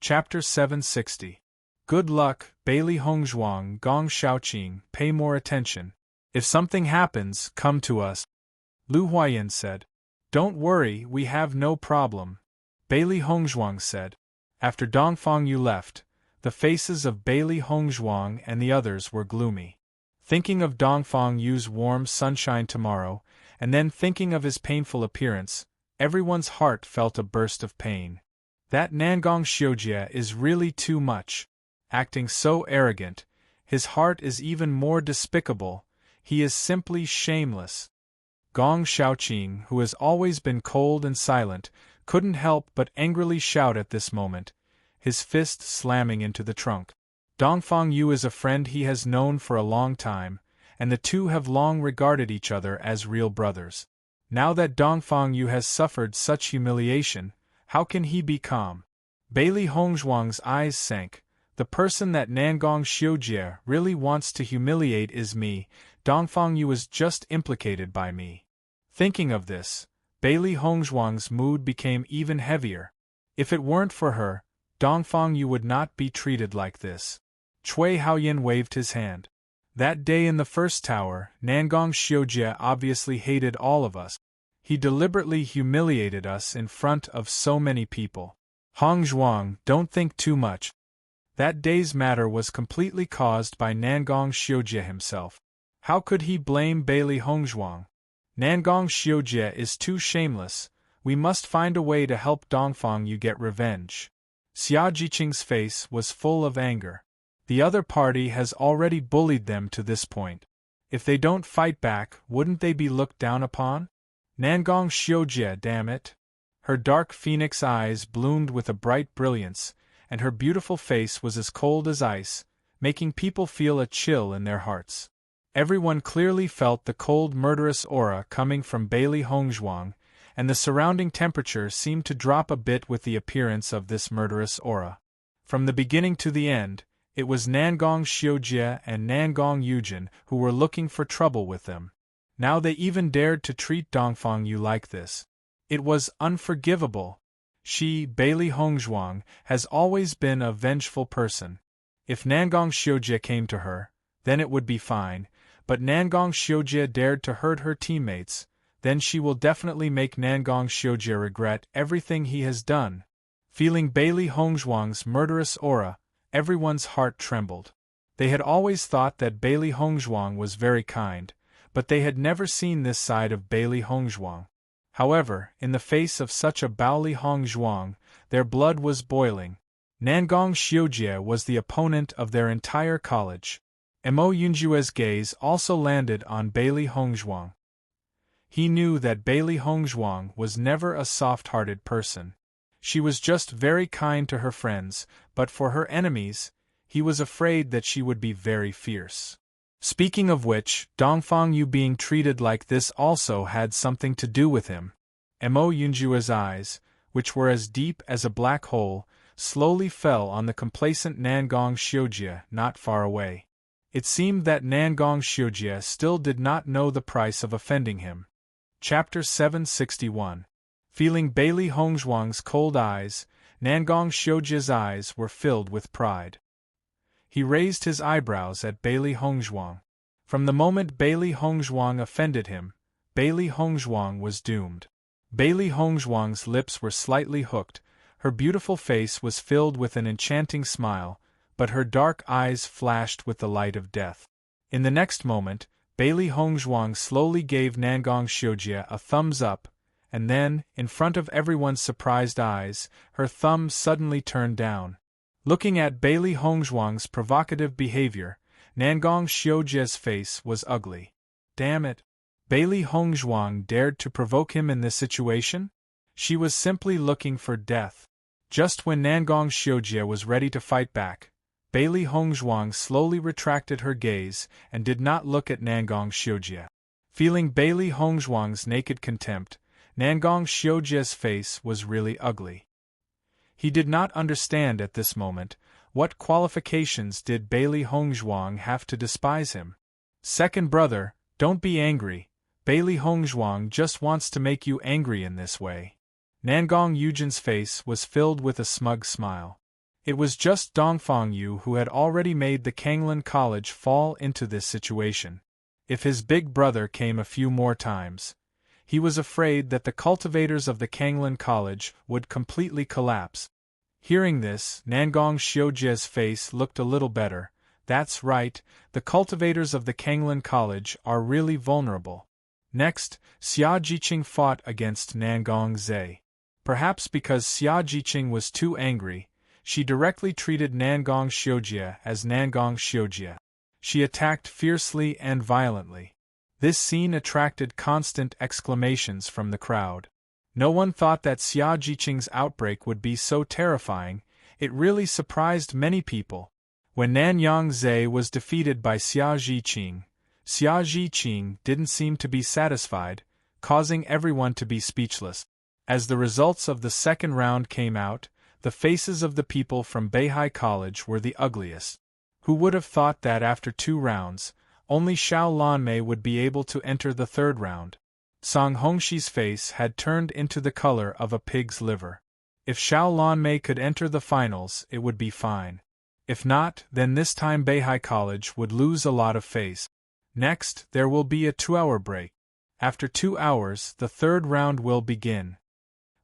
Chapter 760. Good luck, Bailey Hongzhuang Gong Shaoqing, pay more attention. If something happens, come to us. Lu Huayan said. Don't worry, we have no problem. Bailey Hongzhuang said. After Dongfang Yu left, the faces of Bailey Hongzhuang and the others were gloomy. Thinking of Dongfang Yu's warm sunshine tomorrow, and then thinking of his painful appearance, everyone's heart felt a burst of pain. That Nangong Xiujie is really too much. Acting so arrogant, his heart is even more despicable, he is simply shameless. Gong Shaoqing, who has always been cold and silent, couldn't help but angrily shout at this moment, his fist slamming into the trunk. Dongfang Yu is a friend he has known for a long time, and the two have long regarded each other as real brothers. Now that Dongfang Yu has suffered such humiliation, how can he be calm? Bailey Hongzhuang's eyes sank. The person that Nangong Xiujie really wants to humiliate is me. Dongfang Yu is just implicated by me. Thinking of this, Bailey Hongzhuang's mood became even heavier. If it weren't for her, Dongfang Yu would not be treated like this. Cui Haoyan waved his hand. That day in the first tower, Nangong Xiujie obviously hated all of us. He deliberately humiliated us in front of so many people. Hongzhuang, don't think too much. That day's matter was completely caused by Nangong Xiujie himself. How could he blame Bailey Hongzhuang? Nangong Xiujie is too shameless. We must find a way to help Dongfang Yu get revenge. Xia Jiqing's face was full of anger. The other party has already bullied them to this point. If they don't fight back, wouldn't they be looked down upon? Nangong Xiujie, damn it! Her dark phoenix eyes bloomed with a bright brilliance, and her beautiful face was as cold as ice, making people feel a chill in their hearts. Everyone clearly felt the cold murderous aura coming from Bailey Hongzhuang, and the surrounding temperature seemed to drop a bit with the appearance of this murderous aura. From the beginning to the end, it was Nangong Xiujie and Nangong Yujin who were looking for trouble with them. Now they even dared to treat Dongfang Yu like this. It was unforgivable. She, Bailey Hongzhuang, has always been a vengeful person. If Nangong Xiujie came to her, then it would be fine, but Nangong Xiujie dared to hurt her teammates, then she will definitely make Nangong Xiujie regret everything he has done. Feeling Bailey Hongzhuang's murderous aura, everyone's heart trembled. They had always thought that Bailey Hongzhuang was very kind, but they had never seen this side of Bailey Hongzhuang. However, in the face of such a Bailey Hongzhuang, their blood was boiling. Nangong Xiujie was the opponent of their entire college. Mo Yunjue's gaze also landed on Bailey Hongzhuang. He knew that Bailey Hongzhuang was never a soft-hearted person. She was just very kind to her friends, but for her enemies, he was afraid that she would be very fierce. Speaking of which, Dongfang Yu being treated like this also had something to do with him. Mo Yunjue's eyes, which were as deep as a black hole, slowly fell on the complacent Nangong Xiujie not far away. It seemed that Nangong Xiujie still did not know the price of offending him. Chapter 761. Feeling Bailey Hongzhuang's cold eyes, Nangong Xiujie's eyes were filled with pride. He raised his eyebrows at Bailey Hongzhuang. From the moment Bailey Hongzhuang offended him, Bailey Hongzhuang was doomed. Bailey Hongzhuang's lips were slightly hooked, her beautiful face was filled with an enchanting smile, but her dark eyes flashed with the light of death. In the next moment, Bailey Hongzhuang slowly gave Nangong Xiujie a thumbs up, and then, in front of everyone's surprised eyes, her thumb suddenly turned down. Looking at Bailey Hongzhuang's provocative behavior, Nangong Xiujie's face was ugly. Damn it! Bailey Hongzhuang dared to provoke him in this situation? She was simply looking for death. Just when Nangong Xiujie was ready to fight back, Bailey Hongzhuang slowly retracted her gaze and did not look at Nangong Xiujie. Feeling Bailey Hongzhuang's naked contempt, Nangong Xiujie's face was really ugly. He did not understand at this moment, what qualifications did Bailey Hongzhuang have to despise him? Second brother, don't be angry, Bailey Hongzhuang just wants to make you angry in this way. Nangong Yujin's face was filled with a smug smile. It was just Dongfang Yu who had already made the Kanglan College fall into this situation. If his big brother came a few more times, he was afraid that the cultivators of the Kanglan College would completely collapse. Hearing this, Nangong Xiujie's face looked a little better. That's right, the cultivators of the Kanglan College are really vulnerable. Next, Xia Jiqing fought against Nangong Zhe. Perhaps because Xia Jiqing was too angry, she directly treated Nangong Xiujie as Nangong Xiujie. She attacked fiercely and violently. This scene attracted constant exclamations from the crowd. No one thought that Xia Jiqing's outbreak would be so terrifying. It really surprised many people. When Nanyang Zhe was defeated by Xia Jiqing didn't seem to be satisfied, causing everyone to be speechless. As the results of the second round came out, the faces of the people from Beihai College were the ugliest. Who would have thought that after 2 rounds, only Xiao Lanmei would be able to enter the third round? Song Hongxi's face had turned into the color of a pig's liver. If Xiao Lanmei could enter the finals, it would be fine. If not, then this time Beihai College would lose a lot of face. Next, there will be a 2-hour break. After 2 hours, the third round will begin.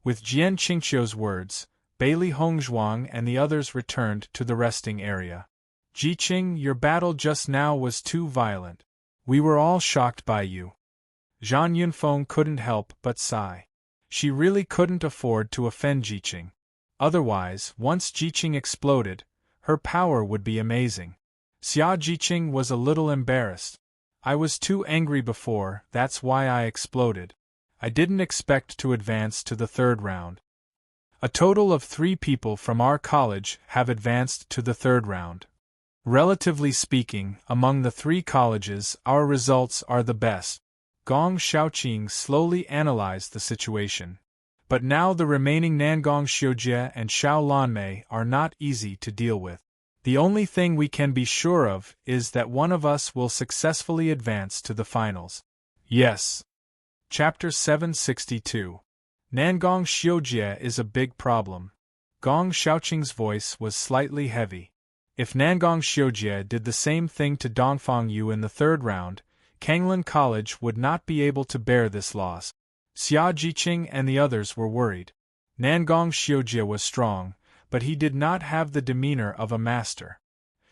With Jian Qingqiu's words, Bailey Hongzhuang and the others returned to the resting area. Jiqing, your battle just now was too violent. We were all shocked by you. Zhang Yunfeng couldn't help but sigh. She really couldn't afford to offend Jiqing. Otherwise, once Jiqing exploded, her power would be amazing. Xia Jiqing was a little embarrassed. I was too angry before, that's why I exploded. I didn't expect to advance to the third round. A total of 3 people from our college have advanced to the third round. Relatively speaking, among the 3 colleges, our results are the best. Gong Xiaoqing slowly analyzed the situation. But now the remaining Nangong Xiujie and Xiao Lanmei are not easy to deal with. The only thing we can be sure of is that one of us will successfully advance to the finals. Yes. Chapter 762. Nangong Xiujie is a big problem. Gong Xiaoqing's voice was slightly heavy. If Nangong Xiujie did the same thing to Dongfang Yu in the third round, Kanglan College would not be able to bear this loss. Xia Jiqing and the others were worried. Nangong Xiujie was strong, but he did not have the demeanor of a master.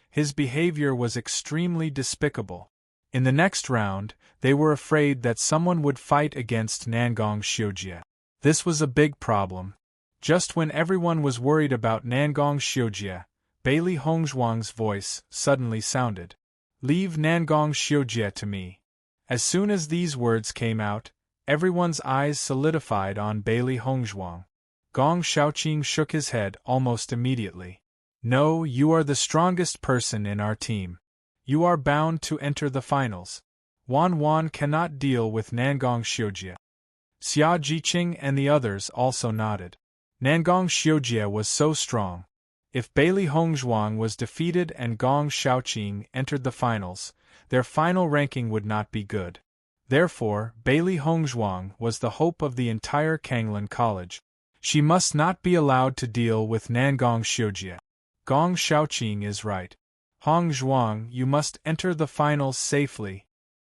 His behavior was extremely despicable. In the next round, they were afraid that someone would fight against Nangong Xiujie. This was a big problem. Just when everyone was worried about Nangong Xiujie, Bailey Hongzhuang's voice suddenly sounded. Leave Nangong Xiujie to me. As soon as these words came out, everyone's eyes solidified on Bailey Hongzhuang. Gong Xiaoqing shook his head almost immediately. No, you are the strongest person in our team. You are bound to enter the finals. Wan cannot deal with Nangong Xiujie. Xia Jiqing and the others also nodded. Nangong Xiujie was so strong. If Bailey Hongzhuang was defeated and Gong Xiaoqing entered the finals, their final ranking would not be good. Therefore, Bailey Hongzhuang was the hope of the entire Kanglan College. She must not be allowed to deal with Nangong Xiujie. Gong Xiaoqing is right. Hongzhuang, you must enter the finals safely.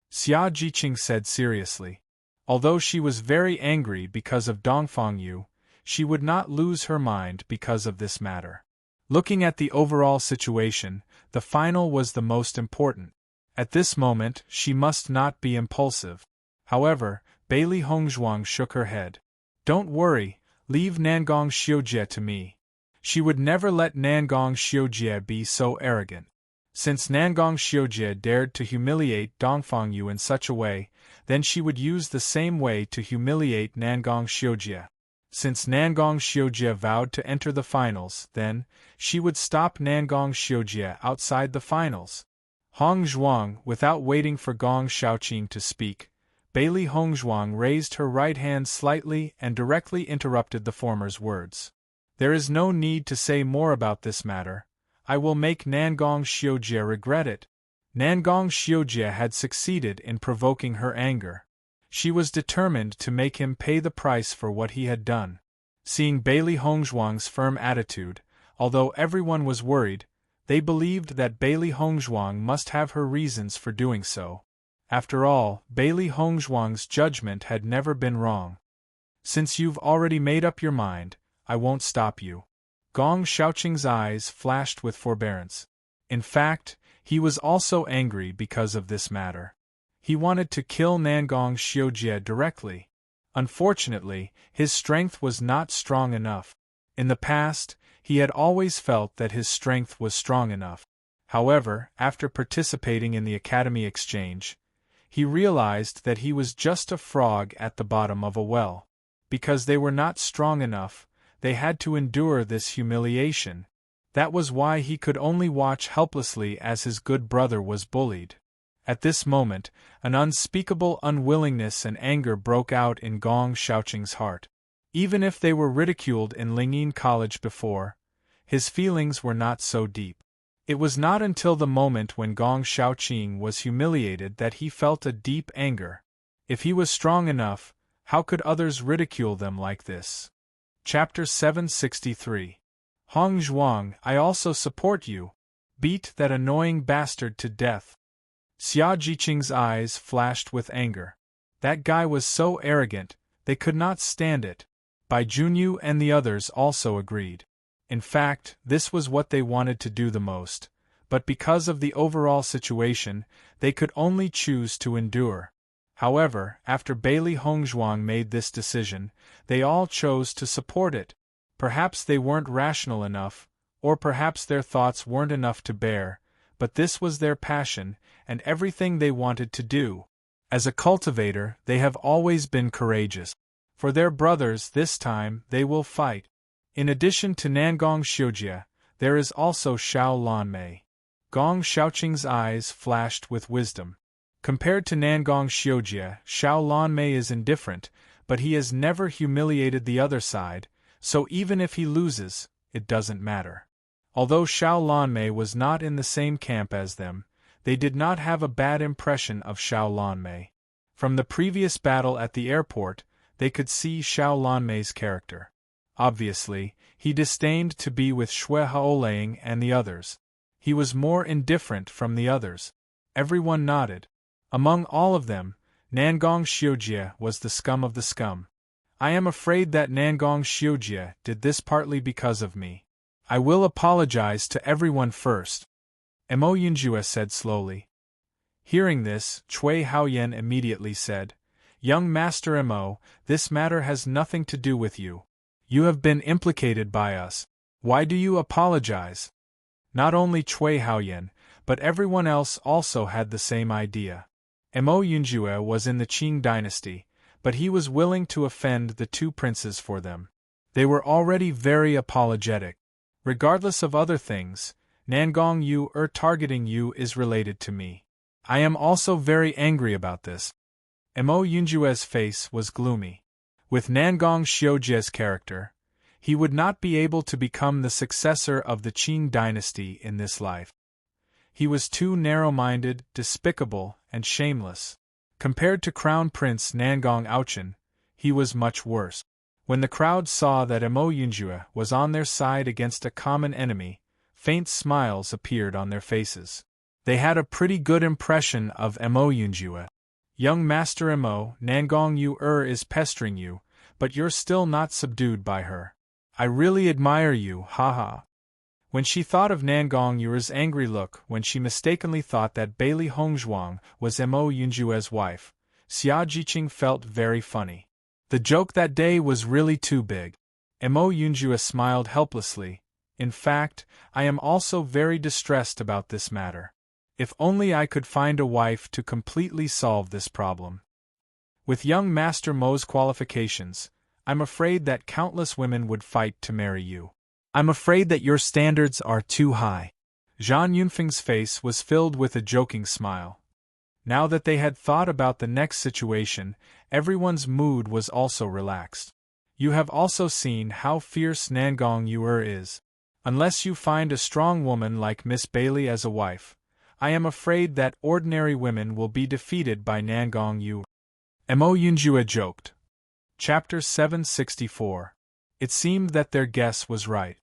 Xia Jiqing said seriously. Although she was very angry because of Dongfang Yu, she would not lose her mind because of this matter. Looking at the overall situation, the final was the most important. At this moment, she must not be impulsive. However, Bailey Hongzhuang shook her head. Don't worry, leave Nangong Xiujie to me. She would never let Nangong Xiujie be so arrogant. Since Nangong Xiujie dared to humiliate Dongfang Yu in such a way, then she would use the same way to humiliate Nangong Xiujie. Since Nangong Xiujie vowed to enter the finals, then, she would stop Nangong Xiujie outside the finals. Hongzhuang, without waiting for Gong Xiaoqing to speak, Bailey Hongzhuang raised her right hand slightly and directly interrupted the former's words. There is no need to say more about this matter. I will make Nangong Xiujie regret it. Nangong Xiujie had succeeded in provoking her anger. She was determined to make him pay the price for what he had done. Seeing Bailey Hongzhuang's firm attitude, Although everyone was worried, they believed that Bailey Hongzhuang must have her reasons for doing so. After all, Bailey Hongzhuang's judgment had never been wrong. Since you've already made up your mind, I won't stop you. Gong Shaoqing's eyes flashed with forbearance. In fact, he was also angry because of this matter. He wanted to kill Nangong Xiujie directly. Unfortunately, his strength was not strong enough. In the past, he had always felt that his strength was strong enough. However, after participating in the Academy exchange, he realized that he was just a frog at the bottom of a well. Because they were not strong enough, they had to endure this humiliation. That was why he could only watch helplessly as his good brother was bullied. At this moment, an unspeakable unwillingness and anger broke out in Gong Shaoqing's heart. Even if they were ridiculed in Lingyin College before, his feelings were not so deep. It was not until the moment when Gong Shaoqing was humiliated that he felt a deep anger. If he was strong enough, how could others ridicule them like this? Chapter 763. Hongzhuang, I also support you. Beat that annoying bastard to death. Xia Jiqing's eyes flashed with anger. That guy was so arrogant, they could not stand it. Bai Junyu and the others also agreed. In fact, this was what they wanted to do the most, but because of the overall situation, they could only choose to endure. However, after Bailey Hongzhuang made this decision, they all chose to support it. Perhaps they weren't rational enough, or perhaps their thoughts weren't enough to bear, but this was their passion, and everything they wanted to do. As a cultivator, they have always been courageous. For their brothers this time they will fight. In addition to Nangong Xiujie, there is also Xiao Lanmei. Gong Shaoqing's eyes flashed with wisdom. Compared to Nangong Xiujie, Xiao Lanmei is indifferent, but he has never humiliated the other side, so even if he loses, it doesn't matter. Although Xiao Lanmei was not in the same camp as them, they did not have a bad impression of Xiao Lanmei. From the previous battle at the airport, they could see Xiao Lanmei's character. Obviously, he disdained to be with Xue Haolang and the others. He was more indifferent from the others. Everyone nodded. Among all of them, Nangong Xiujie was the scum of the scum. I am afraid that Nangong Xiujie did this partly because of me. I will apologize to everyone first, Mo Yunjue said slowly. Hearing this, Cui Haoyan immediately said, Young Master Mo, this matter has nothing to do with you. You have been implicated by us. Why do you apologize? Not only Cui Haoyan, but everyone else also had the same idea. Mo Yunjue was in the Qing dynasty, but he was willing to offend the two princes for them. They were already very apologetic. Regardless of other things, Nangong Yu targeting you is related to me. I am also very angry about this. Mo Yunjue's face was gloomy. With Nangong Xiujie's character, he would not be able to become the successor of the Qing dynasty in this life. He was too narrow-minded, despicable, and shameless. Compared to Crown Prince Nangong Aochen, he was much worse. When the crowd saw that Mo Yunjue was on their side against a common enemy, faint smiles appeared on their faces. They had a pretty good impression of Mo Yunjue. Young Master Mo, Nangong Yu is pestering you, but you're still not subdued by her. I really admire you, haha. When she thought of Nangong Yu's angry look when she mistakenly thought that Bailey Hongzhuang was Mo Yunjue's wife, Xia Jiqing felt very funny. The joke that day was really too big. Mo Yunjue smiled helplessly. In fact, I am also very distressed about this matter. If only I could find a wife to completely solve this problem. With young Master Mo's qualifications, I'm afraid that countless women would fight to marry you. I'm afraid that your standards are too high. Zhang Yunfeng's face was filled with a joking smile. Now that they had thought about the next situation, everyone's mood was also relaxed. You have also seen how fierce Nangong Yu is. Unless you find a strong woman like Miss Bailey as a wife, I am afraid that ordinary women will be defeated by Nangong Yu. Mo Yunjue joked. Chapter 764. It seemed that their guess was right.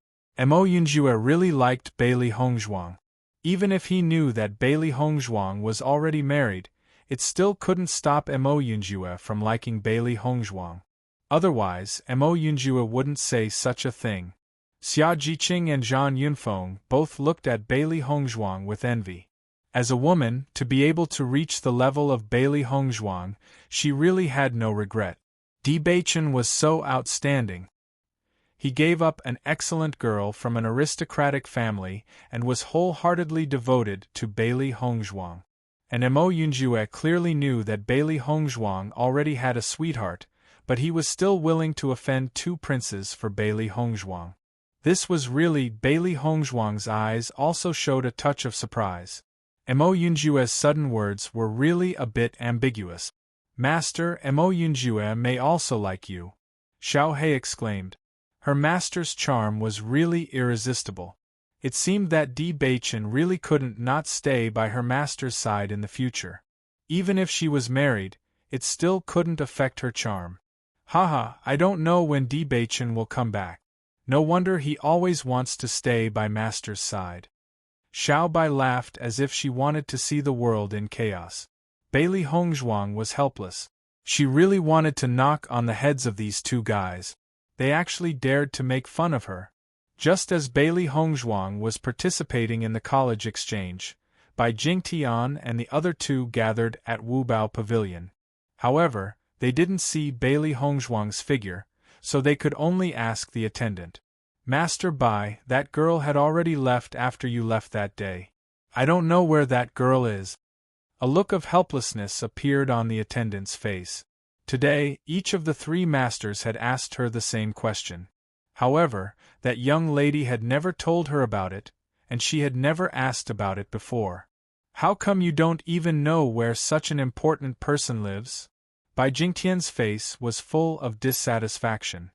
Mo Yunjue really liked Bailey Hongzhuang. Even if he knew that Bailey Hongzhuang was already married, it still couldn't stop Mo Yunjue from liking Bailey Hongzhuang. Otherwise, Mo Yunjue wouldn't say such a thing. Xia Jiqing and Zhang Yunfeng both looked at Bailey Hongzhuang with envy. As a woman, to be able to reach the level of Bailey Hongzhuang, she really had no regret. Di Baichen was so outstanding. He gave up an excellent girl from an aristocratic family and was wholeheartedly devoted to Bailey Hongzhuang. And Mo Yunjue clearly knew that Bailey Hongzhuang already had a sweetheart, but he was still willing to offend two princes for Bailey Hongzhuang. This was really Bailey Hongzhuang's eyes also showed a touch of surprise. Mo Yunjue's sudden words were really a bit ambiguous. Master, Mo Yunjue may also like you, Xiao He exclaimed. Her master's charm was really irresistible. It seemed that Di Baichen really couldn't not stay by her master's side in the future. Even if she was married, it still couldn't affect her charm. Haha, I don't know when Di Baichen will come back. No wonder he always wants to stay by master's side. Xiao Bai laughed as if she wanted to see the world in chaos. Bailey Hongzhuang was helpless. She really wanted to knock on the heads of these two guys. They actually dared to make fun of her. Just as Bailey Hongzhuang was participating in the college exchange, Bai Jingtian and the other two gathered at Wubao Pavilion. However, they didn't see Bailey Hongzhuang's figure, so they could only ask the attendant. Master Bai, that girl had already left after you left that day. I don't know where that girl is. A look of helplessness appeared on the attendant's face. Today, each of the three masters had asked her the same question. However, that young lady had never told her about it, and she had never asked about it before. How come you don't even know where such an important person lives? Bai Jingtian's face was full of dissatisfaction.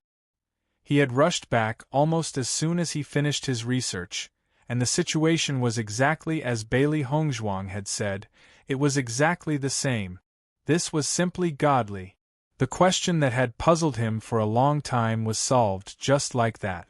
He had rushed back almost as soon as he finished his research, and the situation was exactly as Bailey Hongzhuang had said. It was exactly the same. This was simply godly. The question that had puzzled him for a long time was solved just like that.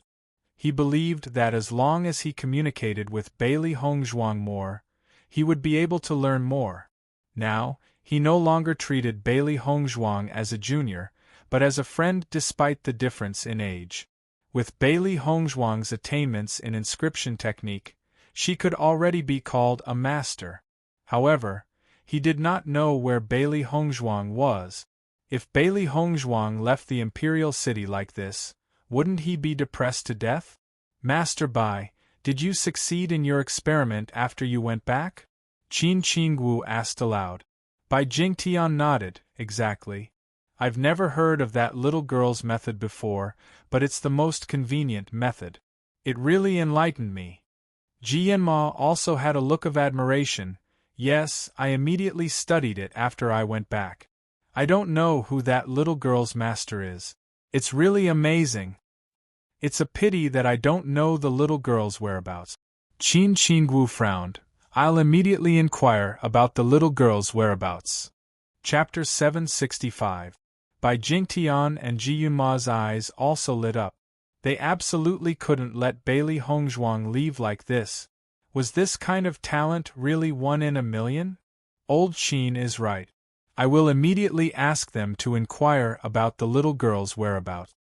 He believed that as long as he communicated with Bailey Hongzhuang more, he would be able to learn more. Now, he no longer treated Bailey Hongzhuang as a junior, but as a friend despite the difference in age. With Bailey Hongzhuang's attainments in inscription technique, she could already be called a master. However, he did not know where Bailey Hongzhuang was. If Bailey Hongzhuang left the imperial city like this, wouldn't he be depressed to death? Master Bai, did you succeed in your experiment after you went back? Qin Qingwu asked aloud. Bai Jingtian nodded. Exactly. I've never heard of that little girl's method before, but it's the most convenient method. It really enlightened me. Jianma also had a look of admiration. Yes, I immediately studied it after I went back. I don't know who that little girl's master is. It's really amazing. It's a pity that I don't know the little girl's whereabouts. Qin Qingwu frowned. I'll immediately inquire about the little girl's whereabouts. Chapter 765. Bai Jingtian and Ji Yunma's eyes also lit up. They absolutely couldn't let Bailey Hongzhuang leave like this. Was this kind of talent really 1 in a million? Old Qin is right. I will immediately ask them to inquire about the little girl's whereabouts.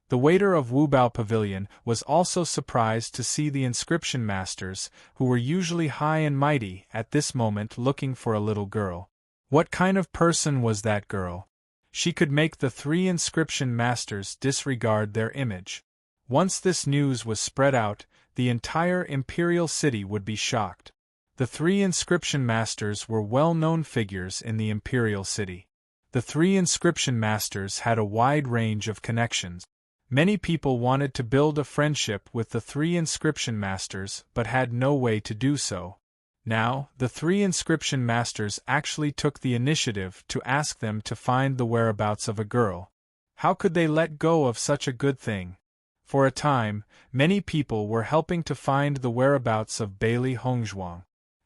The waiter of Wubao Pavilion was also surprised to see the inscription masters, who were usually high and mighty, at this moment looking for a little girl. What kind of person was that girl? She could make the three inscription masters disregard their image. Once this news was spread out, the entire imperial city would be shocked. The three inscription masters were well-known figures in the imperial city. The three inscription masters had a wide range of connections. Many people wanted to build a friendship with the three inscription masters but had no way to do so. Now, the three inscription masters actually took the initiative to ask them to find the whereabouts of a girl. How could they let go of such a good thing? For a time, many people were helping to find the whereabouts of Bailey Hongzhuang.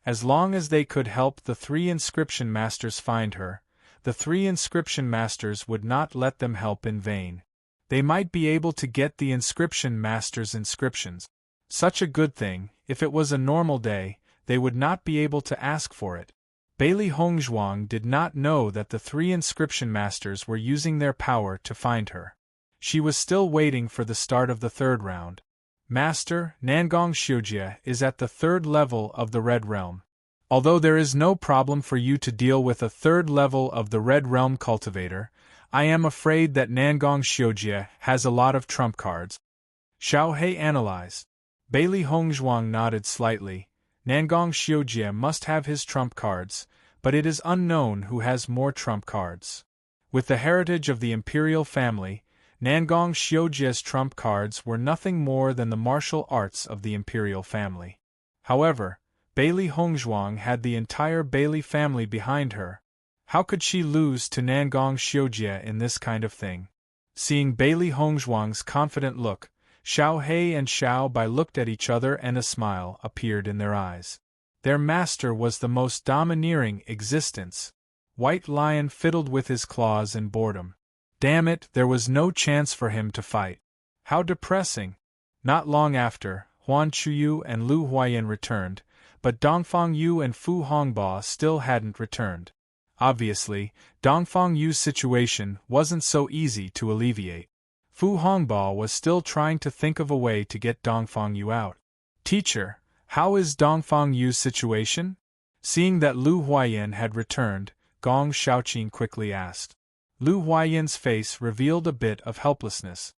As long as they could help the three inscription masters find her, the three inscription masters would not let them help in vain. They might be able to get the inscription masters' inscriptions. Such a good thing. If it was a normal day, they would not be able to ask for it. Bailey Hongzhuang did not know that the 3 inscription masters were using their power to find her. She was still waiting for the start of the 3rd round. Master, Nangong Xiujie is at the 3rd level of the Red Realm. Although there is no problem for you to deal with a 3rd level of the Red Realm cultivator, I am afraid that Nangong Xiujie has a lot of trump cards. Xiao He analyzed. Bailey Hongzhuang nodded slightly. Nangong Xiujie must have his trump cards, but it is unknown who has more trump cards. With the heritage of the imperial family, Nangong Xiujie's trump cards were nothing more than the martial arts of the imperial family. However, Bailey Hongzhuang had the entire Bailey family behind her. How could she lose to Nangong Xiujie in this kind of thing? Seeing Bailey Hongzhuang's confident look, Xiao He and Xiao Bai looked at each other and a smile appeared in their eyes. Their master was the most domineering existence. White Lion fiddled with his claws in boredom. Damn it, there was no chance for him to fight. How depressing. Not long after, Huan Chuyu and Lu Huayan returned, but Dongfang Yu and Fu Hongba still hadn't returned. Obviously, Dongfang Yu's situation wasn't so easy to alleviate. Fu Hongba was still trying to think of a way to get Dongfang Yu out. Teacher, how is Dongfang Yu's situation? Seeing that Lu Huayan had returned, Gong Shaoqing quickly asked. Lu Huayan's face revealed a bit of helplessness.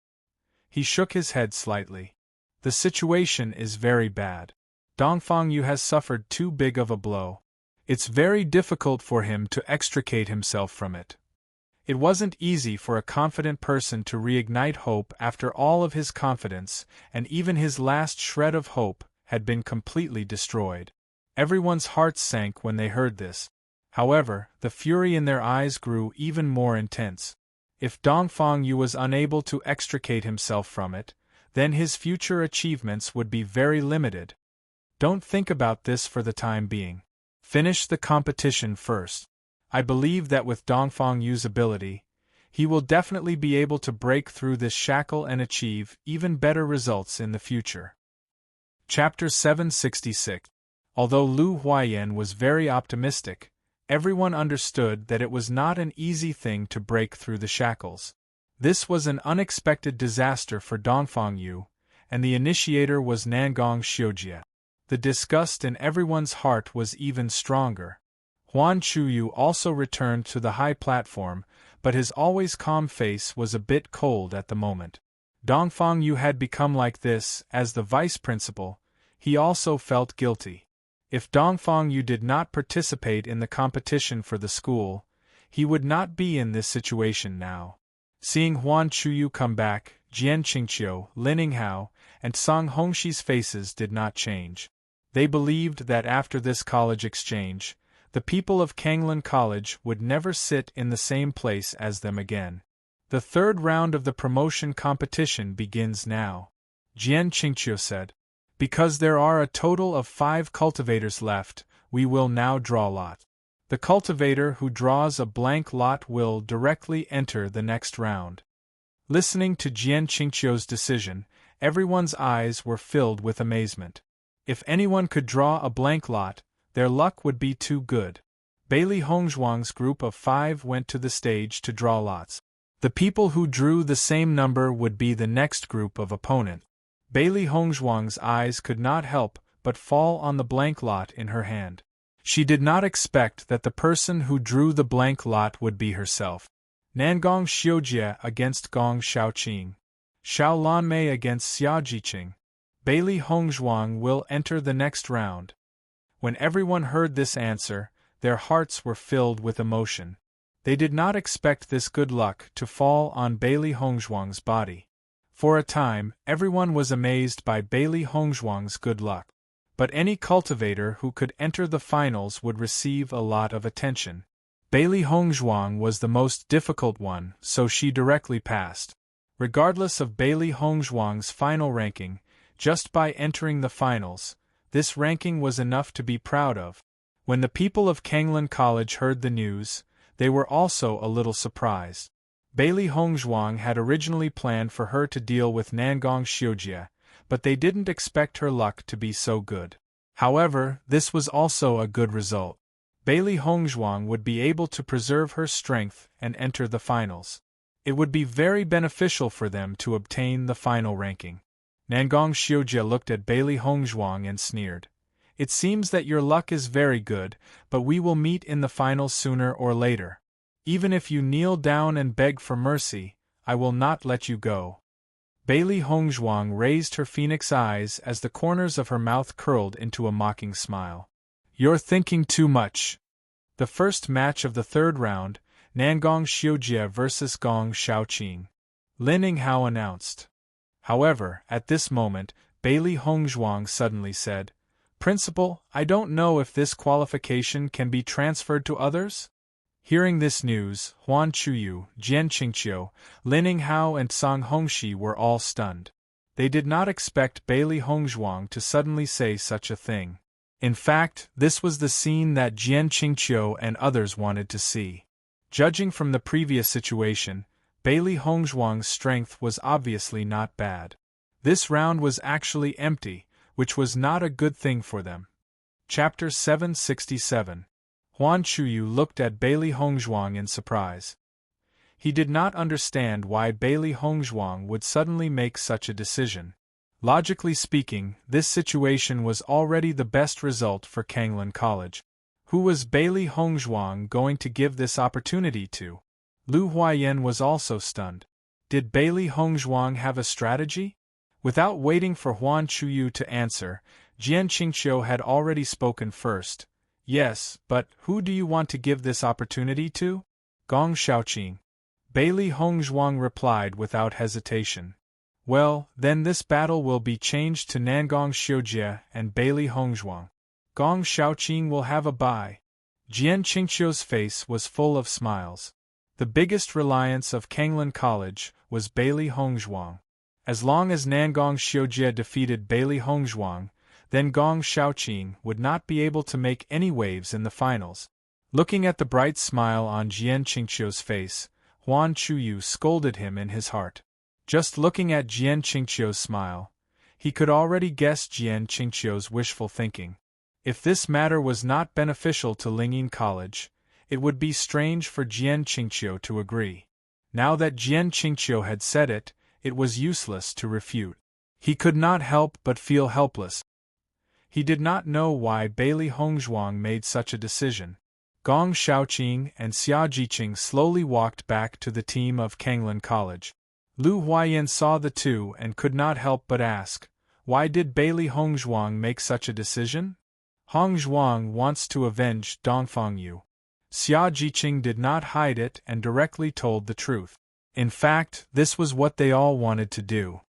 He shook his head slightly. The situation is very bad. Dongfang Yu has suffered too big of a blow. It's very difficult for him to extricate himself from it. It wasn't easy for a confident person to reignite hope after all of his confidence, and even his last shred of hope had been completely destroyed. Everyone's hearts sank when they heard this. However, the fury in their eyes grew even more intense. If Dongfang Yu was unable to extricate himself from it, then his future achievements would be very limited. Don't think about this for the time being. Finish the competition first. I believe that with Dongfang Yu's ability, he will definitely be able to break through this shackle and achieve even better results in the future. Chapter 766. Although Lu Huayan was very optimistic, everyone understood that it was not an easy thing to break through the shackles. This was an unexpected disaster for Dongfang Yu, and the initiator was Nangong Xiujie. The disgust in everyone's heart was even stronger. Huan Chuyu also returned to the high platform, but his always calm face was a bit cold at the moment. Dongfang Yu had become like this, as the vice principal. He also felt guilty. If Dongfang Yu did not participate in the competition for the school, he would not be in this situation now. Seeing Huan Chuyu come back, Jian Qingqiu, Lin Yinghao, and Song Hongshi's faces did not change. They believed that after this college exchange, the people of Kanglan College would never sit in the same place as them again. The 3rd round of the promotion competition begins now. Jian Qingqiu said. Because there are a total of 5 cultivators left, we will now draw lot. The cultivator who draws a blank lot will directly enter the next round. Listening to Jian Qingqiu's decision, everyone's eyes were filled with amazement. If anyone could draw a blank lot, their luck would be too good. Bailey Hongzhuang's group of 5 went to the stage to draw lots. The people who drew the same number would be the next group of opponent. Bailey Hongzhuang's eyes could not help but fall on the blank lot in her hand. She did not expect that the person who drew the blank lot would be herself. Nangong Xiujie against Gong Shaoqing. Xiao Lanmei against Xia Jiqing. Bailey Hongzhuang will enter the next round. When everyone heard this answer, their hearts were filled with emotion. They did not expect this good luck to fall on Bailey Hongzhuang's body. For a time, everyone was amazed by Bailey Hongzhuang's good luck. But any cultivator who could enter the finals would receive a lot of attention. Bailey Hongzhuang was the most difficult one, so she directly passed. Regardless of Bailey Hongzhuang's final ranking, just by entering the finals, this ranking was enough to be proud of. When the people of Kanglan College heard the news, they were also a little surprised. Bailey Hongzhuang had originally planned for her to deal with Nangong Xiujie, but they didn't expect her luck to be so good. However, this was also a good result. Bailey Hongzhuang would be able to preserve her strength and enter the finals. It would be very beneficial for them to obtain the final ranking. Nangong Xiujie looked at Bailey Hongzhuang and sneered. It seems that your luck is very good, but we will meet in the finals sooner or later. Even if you kneel down and beg for mercy, I will not let you go. Bailey Hongzhuang raised her phoenix eyes as the corners of her mouth curled into a mocking smile. You're thinking too much. The first match of the third round, Nangong Xiujie vs Gong Shaoqing. Lin Yinghao announced. However, at this moment, Bailey Hongzhuang suddenly said, Principal, I don't know if this qualification can be transferred to others? Hearing this news, Huan Chuyu, Jian Qingqiu, Lin Yinghao and Song Hongxi were all stunned. They did not expect Bailey Hongzhuang to suddenly say such a thing. In fact, this was the scene that Jian Qingqiu and others wanted to see. Judging from the previous situation, Bailey Hongzhuang's strength was obviously not bad. This round was actually empty, which was not a good thing for them. Chapter 767. Huan Chuyu looked at Bailey Hongzhuang in surprise. He did not understand why Bailey Hongzhuang would suddenly make such a decision. Logically speaking, this situation was already the best result for Kanglin College. Who was Bailey Hongzhuang going to give this opportunity to? Lu Huayan was also stunned. Did Bailey Hongzhuang have a strategy? Without waiting for Huan Chuyu to answer, Jian Qingqiu had already spoken first. Yes, but who do you want to give this opportunity to? Gong Shaoqing. Bailey Hongzhuang replied without hesitation. Well, then this battle will be changed to Nangong Xiujie and Bailey Hongzhuang. Gong Shaoqing will have a bye. Jian Qingqiu's face was full of smiles. The biggest reliance of Kanglin College was Bailey Hongzhuang. As long as Nangong Xiujie defeated Bailey Hongzhuang, then Gong Shaoqing would not be able to make any waves in the finals. Looking at the bright smile on Jian Qingqiu's face, Huan Chuyu scolded him in his heart. Just looking at Jian Qingqiu's smile, he could already guess Jian Qingqiu's wishful thinking. If this matter was not beneficial to Lingyin College, it would be strange for Jian Qingqiu to agree. Now that Jian Qingqiu had said it, it was useless to refute. He could not help but feel helpless. He did not know why Bailey Hongzhuang made such a decision. Gong Shaoqing and Xia Jiqing slowly walked back to the team of Kanglin College. Lu Huayan saw the two and could not help but ask, why did Bailey Hongzhuang make such a decision? Hongzhuang wants to avenge Dongfang Yu. Xia Jiqing did not hide it and directly told the truth. In fact, this was what they all wanted to do.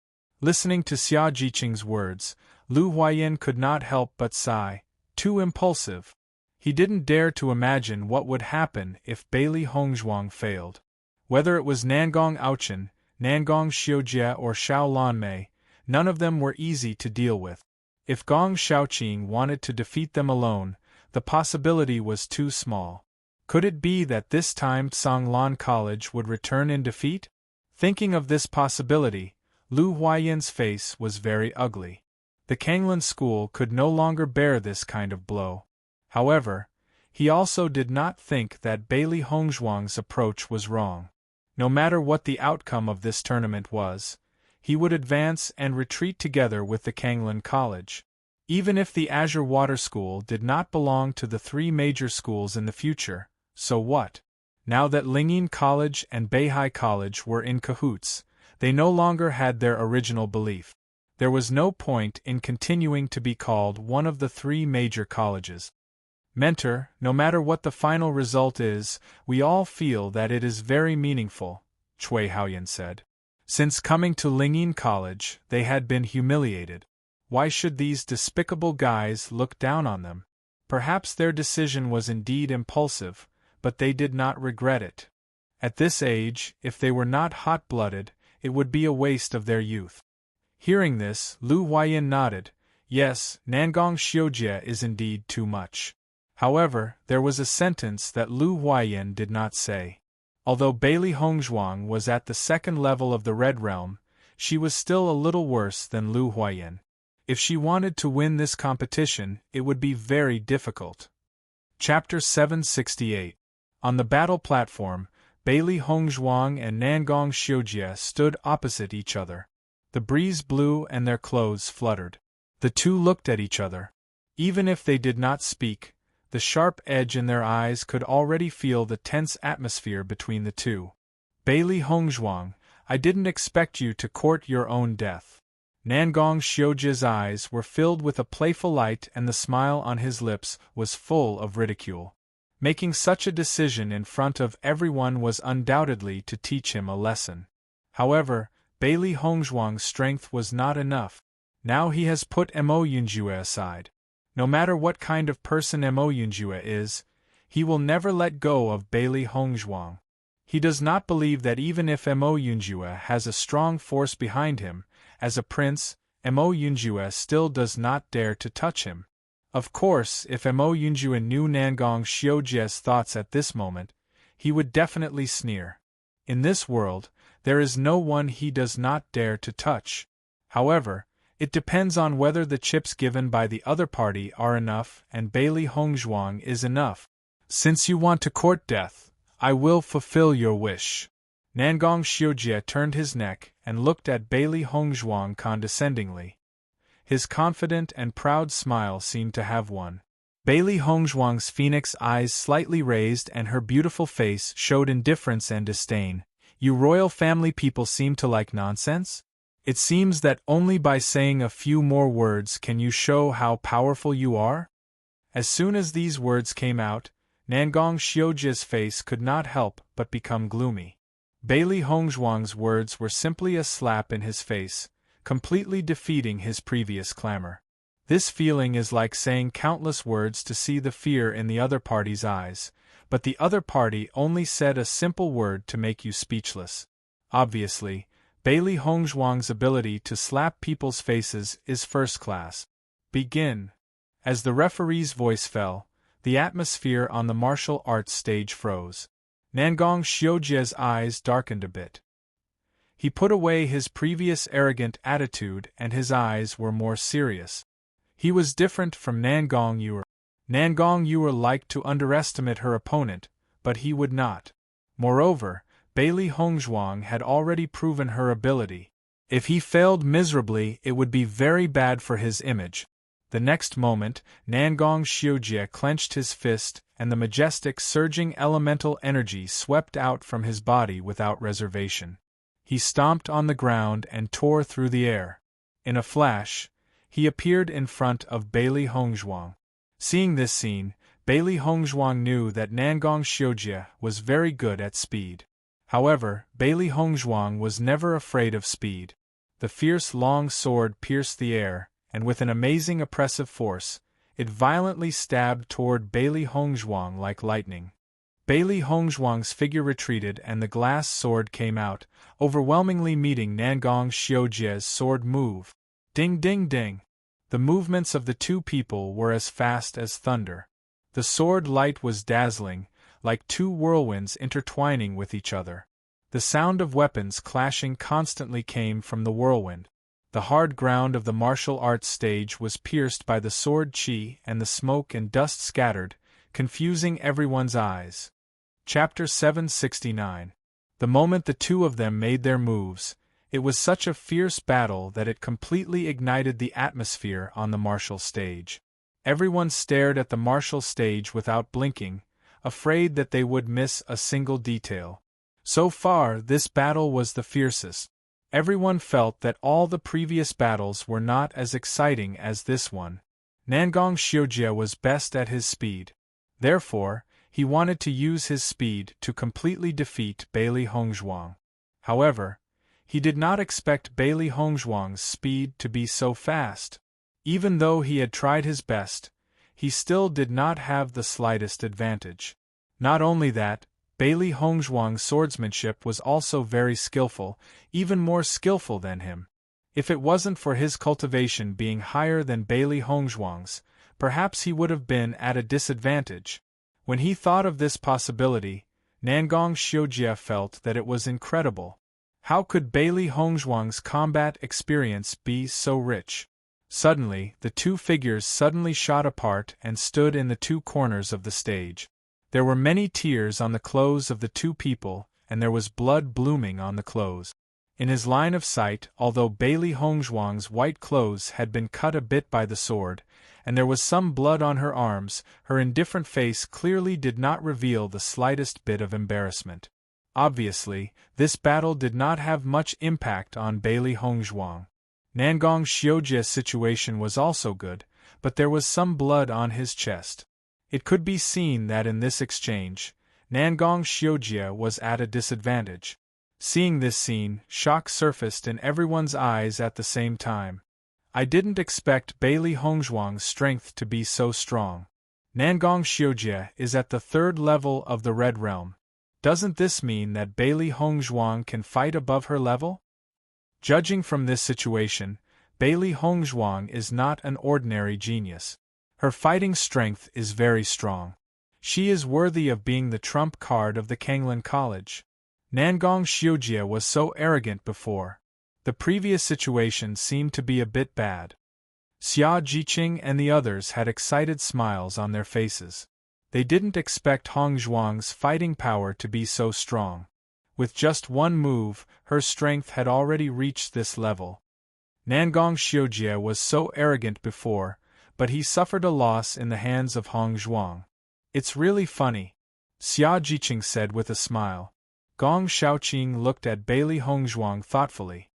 Listening to Xia Jiqing's words, Lu Huayan could not help but sigh. Too impulsive. He didn't dare to imagine what would happen if Bailey Hongzhuang failed. Whether it was Nangong Aochen, Nangong Xiujie or Xiao Lanmei, none of them were easy to deal with. If Gong Shaoqing wanted to defeat them alone, the possibility was too small. Could it be that this time Songlan College would return in defeat? Thinking of this possibility, Lu Huayan's face was very ugly. The Kanglin school could no longer bear this kind of blow. However, he also did not think that Bailey Hongzhuang's approach was wrong. No matter what the outcome of this tournament was, he would advance and retreat together with the Kanglin College. Even if the Azure Water School did not belong to the three major schools in the future, so what? Now that Lingyin College and Beihai College were in cahoots, they no longer had their original belief. There was no point in continuing to be called one of the three major colleges. Mentor, no matter what the final result is, we all feel that it is very meaningful, Cui Haoyan said. Since coming to Lingyin College, they had been humiliated. Why should these despicable guys look down on them? Perhaps their decision was indeed impulsive, but they did not regret it. At this age, if they were not hot-blooded, it would be a waste of their youth. Hearing this, Lu Huayan nodded. Yes, Nangong Xiujie is indeed too much. However, there was a sentence that Lu Huayan did not say. Although Bailey Hongzhuang was at the second level of the Red Realm, she was still a little worse than Lu Huayan. If she wanted to win this competition, it would be very difficult. Chapter 768. On the battle platform, Bailey Hongzhuang and Nangong Xiujie stood opposite each other. The breeze blew and their clothes fluttered. The two looked at each other. Even if they did not speak, the sharp edge in their eyes could already feel the tense atmosphere between the two. Bailey Hongzhuang, I didn't expect you to court your own death. Nangong Xiujie's eyes were filled with a playful light and the smile on his lips was full of ridicule. Making such a decision in front of everyone was undoubtedly to teach him a lesson. However, Bailey Hongzhuang's strength was not enough. Now he has put Mo Yunjue aside. No matter what kind of person Mo Yunjue is, he will never let go of Bailey Hongzhuang. He does not believe that even if Mo Yunjue has a strong force behind him, as a prince, Mo Yunjue still does not dare to touch him. Of course, if Mo Yunjue knew Nangong Xiujie's thoughts at this moment, he would definitely sneer. In this world, there is no one he does not dare to touch. However, it depends on whether the chips given by the other party are enough and Bailey Hongzhuang is enough. Since you want to court death, I will fulfill your wish. Nangong Xiujie turned his neck and looked at Bailey Hongzhuang condescendingly. His confident and proud smile seemed to have won. Bailey Hongzhuang's phoenix eyes slightly raised and her beautiful face showed indifference and disdain. You royal family people seem to like nonsense? It seems that only by saying a few more words can you show how powerful you are? As soon as these words came out, Nangong Xiujie's face could not help but become gloomy. Bailey Hongzhuang's words were simply a slap in his face, completely defeating his previous clamor. This feeling is like saying countless words to see the fear in the other party's eyes, but the other party only said a simple word to make you speechless. Obviously, Bailey Hongzhuang's ability to slap people's faces is first class. Begin. As the referee's voice fell, the atmosphere on the martial arts stage froze. Nangong Xiujie's eyes darkened a bit. He put away his previous arrogant attitude and his eyes were more serious. He was different from Nangong Yue. Nangong Yue liked to underestimate her opponent, but he would not. Moreover, Bailey Hongzhuang had already proven her ability. If he failed miserably, it would be very bad for his image. The next moment, Nangong Xiujie clenched his fist, and the majestic surging elemental energy swept out from his body without reservation. He stomped on the ground and tore through the air. In a flash, he appeared in front of Bailey Hongzhuang. Seeing this scene, Bailey Hongzhuang knew that Nangong Xiujie was very good at speed. However, Bailey Hongzhuang was never afraid of speed. The fierce long sword pierced the air, and with an amazing oppressive force, it violently stabbed toward Bailey Hongzhuang like lightning. Bailey Hongzhuang's figure retreated and the glass sword came out, overwhelmingly meeting Nangong Xiujie's sword move. Ding ding ding! The movements of the two people were as fast as thunder. The sword light was dazzling, like two whirlwinds intertwining with each other. The sound of weapons clashing constantly came from the whirlwind. The hard ground of the martial arts stage was pierced by the sword chi and the smoke and dust scattered, confusing everyone's eyes. Chapter 769. The moment the two of them made their moves, it was such a fierce battle that it completely ignited the atmosphere on the martial stage. Everyone stared at the martial stage without blinking, afraid that they would miss a single detail. So far, this battle was the fiercest. Everyone felt that all the previous battles were not as exciting as this one. Nangong Xiujie was best at his speed. Therefore, he wanted to use his speed to completely defeat Bailey Hongzhuang. However, he did not expect Bailey Hongzhuang's speed to be so fast. Even though he had tried his best, he still did not have the slightest advantage. Not only that, Bailey Hongzhuang's swordsmanship was also very skillful, even more skillful than him. If it wasn't for his cultivation being higher than Bailey Hongzhuang's, perhaps he would have been at a disadvantage. When he thought of this possibility, Nangong Xiujie felt that it was incredible. How could Bailey Hongzhuang's combat experience be so rich? Suddenly, the two figures suddenly shot apart and stood in the two corners of the stage. There were many tears on the clothes of the two people, and there was blood blooming on the clothes. In his line of sight, although Bailey Hongzhuang's white clothes had been cut a bit by the sword, and there was some blood on her arms, her indifferent face clearly did not reveal the slightest bit of embarrassment. Obviously, this battle did not have much impact on Bailey Hongzhuang. Nangong Xiujia's situation was also good, but there was some blood on his chest. It could be seen that in this exchange, Nangong Xiujia was at a disadvantage. Seeing this scene, shock surfaced in everyone's eyes at the same time. I didn't expect Bailey Hongzhuang's strength to be so strong. Nangong Xiujia is at the 3rd level of the Red Realm. Doesn't this mean that Bailey Hongzhuang can fight above her level? Judging from this situation, Bailey Hongzhuang is not an ordinary genius. Her fighting strength is very strong. She is worthy of being the trump card of the Kanglan College. Nangong Xiujia was so arrogant before. The previous situation seemed to be a bit bad. Xia Jiqing and the others had excited smiles on their faces. They didn't expect Hongzhuang's fighting power to be so strong. With just one move, her strength had already reached this level. Nangong Xiujia was so arrogant before, but he suffered a loss in the hands of Hongzhuang. It's really funny, Xia Jiqing said with a smile. Gong Shaoqing looked at Bailey Hongzhuang thoughtfully.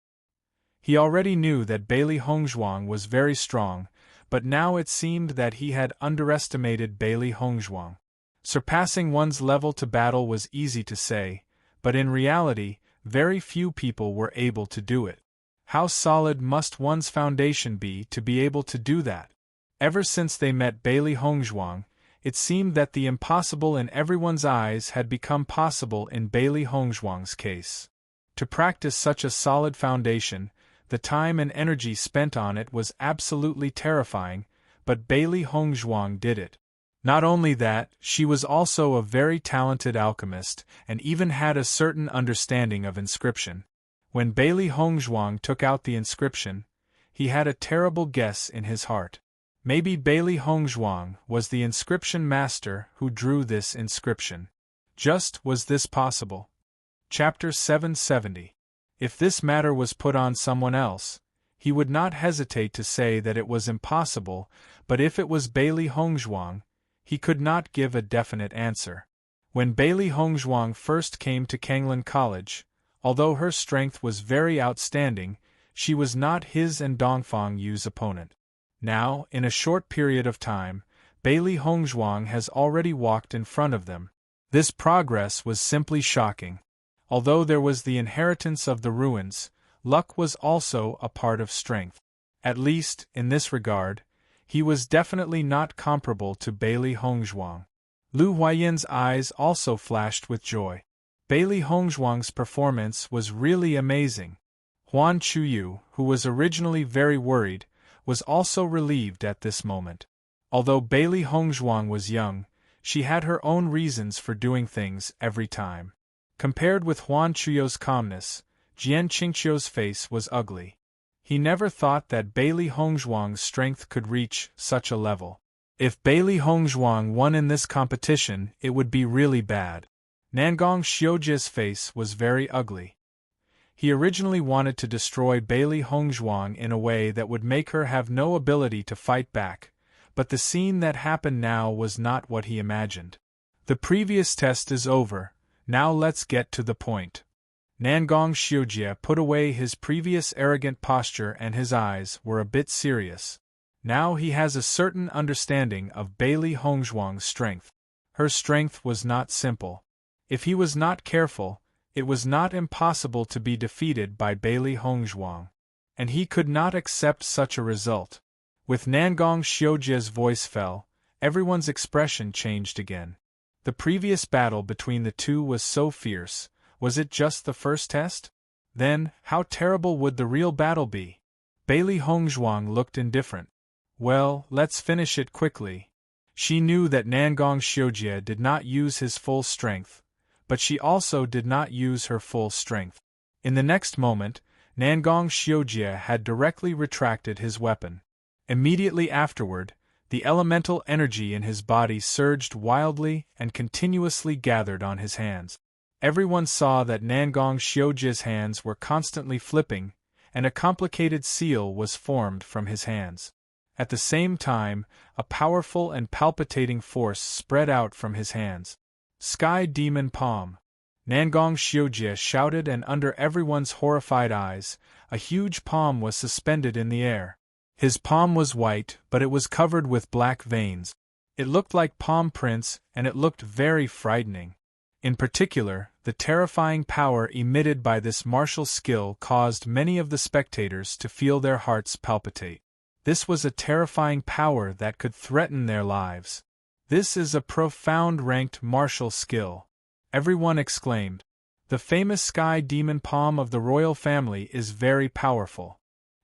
He already knew that Bailey Hongzhuang was very strong, but now it seemed that he had underestimated Bailey Hongzhuang. Surpassing one's level to battle was easy to say, but in reality, very few people were able to do it. How solid must one's foundation be to be able to do that? Ever since they met Bailey Hongzhuang, it seemed that the impossible in everyone's eyes had become possible in Bailey Hongzhuang's case. To practice such a solid foundation, the time and energy spent on it was absolutely terrifying, but Bailey Hongzhuang did it. Not only that, she was also a very talented alchemist, and even had a certain understanding of inscription. When Bailey Hongzhuang took out the inscription, he had a terrible guess in his heart. Maybe Bailey Hongzhuang was the inscription master who drew this inscription. Just was this possible? Chapter 770. If this matter was put on someone else, he would not hesitate to say that it was impossible, but if it was Bailey Hongzhuang, he could not give a definite answer. When Bailey Hongzhuang first came to Kanglan College, although her strength was very outstanding, she was not his and Dongfang Yu's opponent. Now, in a short period of time, Bailey Hongzhuang has already walked in front of them. This progress was simply shocking. Although there was the inheritance of the ruins, luck was also a part of strength. At least, in this regard, he was definitely not comparable to Bailey Hongzhuang. Lu Huayan's eyes also flashed with joy. Bailey Hongzhuang's performance was really amazing. Huan Chuyu, who was originally very worried, was also relieved at this moment. Although Bailey Hongzhuang was young, she had her own reasons for doing things every time. Compared with Huan Chuyu's calmness, Jian Qingqiu's face was ugly. He never thought that Bailey Hongzhuang's strength could reach such a level. If Bailey Hongzhuang won in this competition, it would be really bad. Nangong Xiujia's face was very ugly. He originally wanted to destroy Bailey Hongzhuang in a way that would make her have no ability to fight back, but the scene that happened now was not what he imagined. The previous test is over, now let's get to the point. Nangong Xiujia put away his previous arrogant posture and his eyes were a bit serious. Now he has a certain understanding of Bailey Hongzhuang's strength. Her strength was not simple. If he was not careful, it was not impossible to be defeated by Bailey Hongzhuang. And he could not accept such a result. With Nangong Xiujia's voice fell, everyone's expression changed again. The previous battle between the two was so fierce. Was it just the first test? Then, how terrible would the real battle be? Bailey Hongzhuang looked indifferent. Well, let's finish it quickly. She knew that Nangong Xiujia did not use his full strength, but she also did not use her full strength. In the next moment, Nangong Xiujie had directly retracted his weapon. Immediately afterward, the elemental energy in his body surged wildly and continuously gathered on his hands. Everyone saw that Nangong Xiujie's hands were constantly flipping, and a complicated seal was formed from his hands. At the same time, a powerful and palpitating force spread out from his hands. Sky Demon Palm! Nangong Xiujie shouted, and under everyone's horrified eyes, a huge palm was suspended in the air. His palm was white, but it was covered with black veins. It looked like palm prints, and it looked very frightening. In particular, the terrifying power emitted by this martial skill caused many of the spectators to feel their hearts palpitate. This was a terrifying power that could threaten their lives. This is a profound ranked martial skill. Everyone exclaimed. The famous Sky Demon Palm of the royal family is very powerful.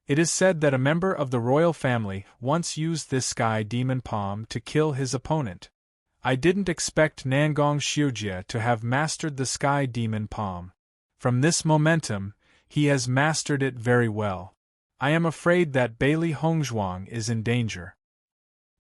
It is said that a member of the royal family once used this Sky Demon Palm to kill his opponent. I didn't expect Nangong Xiujie to have mastered the Sky Demon Palm. From this momentum, he has mastered it very well. I am afraid that Bailey Hongzhuang is in danger.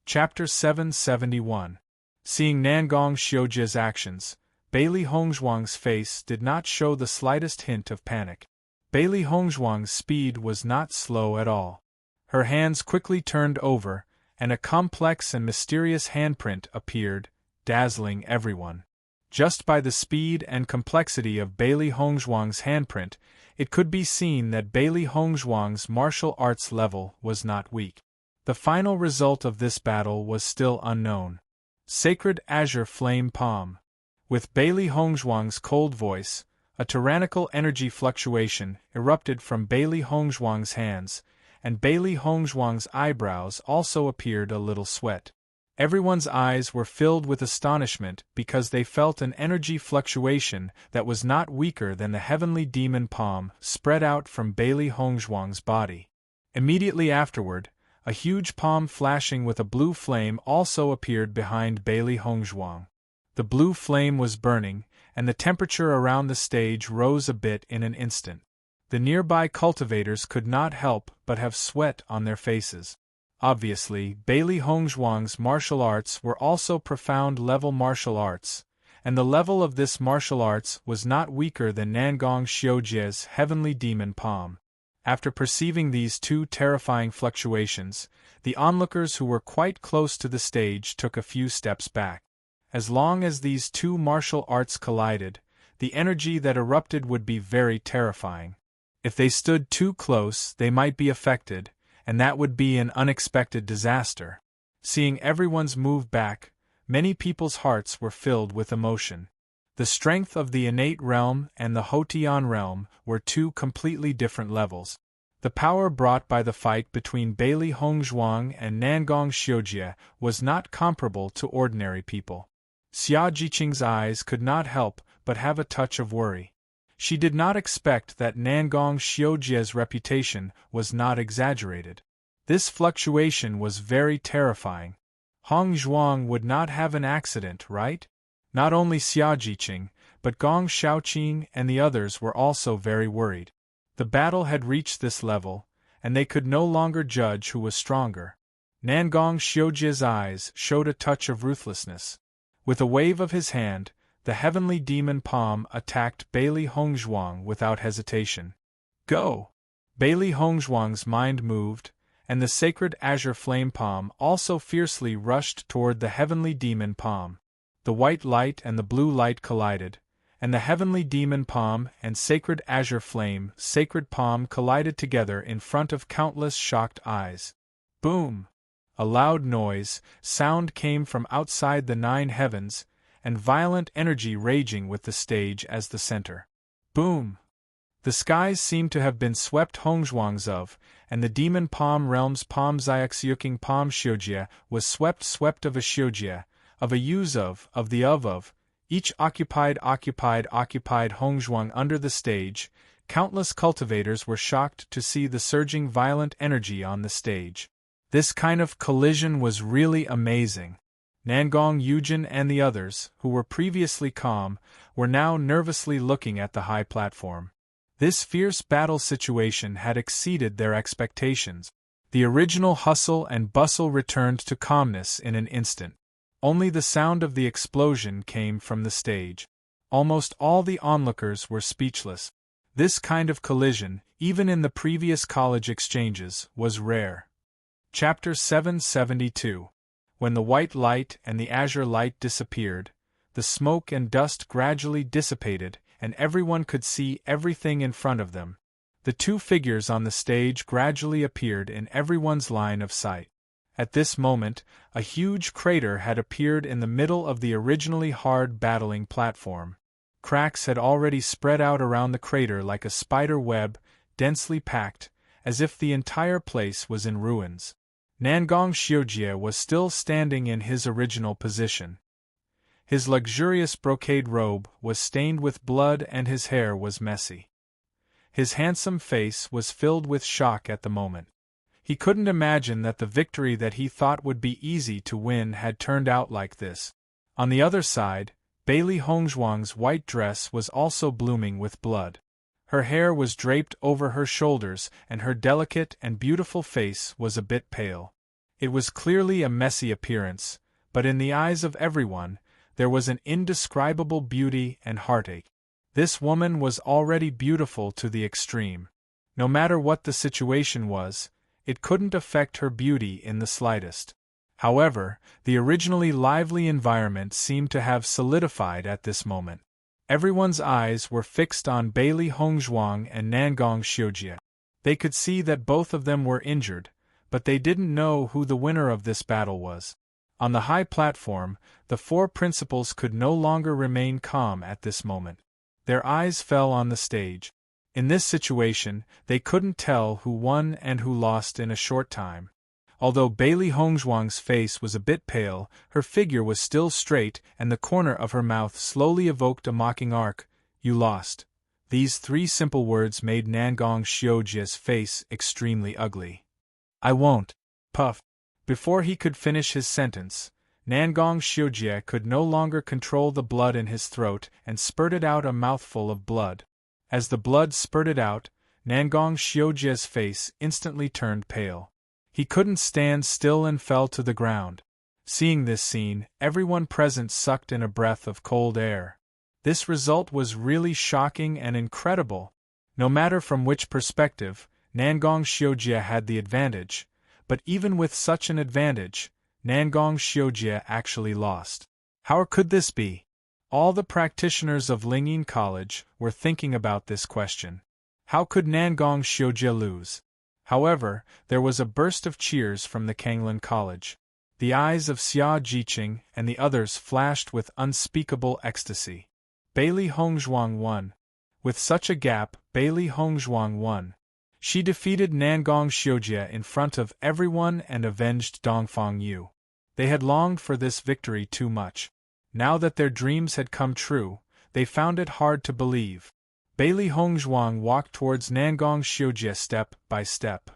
Chapter 771. Seeing Nangong Xiujie's actions, Bailey Hongzhuang's face did not show the slightest hint of panic. Bailey Hongzhuang's speed was not slow at all. Her hands quickly turned over, and a complex and mysterious handprint appeared, dazzling everyone. Just by the speed and complexity of Bailey Hongzhuang's handprint, it could be seen that Bailey Hongzhuang's martial arts level was not weak. The final result of this battle was still unknown. Sacred Azure Flame Palm. With Bailey Hongzhuang's cold voice, a tyrannical energy fluctuation erupted from Bailey Hongzhuang's hands, and Bailey Hongzhuang's eyebrows also appeared a little sweat. Everyone's eyes were filled with astonishment because they felt an energy fluctuation that was not weaker than the heavenly demon palm spread out from Bailey Hongzhuang's body. Immediately afterward, a huge palm flashing with a blue flame also appeared behind Bailey Hongzhuang. The blue flame was burning, and the temperature around the stage rose a bit in an instant. The nearby cultivators could not help but have sweat on their faces. Obviously, Bailey Hongzhuang's martial arts were also profound-level martial arts, and the level of this martial arts was not weaker than Nangong Xiujie's heavenly demon palm. After perceiving these two terrifying fluctuations, the onlookers who were quite close to the stage took a few steps back. As long as these two martial arts collided, the energy that erupted would be very terrifying. If they stood too close, they might be affected, and that would be an unexpected disaster. Seeing everyone's move back, many people's hearts were filled with emotion. The strength of the innate realm and the Hotian realm were two completely different levels. The power brought by the fight between Bailey Hongzhuang and Nangong Xiujie was not comparable to ordinary people. Xia Jiqing's eyes could not help but have a touch of worry. She did not expect that Nangong Xiujie's reputation was not exaggerated. This fluctuation was very terrifying. Hongzhuang would not have an accident, right? Not only Xia Jiqing, but Gong Shaoqing and the others were also very worried. The battle had reached this level, and they could no longer judge who was stronger. Nangong Xiujie's eyes showed a touch of ruthlessness. With a wave of his hand, the heavenly demon palm attacked Bailey Hongzhuang without hesitation. Go! Bailey Hongzhuang's mind moved, and the sacred azure flame palm also fiercely rushed toward the heavenly demon palm. The white light and the blue light collided, and the heavenly demon palm and sacred azure flame sacred palm collided together in front of countless shocked eyes. Boom! A loud sound came from outside the 9 heavens, and violent energy raging with the stage as the center. Boom! The skies seemed to have been swept Hongzhuang's of, and the demon palm realm's palm Xiaoxiyuking palm Xiujie was swept of a Xiujie, of a use of the of, each occupied Hongzhuang under the stage. Countless cultivators were shocked to see the surging violent energy on the stage. This kind of collision was really amazing. Nangong Yujin and the others, who were previously calm, were now nervously looking at the high platform. This fierce battle situation had exceeded their expectations. The original hustle and bustle returned to calmness in an instant. Only the sound of the explosion came from the stage. Almost all the onlookers were speechless. This kind of collision, even in the previous college exchanges, was rare. Chapter 772. When the white light and the azure light disappeared, the smoke and dust gradually dissipated, and everyone could see everything in front of them. The two figures on the stage gradually appeared in everyone's line of sight. At this moment, a huge crater had appeared in the middle of the originally hard battling platform. Cracks had already spread out around the crater like a spider web, densely packed, as if the entire place was in ruins. Nangong Xiujie was still standing in his original position. His luxurious brocade robe was stained with blood and his hair was messy. His handsome face was filled with shock at the moment. He couldn't imagine that the victory that he thought would be easy to win had turned out like this. On the other side, Bailey Hongzhuang's white dress was also blooming with blood. Her hair was draped over her shoulders and her delicate and beautiful face was a bit pale. It was clearly a messy appearance, but in the eyes of everyone, there was an indescribable beauty and heartache. This woman was already beautiful to the extreme. No matter what the situation was, it couldn't affect her beauty in the slightest. However, the originally lively environment seemed to have solidified at this moment. Everyone's eyes were fixed on Bailey Hongzhuang and Nangong Xiujie. They could see that both of them were injured, but they didn't know who the winner of this battle was. On the high platform, the four principals could no longer remain calm at this moment. Their eyes fell on the stage. In this situation, they couldn't tell who won and who lost in a short time. Although Bailey Hongzhuang's face was a bit pale, her figure was still straight and the corner of her mouth slowly evoked a mocking arc. "You lost." These three simple words made Nangong Xiujie's face extremely ugly. "I won't." Puff. Before he could finish his sentence, Nangong Xiujie could no longer control the blood in his throat and spurted out a mouthful of blood. As the blood spurted out, Nangong Xiujie's face instantly turned pale. He couldn't stand still and fell to the ground. Seeing this scene, everyone present sucked in a breath of cold air. This result was really shocking and incredible. No matter from which perspective, Nangong Xiujie had the advantage, but even with such an advantage, Nangong Xiujie actually lost. How could this be? All the practitioners of Lingyin College were thinking about this question. How could Nangong Xiujie lose? However, there was a burst of cheers from the Kanglin College. The eyes of Xia Jiqing and the others flashed with unspeakable ecstasy. Bailey Hongzhuang won. With such a gap, Bailey Hongzhuang won. She defeated Nangong Xiujie in front of everyone and avenged Dongfang Yu. They had longed for this victory too much. Now that their dreams had come true, they found it hard to believe. Bailey Hongzhuang walked towards Nangong Xiujie step by step.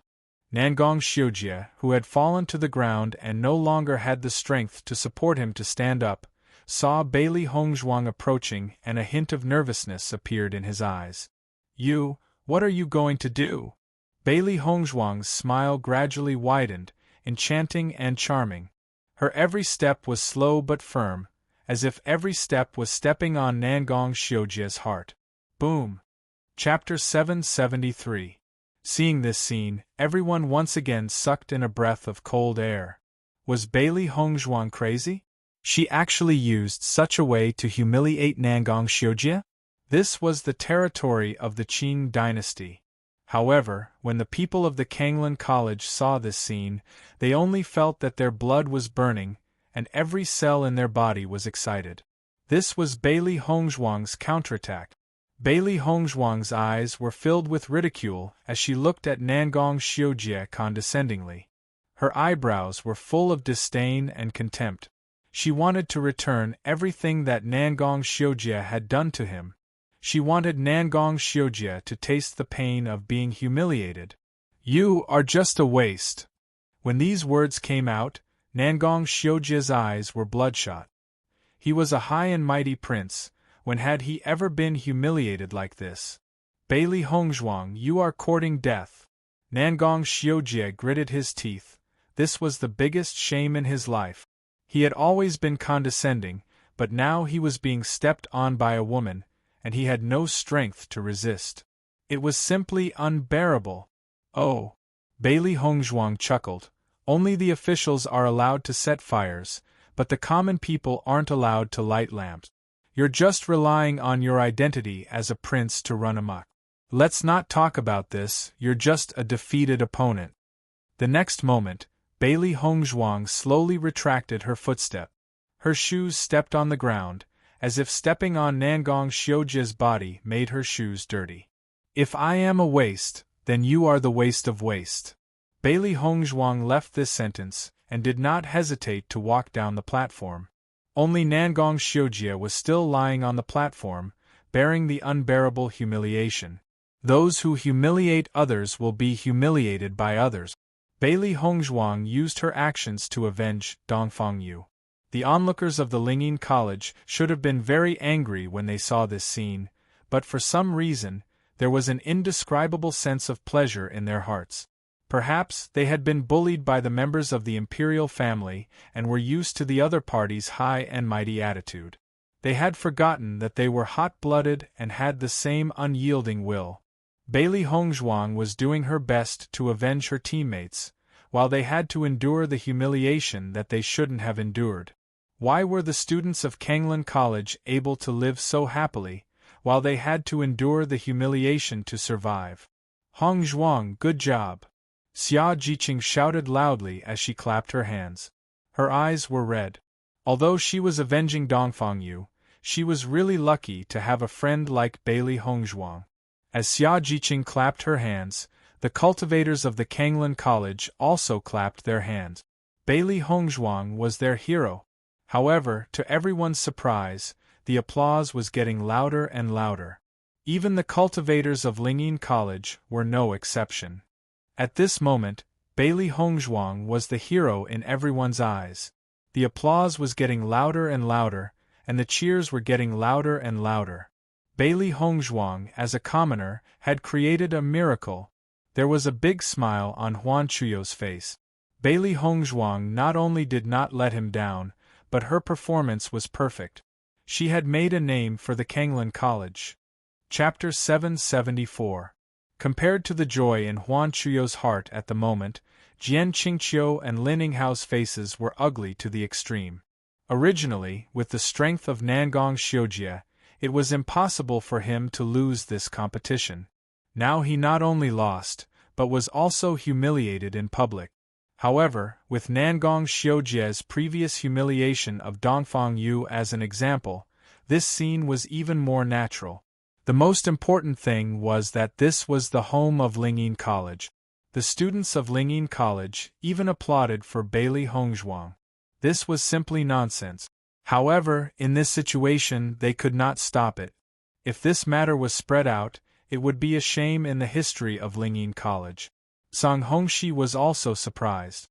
Nangong Xiujie, who had fallen to the ground and no longer had the strength to support him to stand up, saw Bailey Hongzhuang approaching and a hint of nervousness appeared in his eyes. "You, what are you going to do?" Bailey Hongzhuang's smile gradually widened, enchanting and charming. Her every step was slow but firm, as if every step was stepping on Nangong Xiujie's heart. Boom! Chapter 773. Seeing this scene, everyone once again sucked in a breath of cold air. Was Bailey Hongzhuang crazy? She actually used such a way to humiliate Nangong Xiujie? This was the territory of the Qing dynasty. However, when the people of the Kanglin College saw this scene, they only felt that their blood was burning, and every cell in their body was excited. This was Bailey Hongzhuang's counterattack. Bailey Hongzhuang's eyes were filled with ridicule as she looked at Nangong Xiujie condescendingly. Her eyebrows were full of disdain and contempt. She wanted to return everything that Nangong Xiujie had done to him. She wanted Nangong Xiujie to taste the pain of being humiliated. "You are just a waste." When these words came out, Nangong Xiujie's eyes were bloodshot. He was a high and mighty prince. When had he ever been humiliated like this? Bailey Hongzhuang, you are courting death. Nangong Xiujie gritted his teeth. This was the biggest shame in his life. He had always been condescending, but now he was being stepped on by a woman, and he had no strength to resist. It was simply unbearable. Oh! Bailey Hongzhuang chuckled. Only the officials are allowed to set fires, but the common people aren't allowed to light lamps. You're just relying on your identity as a prince to run amok. Let's not talk about this, you're just a defeated opponent. The next moment, Bailey Hongzhuang slowly retracted her footstep. Her shoes stepped on the ground, as if stepping on Nangong Xiujie's body made her shoes dirty. If I am a waste, then you are the waste of waste. Bailey Hongzhuang left this sentence, and did not hesitate to walk down the platform. Only Nangong Xiujie was still lying on the platform, bearing the unbearable humiliation. Those who humiliate others will be humiliated by others. Bailey Hongzhuang used her actions to avenge Dongfang Yu. The onlookers of the Lingyin College should have been very angry when they saw this scene, but for some reason, there was an indescribable sense of pleasure in their hearts. Perhaps they had been bullied by the members of the imperial family and were used to the other party's high and mighty attitude. They had forgotten that they were hot-blooded and had the same unyielding will. Bailey Hongzhuang was doing her best to avenge her teammates, while they had to endure the humiliation that they shouldn't have endured. Why were the students of Kanglin College able to live so happily, while they had to endure the humiliation to survive? Hongzhuang, good job! Xia Jiqing shouted loudly as she clapped her hands. Her eyes were red. Although she was avenging Dongfang Yu, she was really lucky to have a friend like Bailey Hongzhuang. As Xia Jiqing clapped her hands, the cultivators of the Kanglin College also clapped their hands. Bailey Hongzhuang was their hero. However, to everyone's surprise, the applause was getting louder and louder. Even the cultivators of Lingyin College were no exception. At this moment, Bailey Hongzhuang was the hero in everyone's eyes. The applause was getting louder and louder, and the cheers were getting louder and louder. Bailey Hongzhuang, as a commoner, had created a miracle. There was a big smile on Huan Chuyo's face. Bailey Hongzhuang not only did not let him down, but her performance was perfect. She had made a name for the Kanglin College. Chapter 774. Compared to the joy in Huan Chuyo's heart at the moment, Jian Qingqiu and Lin Yinghao's faces were ugly to the extreme. Originally, with the strength of Nangong Xiujie, it was impossible for him to lose this competition. Now he not only lost, but was also humiliated in public. However, with Nangong Xiujie's previous humiliation of Dongfang Yu as an example, this scene was even more natural. The most important thing was that this was the home of Lingyin College. The students of Lingyin College even applauded for Bailey Hongzhuang. This was simply nonsense. However, in this situation they could not stop it. If this matter was spread out, it would be a shame in the history of Lingyin College. Song Hongxi was also surprised.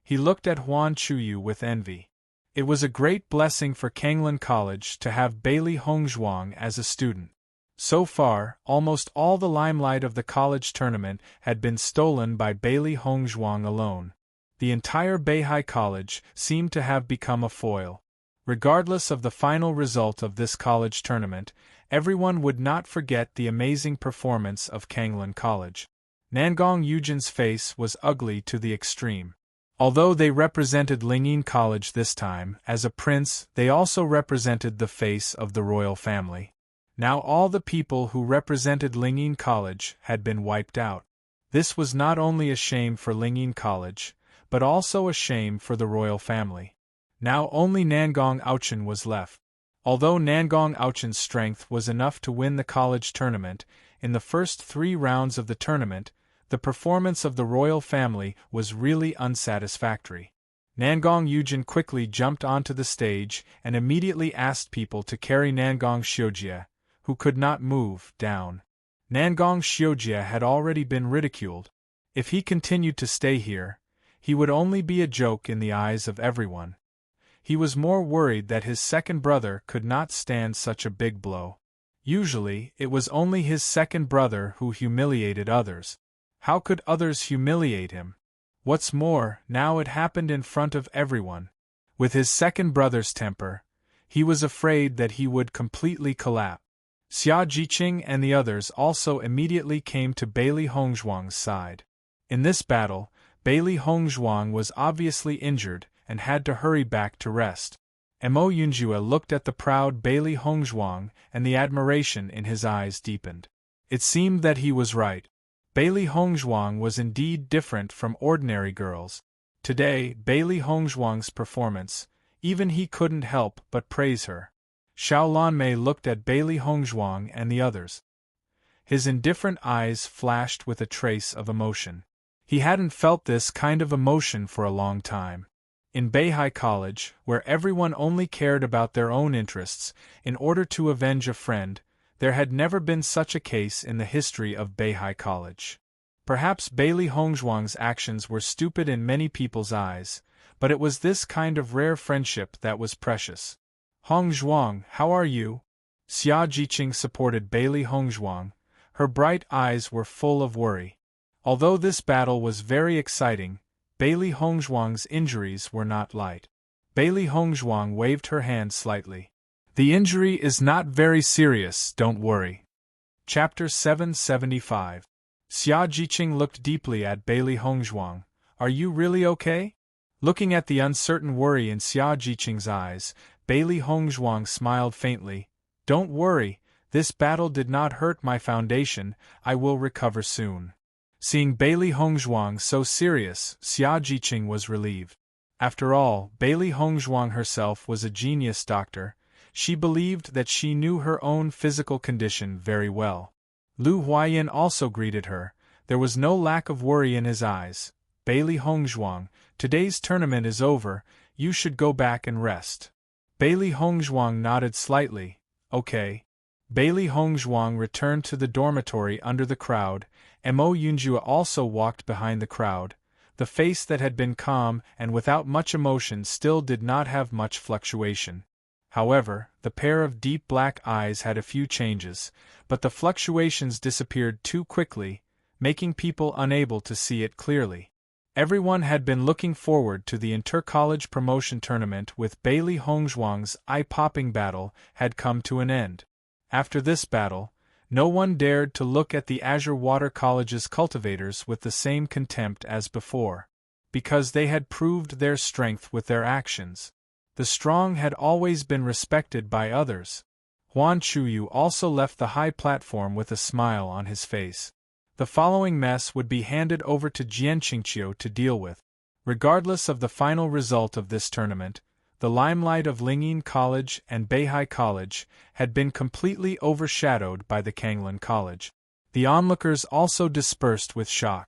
He looked at Huan Chuyu with envy. It was a great blessing for Kanglin College to have Bailey Hongzhuang as a student. So far, almost all the limelight of the college tournament had been stolen by Bailey Hongzhuang alone. The entire Beihai College seemed to have become a foil. Regardless of the final result of this college tournament, everyone would not forget the amazing performance of Kanglin College. Nangong Yujin's face was ugly to the extreme. Although they represented Lingyin College this time, as a prince, they also represented the face of the royal family. Now all the people who represented Lingyin College had been wiped out. This was not only a shame for Lingyin College, but also a shame for the royal family. Now only Nangong Aochen was left. Although Nangong Aochen's strength was enough to win the college tournament, in the first 3 rounds of the tournament, the performance of the royal family was really unsatisfactory. Nangong Yujin quickly jumped onto the stage and immediately asked people to carry Nangong Xiujie, who could not move, down. Nangong Xiujie had already been ridiculed. If he continued to stay here, he would only be a joke in the eyes of everyone. He was more worried that his second brother could not stand such a big blow. Usually, it was only his second brother who humiliated others. How could others humiliate him? What's more, now it happened in front of everyone. With his second brother's temper, he was afraid that he would completely collapse. Xia Jiqing and the others also immediately came to Bailey Hongzhuang's side. In this battle, Bailey Hongzhuang was obviously injured and had to hurry back to rest. Mo Yunjue looked at the proud Bailey Hongzhuang, and the admiration in his eyes deepened. It seemed that he was right. Bailey Hongzhuang was indeed different from ordinary girls. Today, Bailey Hongzhuang's performance, even he couldn't help but praise her. Xiao Lanmei looked at Bailey Hongzhuang and the others. His indifferent eyes flashed with a trace of emotion. He hadn't felt this kind of emotion for a long time. In Beihai College, where everyone only cared about their own interests, in order to avenge a friend, there had never been such a case in the history of Beihai College. Perhaps Bailey Hongzhuang's actions were stupid in many people's eyes, but it was this kind of rare friendship that was precious. Hongzhuang, how are you? Xia Jiqing supported Bailey Hongzhuang. Her bright eyes were full of worry. Although this battle was very exciting, Bailey Hongzhuang's injuries were not light. Bailey Hongzhuang waved her hand slightly. The injury is not very serious, don't worry. Chapter 775. Xia Jiqing looked deeply at Bailey Hongzhuang. Are you really okay? Looking at the uncertain worry in Xia Jiqing's eyes, Bailey Hongzhuang smiled faintly. Don't worry, this battle did not hurt my foundation, I will recover soon. Seeing Bailey Hongzhuang so serious, Xia Jiqing was relieved. After all, Bailey Hongzhuang herself was a genius doctor. She believed that she knew her own physical condition very well. Lu Huayan also greeted her. There was no lack of worry in his eyes. Bailey Hongzhuang, today's tournament is over, you should go back and rest. Bailey Hongzhuang nodded slightly. Okay. Bailey Hongzhuang returned to the dormitory under the crowd. Mo Yunjue also walked behind the crowd. The face that had been calm and without much emotion still did not have much fluctuation. However, the pair of deep black eyes had a few changes, but the fluctuations disappeared too quickly, making people unable to see it clearly. Everyone had been looking forward to the inter-college promotion tournament with Bailey Hongzhuang's eye-popping battle had come to an end. After this battle, no one dared to look at the Azure Water College's cultivators with the same contempt as before, because they had proved their strength with their actions. The strong had always been respected by others. Huan Chuyu also left the high platform with a smile on his face. The following mess would be handed over to Jian Qingqiu to deal with. Regardless of the final result of this tournament, the limelight of Lingyin College and Beihai College had been completely overshadowed by the Kanglin College. The onlookers also dispersed with shock.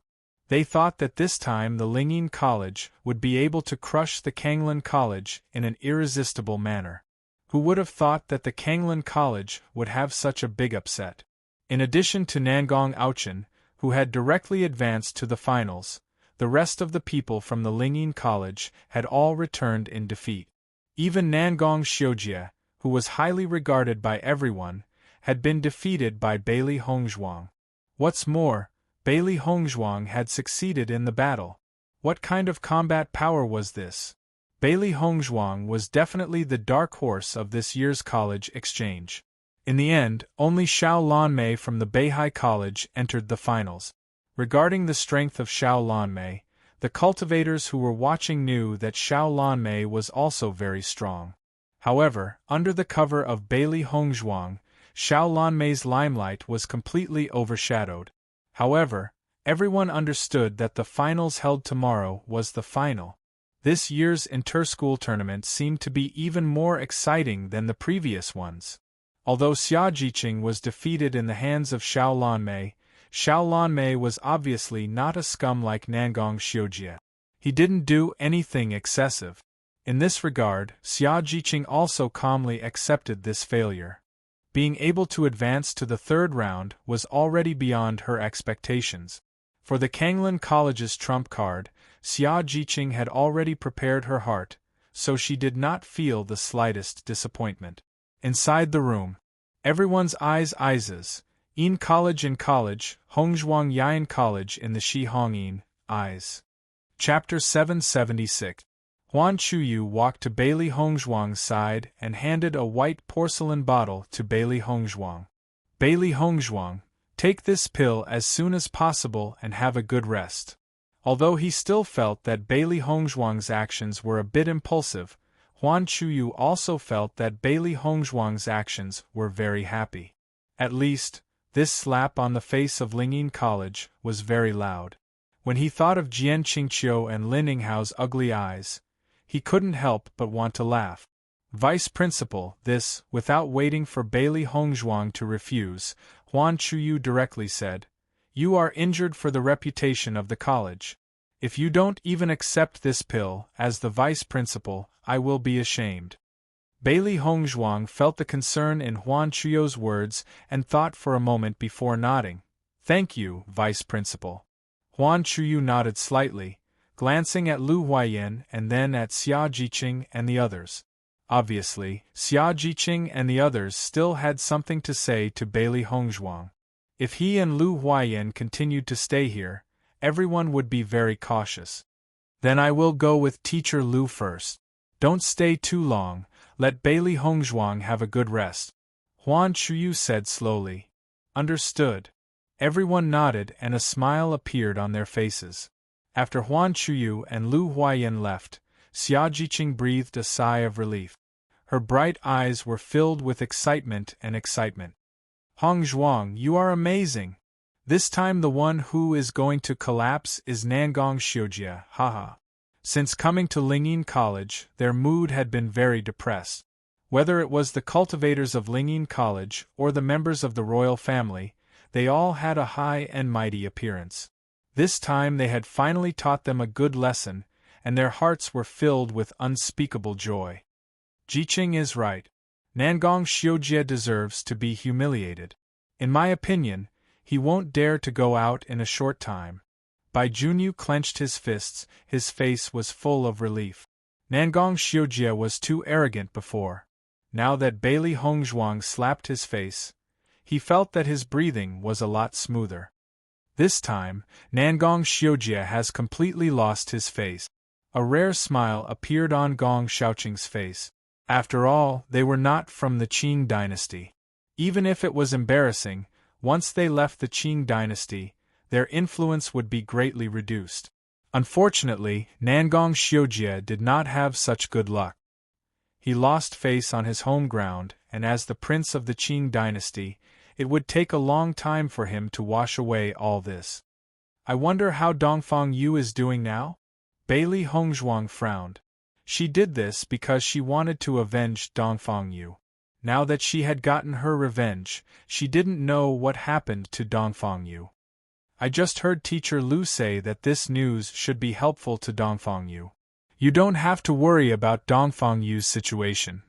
They thought that this time the Lingyin College would be able to crush the Kanglin College in an irresistible manner. Who would have thought that the Kanglin College would have such a big upset? In addition to Nangong Aochen, who had directly advanced to the finals, the rest of the people from the Lingyin College had all returned in defeat. Even Nangong Xiujie, who was highly regarded by everyone, had been defeated by Bailey Hongzhuang. What's more, Bailey Hongzhuang had succeeded in the battle. What kind of combat power was this? Bailey Hongzhuang was definitely the dark horse of this year's college exchange. In the end, only Xiao Lanmei from the Beihai College entered the finals. Regarding the strength of Xiao Lanmei, the cultivators who were watching knew that Xiao Lanmei was also very strong. However, under the cover of Bailey Hongzhuang, Xiao Lanmei's limelight was completely overshadowed. However, everyone understood that the finals held tomorrow was the final. This year's inter-school tournament seemed to be even more exciting than the previous ones. Although Xia Jiqing was defeated in the hands of Xiao Lanmei was obviously not a scum like Nangong Xiujie. He didn't do anything excessive. In this regard, Xia Jiqing also calmly accepted this failure. Being able to advance to the third round was already beyond her expectations. For the Kanglin College's trump card, Xia Jiqing had already prepared her heart, so she did not feel the slightest disappointment. Inside the room, Everyone's eyes, in college, Hongzhuang Yan College in the Shi Hongyin, eyes. Chapter 776. Huan Chuyu walked to Bailey Hongzhuang's side and handed a white porcelain bottle to Bailey Hongzhuang. Bailey Hongzhuang, take this pill as soon as possible and have a good rest. Although he still felt that Bailey Hongzhuang's actions were a bit impulsive, Huan Chuyu also felt that Bailey Hongzhuang's actions were very happy. At least, this slap on the face of Lingyin College was very loud. When he thought of Jian Qingqiu and Lin Yinghao's ugly eyes, he couldn't help but want to laugh. Vice Principal, this, without waiting for Bailey Hongzhuang to refuse, Huan Chuyu directly said, "You are injured for the reputation of the college. If you don't even accept this pill, as the Vice Principal, I will be ashamed." Bailey Hongzhuang felt the concern in Huan Chuyu's words and thought for a moment before nodding. "Thank you, Vice Principal." Huan Chuyu nodded slightly, glancing at Lu Huaiyan and then at Xia Jiqing and the others. Obviously, Xia Jiqing and the others still had something to say to Bailey Hongzhuang. If he and Lu Huaiyan continued to stay here, everyone would be very cautious. "Then I will go with Teacher Lu first. Don't stay too long, let Bailey Hongzhuang have a good rest," Huan Chuyu said slowly. "Understood." Everyone nodded and a smile appeared on their faces. After Huan Chuyu and Lu Huaiyan left, Xia Jiqing breathed a sigh of relief. Her bright eyes were filled with excitement. "Hongzhuang, you are amazing! This time the one who is going to collapse is Nangong Xiujia, haha." Since coming to Lingyin College, their mood had been very depressed. Whether it was the cultivators of Lingyin College or the members of the royal family, they all had a high and mighty appearance. This time they had finally taught them a good lesson, and their hearts were filled with unspeakable joy. Jiqing is right. Nangong Xiujia deserves to be humiliated. In my opinion, he won't dare to go out in a short time. Bai Junyu clenched his fists, his face was full of relief. Nangong Xiujia was too arrogant before. Now that Bailey Hongzhuang slapped his face, he felt that his breathing was a lot smoother. This time, Nangong Xiujia has completely lost his face. A rare smile appeared on Gong Shaoqing's face. After all, they were not from the Qing dynasty. Even if it was embarrassing, once they left the Qing dynasty, their influence would be greatly reduced. Unfortunately, Nangong Xiujia did not have such good luck. He lost face on his home ground, and as the prince of the Qing dynasty, it would take a long time for him to wash away all this. "I wonder how Dongfang Yu is doing now?" Bailey Hongzhuang frowned. She did this because she wanted to avenge Dongfang Yu. Now that she had gotten her revenge, she didn't know what happened to Dongfang Yu. "I just heard Teacher Lu say that this news should be helpful to Dongfang Yu. You don't have to worry about Dongfang Yu's situation.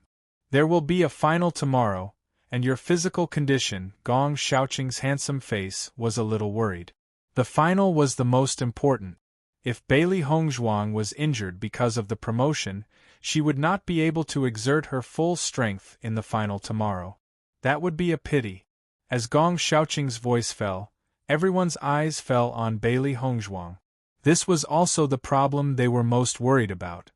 There will be a final tomorrow, and your physical condition." Gong Shaoqing's handsome face was a little worried. The final was the most important. If Bailey Hongzhuang was injured because of the promotion, she would not be able to exert her full strength in the final tomorrow. That would be a pity. As Gong Shaoqing's voice fell, everyone's eyes fell on Bailey Hongzhuang. This was also the problem they were most worried about.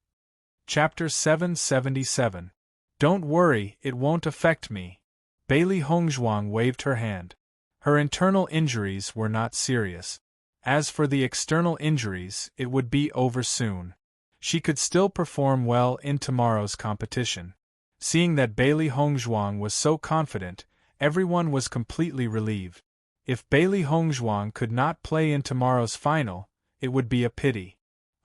Chapter 777. "Don't worry, it won't affect me." Bailey Hongzhuang waved her hand. Her internal injuries were not serious. As for the external injuries, it would be over soon. She could still perform well in tomorrow's competition. Seeing that Bailey Hongzhuang was so confident, everyone was completely relieved. If Bailey Hongzhuang could not play in tomorrow's final, it would be a pity.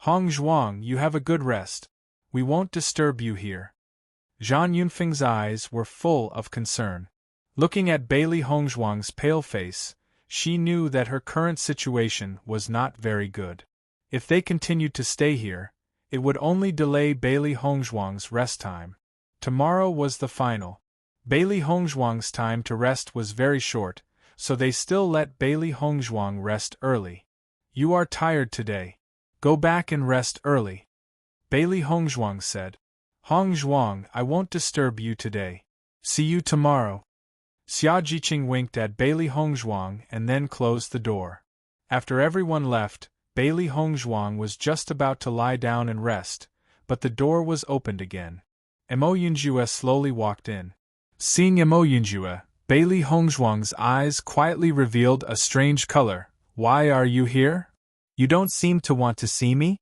"Hongzhuang, you have a good rest. We won't disturb you here." Zhang Yunfeng's eyes were full of concern. Looking at Bailey Hongzhuang's pale face, she knew that her current situation was not very good. If they continued to stay here, it would only delay Bailey Hongzhuang's rest time. Tomorrow was the final. Bailey Hongzhuang's time to rest was very short, so they still let Bailey Hongzhuang rest early. "You are tired today. Go back and rest early," Bailey Hongzhuang said. "Hongzhuang, I won't disturb you today. See you tomorrow." Xia Jiqing winked at Bailey Hongzhuang and then closed the door. After everyone left, Bailey Hongzhuang was just about to lie down and rest, but the door was opened again. Mo Yunjue slowly walked in. Seeing Mo Yunjue, Bailey Hongzhuang's eyes quietly revealed a strange color. Why are you here? You don't seem to want to see me?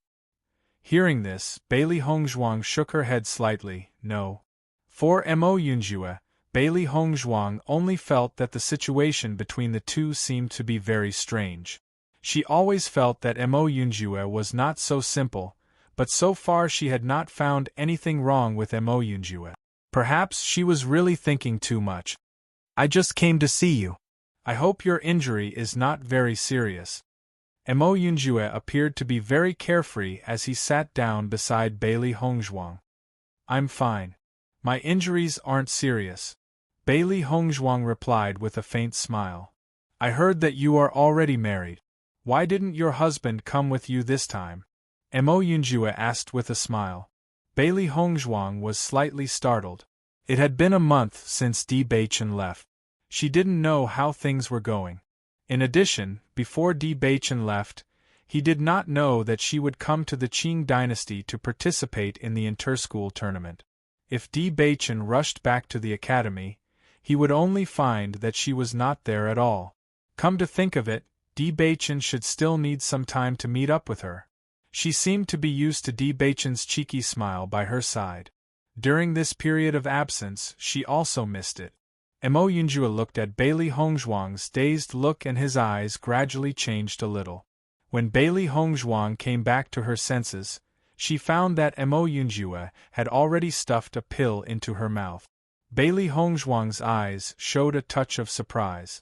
Hearing this, Bailey Hongzhuang shook her head slightly. No. For Mo Yunjue, Bailey Hongzhuang only felt that the situation between the two seemed to be very strange. She always felt that Mo Yunjue was not so simple, but so far she had not found anything wrong with Mo Yunjue. Perhaps she was really thinking too much. I just came to see you. I hope your injury is not very serious. Mo Yunjue appeared to be very carefree as he sat down beside Bailey Hongzhuang. I'm fine. My injuries aren't serious. Bailey Hongzhuang replied with a faint smile. I heard that you are already married. Why didn't your husband come with you this time? Mo Yunjue asked with a smile. Bailey Hongzhuang was slightly startled. It had been a month since Di Beichen left. She didn't know how things were going. In addition, before Di Beichen left, he did not know that she would come to the Qing dynasty to participate in the inter-school tournament. If Di Beichen rushed back to the academy, he would only find that she was not there at all. Come to think of it, Di Beichen should still need some time to meet up with her. She seemed to be used to Di Beichen's cheeky smile by her side. During this period of absence, she also missed it. Mo Yunjue looked at Bailey Hongzhuang's dazed look and his eyes gradually changed a little. When Bailey Hongzhuang came back to her senses, she found that Mo Yunjue had already stuffed a pill into her mouth. Bailey Hongzhuang's eyes showed a touch of surprise.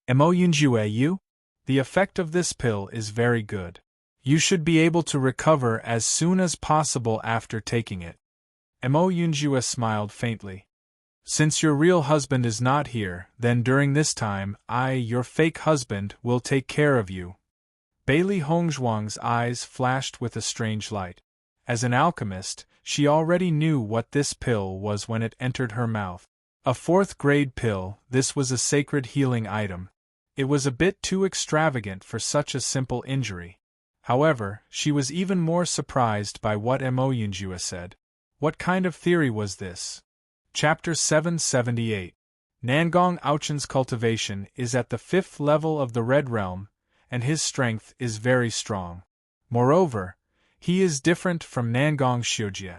Mo Yunjue, you? The effect of this pill is very good. You should be able to recover as soon as possible after taking it. Mo Yunjue smiled faintly. Since your real husband is not here, then during this time, I, your fake husband, will take care of you. Bailey Hongzhuang's eyes flashed with a strange light. As an alchemist, she already knew what this pill was when it entered her mouth. A 4th-grade pill, this was a sacred healing item. It was a bit too extravagant for such a simple injury. However, she was even more surprised by what Mo Yunjue said. What kind of theory was this? Chapter 778. Nangong Aochen's cultivation is at the 5th level of the Red Realm, and his strength is very strong. Moreover, he is different from Nangong Xiujie.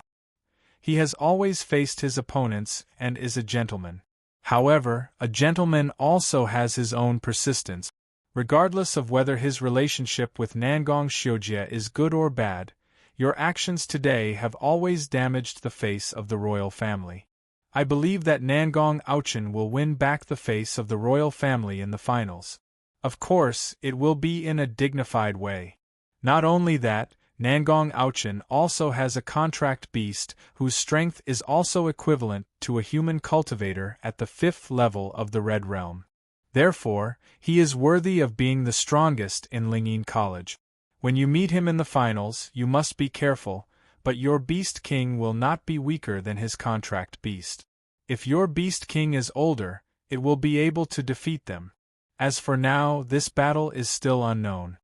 He has always faced his opponents and is a gentleman. However, a gentleman also has his own persistence. Regardless of whether his relationship with Nangong Xiujie is good or bad, your actions today have always damaged the face of the royal family. I believe that Nangong Aochen will win back the face of the royal family in the finals. Of course, it will be in a dignified way. Not only that, Nangong Aochen also has a contract beast whose strength is also equivalent to a human cultivator at the 5th level of the Red Realm. Therefore, he is worthy of being the strongest in Lingyin College. When you meet him in the finals, you must be careful, but your Beast King will not be weaker than his contract beast. If your Beast King is older, it will be able to defeat them. As for now, this battle is still unknown.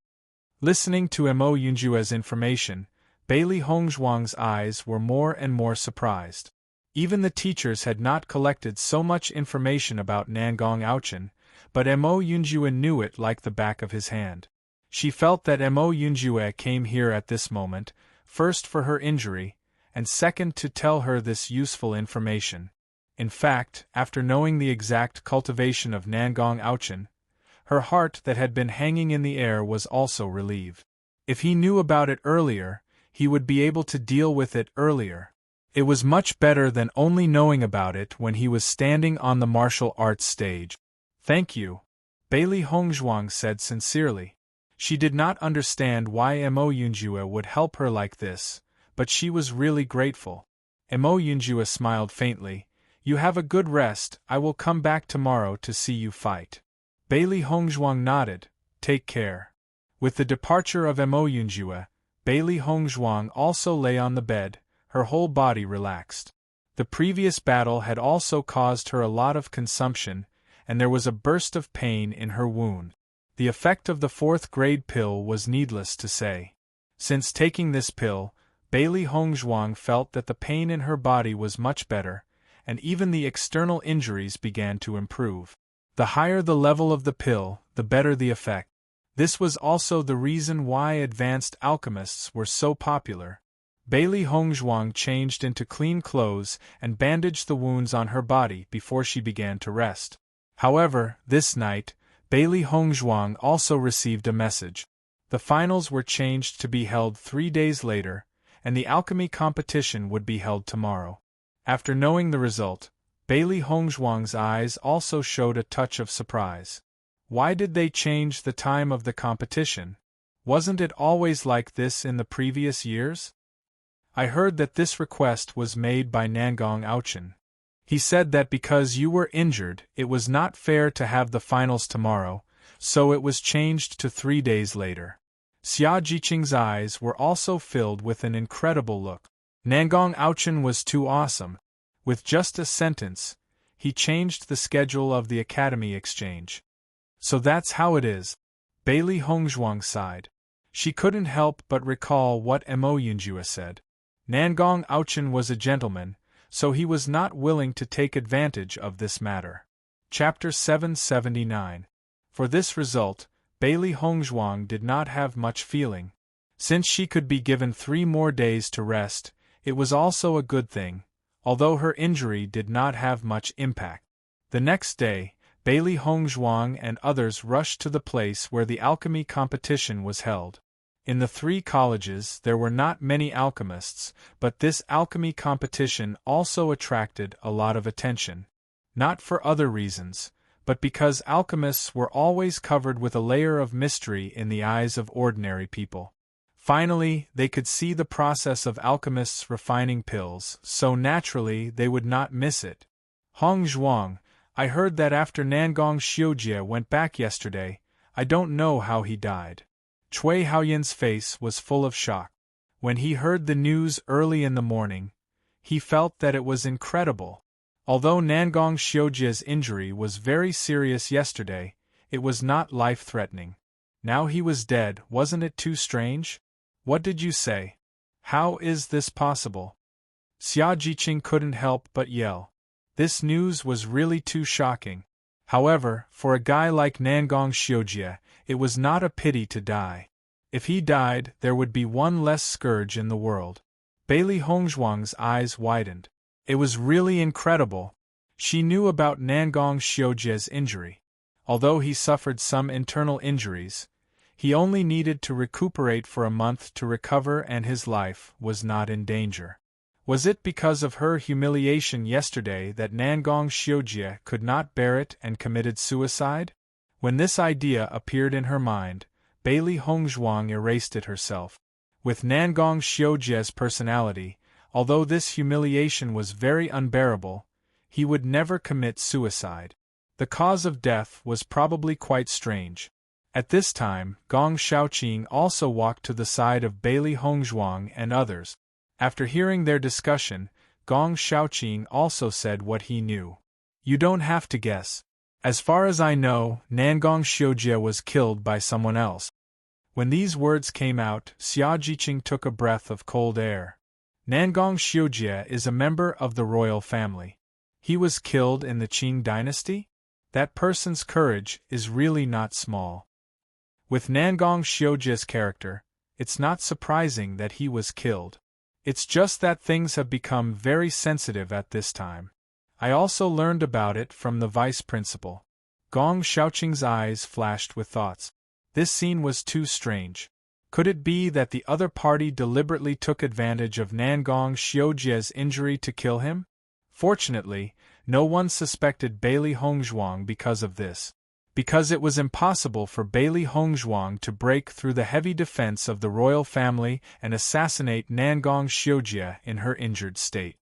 Listening to Mo Yunjue's information, Bailey Hongzhuang's eyes were more and more surprised. Even the teachers had not collected so much information about Nangong Aochen, but Mo Yunjue knew it like the back of his hand. She felt that Mo Yunjue came here at this moment, first for her injury, and second to tell her this useful information. In fact, after knowing the exact cultivation of Nangong Aochen, her heart that had been hanging in the air was also relieved. If he knew about it earlier, he would be able to deal with it earlier. It was much better than only knowing about it when he was standing on the martial arts stage. Thank you, Bailey Hongzhuang said sincerely. She did not understand why Mo Yunjue would help her like this, but she was really grateful. Mo Yunjue smiled faintly. You have a good rest, I will come back tomorrow to see you fight. Bailey Hongzhuang nodded. Take care. With the departure of Mo Yunjue, Bailey Hongzhuang also lay on the bed, her whole body relaxed. The previous battle had also caused her a lot of consumption, and there was a burst of pain in her wound. The effect of the fourth-grade pill was needless to say. Since taking this pill, Bailey Hongzhuang felt that the pain in her body was much better, and even the external injuries began to improve. The higher the level of the pill, the better the effect. This was also the reason why advanced alchemists were so popular. Bailey Hongzhuang changed into clean clothes and bandaged the wounds on her body before she began to rest. However, this night, Bailey Hongzhuang also received a message. The finals were changed to be held 3 days later, and the alchemy competition would be held tomorrow. After knowing the result, Bailey Hongzhuang's eyes also showed a touch of surprise. Why did they change the time of the competition? Wasn't it always like this in the previous years? I heard that this request was made by Nangong Aochen. He said that because you were injured, it was not fair to have the finals tomorrow, so it was changed to 3 days later. Xia Jiqing's eyes were also filled with an incredible look. Nangong Aochen was too awesome. With just a sentence, he changed the schedule of the Academy exchange. So that's how it is. Bailey Hongzhuang sighed. She couldn't help but recall what Mo Yunjua said. Nangong Aochen was a gentleman, so he was not willing to take advantage of this matter. Chapter 779. For this result, Bailey Hongzhuang did not have much feeling. Since she could be given 3 more days to rest, it was also a good thing, although her injury did not have much impact. The next day, Bailey Hongzhuang and others rushed to the place where the alchemy competition was held. In the 3 colleges there were not many alchemists, but this alchemy competition also attracted a lot of attention. Not for other reasons, but because alchemists were always covered with a layer of mystery in the eyes of ordinary people. Finally, they could see the process of alchemists refining pills, so naturally they would not miss it. Hongzhuang, I heard that after Nangong Xiujie went back yesterday, I don't know how he died. Cui Haoyin's face was full of shock. When he heard the news early in the morning, he felt that it was incredible. Although Nangong Xiujie's injury was very serious yesterday, it was not life-threatening. Now he was dead, wasn't it too strange? What did you say? How is this possible? Xia Jiqing couldn't help but yell. This news was really too shocking. However, for a guy like Nangong Xiujie, it was not a pity to die. If he died, there would be one less scourge in the world. Bailey Hongzhuang's eyes widened. It was really incredible. She knew about Nangong Xiujie's injury. Although he suffered some internal injuries, he only needed to recuperate for a month to recover and his life was not in danger. Was it because of her humiliation yesterday that Nangong Xiujie could not bear it and committed suicide? When this idea appeared in her mind, Bailey Hongzhuang erased it herself. With Nangong Xiujie's personality, although this humiliation was very unbearable, he would never commit suicide. The cause of death was probably quite strange. At this time, Gong Shaoqing also walked to the side of Bailey Hongzhuang and others. After hearing their discussion, Gong Shaoqing also said what he knew. You don't have to guess. As far as I know, Nangong Xiujie was killed by someone else. When these words came out, Xia Jiqing took a breath of cold air. Nangong Xiujie is a member of the royal family. He was killed in the Qing dynasty? That person's courage is really not small. With Nangong Xiujie's character, it's not surprising that he was killed. It's just that things have become very sensitive at this time. I also learned about it from the vice principal. Gong Shaoqing's eyes flashed with thoughts. This scene was too strange. Could it be that the other party deliberately took advantage of Nangong Xiujie's injury to kill him? Fortunately, no one suspected Bailey Hongzhuang because of this. Because it was impossible for Bailey Hongzhuang to break through the heavy defense of the royal family and assassinate Nangong Xiujie in her injured state.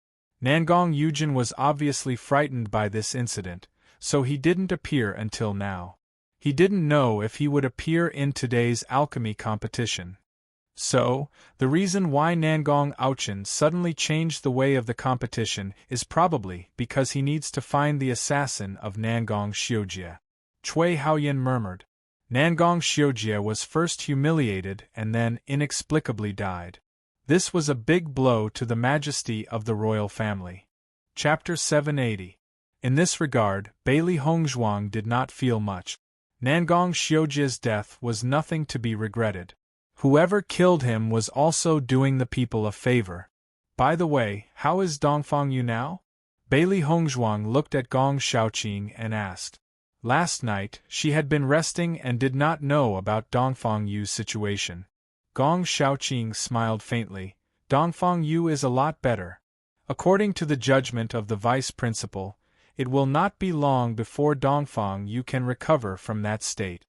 Nangong Yujin was obviously frightened by this incident, so he didn't appear until now. He didn't know if he would appear in today's alchemy competition. So, the reason why Nangong Auchen suddenly changed the way of the competition is probably because he needs to find the assassin of Nangong Xiujie. Cui Haoyan murmured. Nangong Xiujie was first humiliated and then inexplicably died. This was a big blow to the majesty of the royal family. Chapter 780. In this regard, Bailey Hongzhuang did not feel much. Nangong Xiujie's death was nothing to be regretted. Whoever killed him was also doing the people a favor. By the way, how is Dongfang Yu now? Bailey Hongzhuang looked at Gong Xiaoqing and asked. Last night, she had been resting and did not know about Dongfang Yu's situation. Gong Xiaoqing smiled faintly. Dongfang Yu is a lot better. According to the judgment of the vice principal, it will not be long before Dongfang Yu can recover from that state.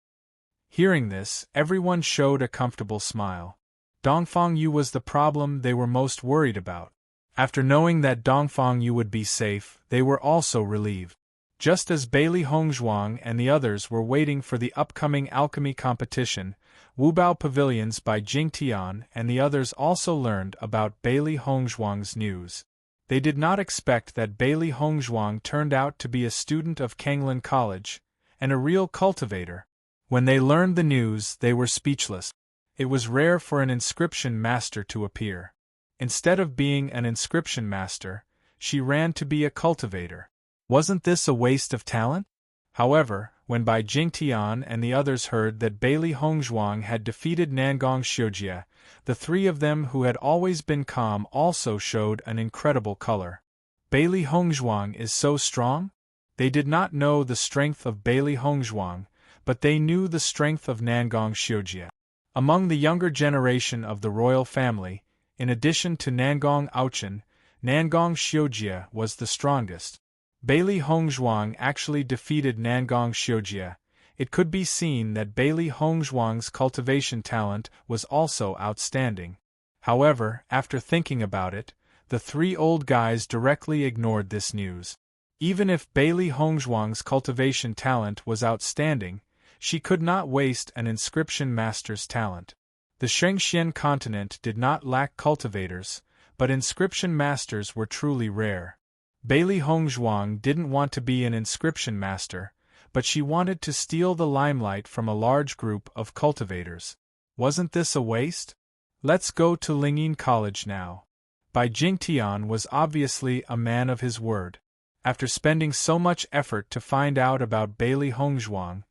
Hearing this, everyone showed a comfortable smile. Dongfang Yu was the problem they were most worried about. After knowing that Dongfang Yu would be safe, they were also relieved. Just as Bailey Hongzhuang and the others were waiting for the upcoming alchemy competition, Wubao Pavilions by Jingtian and the others also learned about Bailey Hongzhuang's news. They did not expect that Bailey Hongzhuang turned out to be a student of Kanglin College, and a real cultivator. When they learned the news, they were speechless. It was rare for an inscription master to appear. Instead of being an inscription master, she ran to be a cultivator. Wasn't this a waste of talent? However, when Bai Jingtian and the others heard that Bailey Hongzhuang had defeated Nangong Xiujie, the three of them who had always been calm also showed an incredible color. Bailey Hongzhuang is so strong? They did not know the strength of Bailey Hongzhuang, but they knew the strength of Nangong Xiujie. Among the younger generation of the royal family, in addition to Nangong Auchen, Nangong Xiujie was the strongest. Bailey Hongzhuang actually defeated Nangong Xiujie. It could be seen that Bailey Hongzhuang's cultivation talent was also outstanding. However, after thinking about it, the three old guys directly ignored this news. Even if Bailey Hongzhuang's cultivation talent was outstanding, she could not waste an inscription master's talent. The Shengxian continent did not lack cultivators, but inscription masters were truly rare. Bailey Hongzhuang didn't want to be an inscription master, but she wanted to steal the limelight from a large group of cultivators. Wasn't this a waste? Let's go to Lingyin College now. Bai Jingtian was obviously a man of his word. After spending so much effort to find out about Bailey Hongzhuang,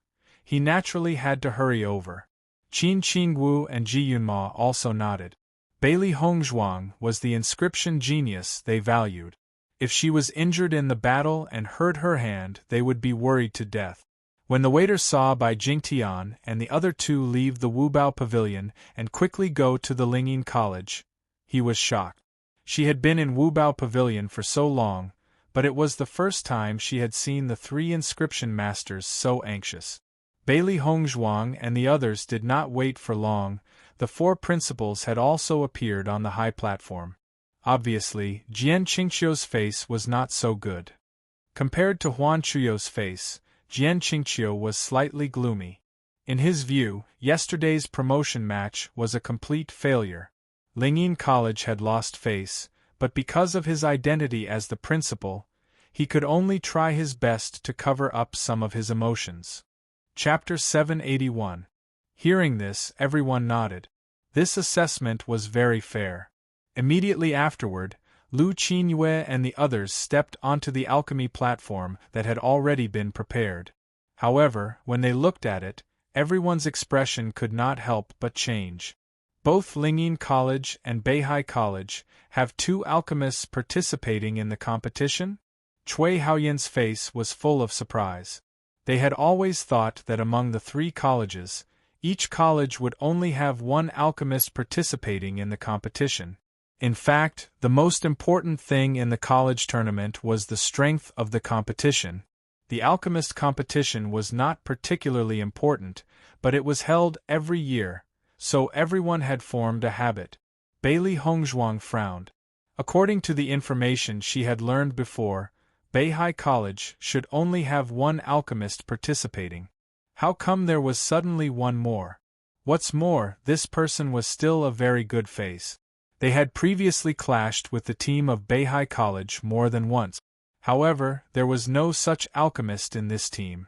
he naturally had to hurry over. Qin Qingwu and Ji Yunma also nodded. Bailey Hongzhuang was the inscription genius they valued. If she was injured in the battle and hurt her hand, they would be worried to death. When the waiter saw Bai Jingtian and the other two leave the Wubao Pavilion and quickly go to the Lingyin College, he was shocked. She had been in Wubao Pavilion for so long, but it was the first time she had seen the three inscription masters so anxious. Bailey Hongzhuang and the others did not wait for long. The four principals had also appeared on the high platform. Obviously, Jian Qingqiu's face was not so good. Compared to Huan Chuyo's face, Jian Qingqiu was slightly gloomy. In his view, yesterday's promotion match was a complete failure. Lingyin College had lost face, but because of his identity as the principal, he could only try his best to cover up some of his emotions. Chapter 781. Hearing this, everyone nodded. This assessment was very fair. Immediately afterward, Lu Qinyue and the others stepped onto the alchemy platform that had already been prepared. However, when they looked at it, everyone's expression could not help but change. Both Lingyin College and Beihai College have two alchemists participating in the competition? Cui Haoyan's face was full of surprise. They had always thought that among the three colleges, each college would only have one alchemist participating in the competition. In fact, the most important thing in the college tournament was the strength of the competition. The alchemist competition was not particularly important, but it was held every year, so everyone had formed a habit. Bailey Hongzhuang frowned. According to the information she had learned before, Beihai College should only have one alchemist participating. How come there was suddenly one more? What's more, this person was still a very good face. They had previously clashed with the team of Beihai College more than once. However, there was no such alchemist in this team.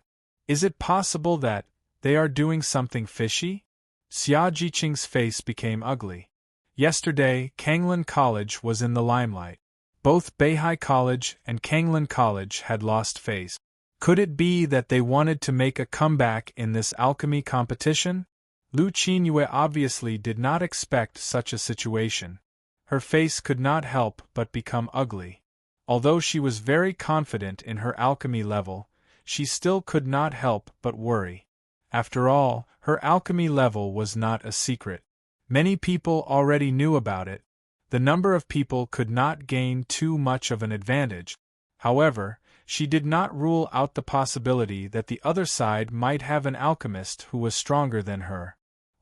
Is it possible that they are doing something fishy? Xia Jiqing's face became ugly. Yesterday, Kanglin College was in the limelight. Both Beihai College and Kanglin College had lost face. Could it be that they wanted to make a comeback in this alchemy competition? Lu Qinyue obviously did not expect such a situation. Her face could not help but become ugly. Although she was very confident in her alchemy level, she still could not help but worry. After all, her alchemy level was not a secret. Many people already knew about it. The number of people could not gain too much of an advantage. However, she did not rule out the possibility that the other side might have an alchemist who was stronger than her.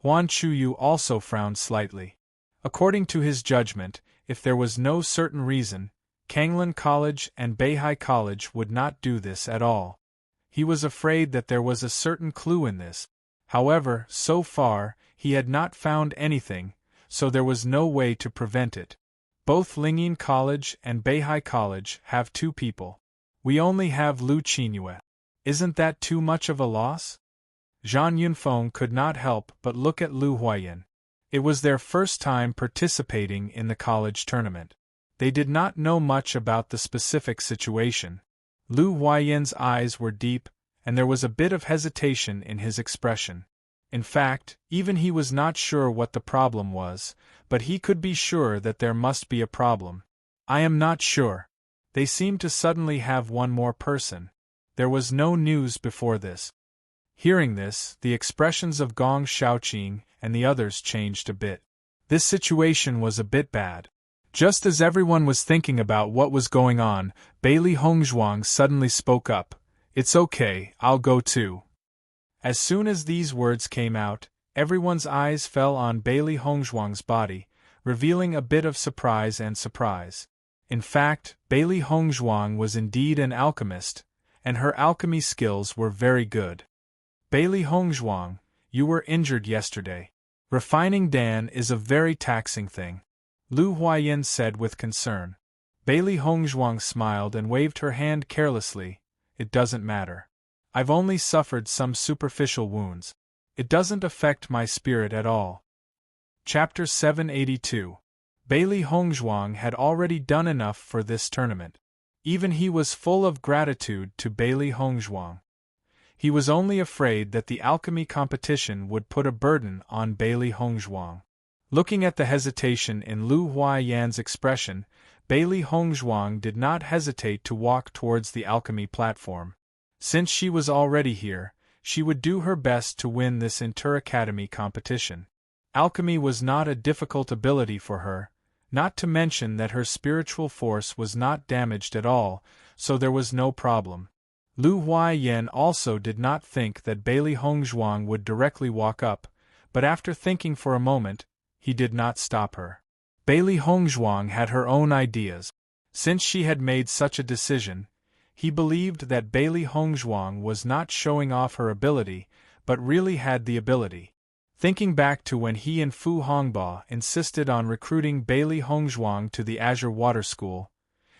Huan Chuyu also frowned slightly. According to his judgment, if there was no certain reason, Kanglin College and Beihai College would not do this at all. He was afraid that there was a certain clue in this. However, so far, he had not found anything, so there was no way to prevent it. Both Lingyin College and Beihai College have 2 people. We only have Lu Qinyue. Isn't that too much of a loss? Zhang Yunfeng could not help but look at Lu Huayan. It was their first time participating in the college tournament. They did not know much about the specific situation. Lu Huayan's eyes were deep, and there was a bit of hesitation in his expression. In fact, even he was not sure what the problem was, but he could be sure that there must be a problem. I am not sure. They seemed to suddenly have one more person. There was no news before this. Hearing this, the expressions of Gong Shaoqing and the others changed a bit. This situation was a bit bad. Just as everyone was thinking about what was going on, Bailey Hongzhuang suddenly spoke up. It's okay, I'll go too. As soon as these words came out, everyone's eyes fell on Bailey Hongzhuang's body, revealing a bit of surprise and surprise. In fact, Bailey Hongzhuang was indeed an alchemist, and her alchemy skills were very good. Bailey Hongzhuang, you were injured yesterday. Refining Dan is a very taxing thing. Lu Huayan said with concern. Bailey Hongzhuang smiled and waved her hand carelessly. It doesn't matter. I've only suffered some superficial wounds. It doesn't affect my spirit at all. Chapter 782. Bailey Hongzhuang had already done enough for this tournament. Even he was full of gratitude to Bailey Hongzhuang. He was only afraid that the alchemy competition would put a burden on Bailey Hongzhuang. Looking at the hesitation in Lu Huayan's expression, Bailey Hongzhuang did not hesitate to walk towards the alchemy platform. Since she was already here, she would do her best to win this inter-academy competition. Alchemy was not a difficult ability for her, not to mention that her spiritual force was not damaged at all, so there was no problem. Lu Huayan also did not think that Bailey Hongzhuang would directly walk up, but after thinking for a moment, he did not stop her. Bailey Hongzhuang had her own ideas. Since she had made such a decision, he believed that Bailey Hongzhuang was not showing off her ability, but really had the ability. Thinking back to when he and Fu Hongba insisted on recruiting Bailey Hongzhuang to the Azure Water School,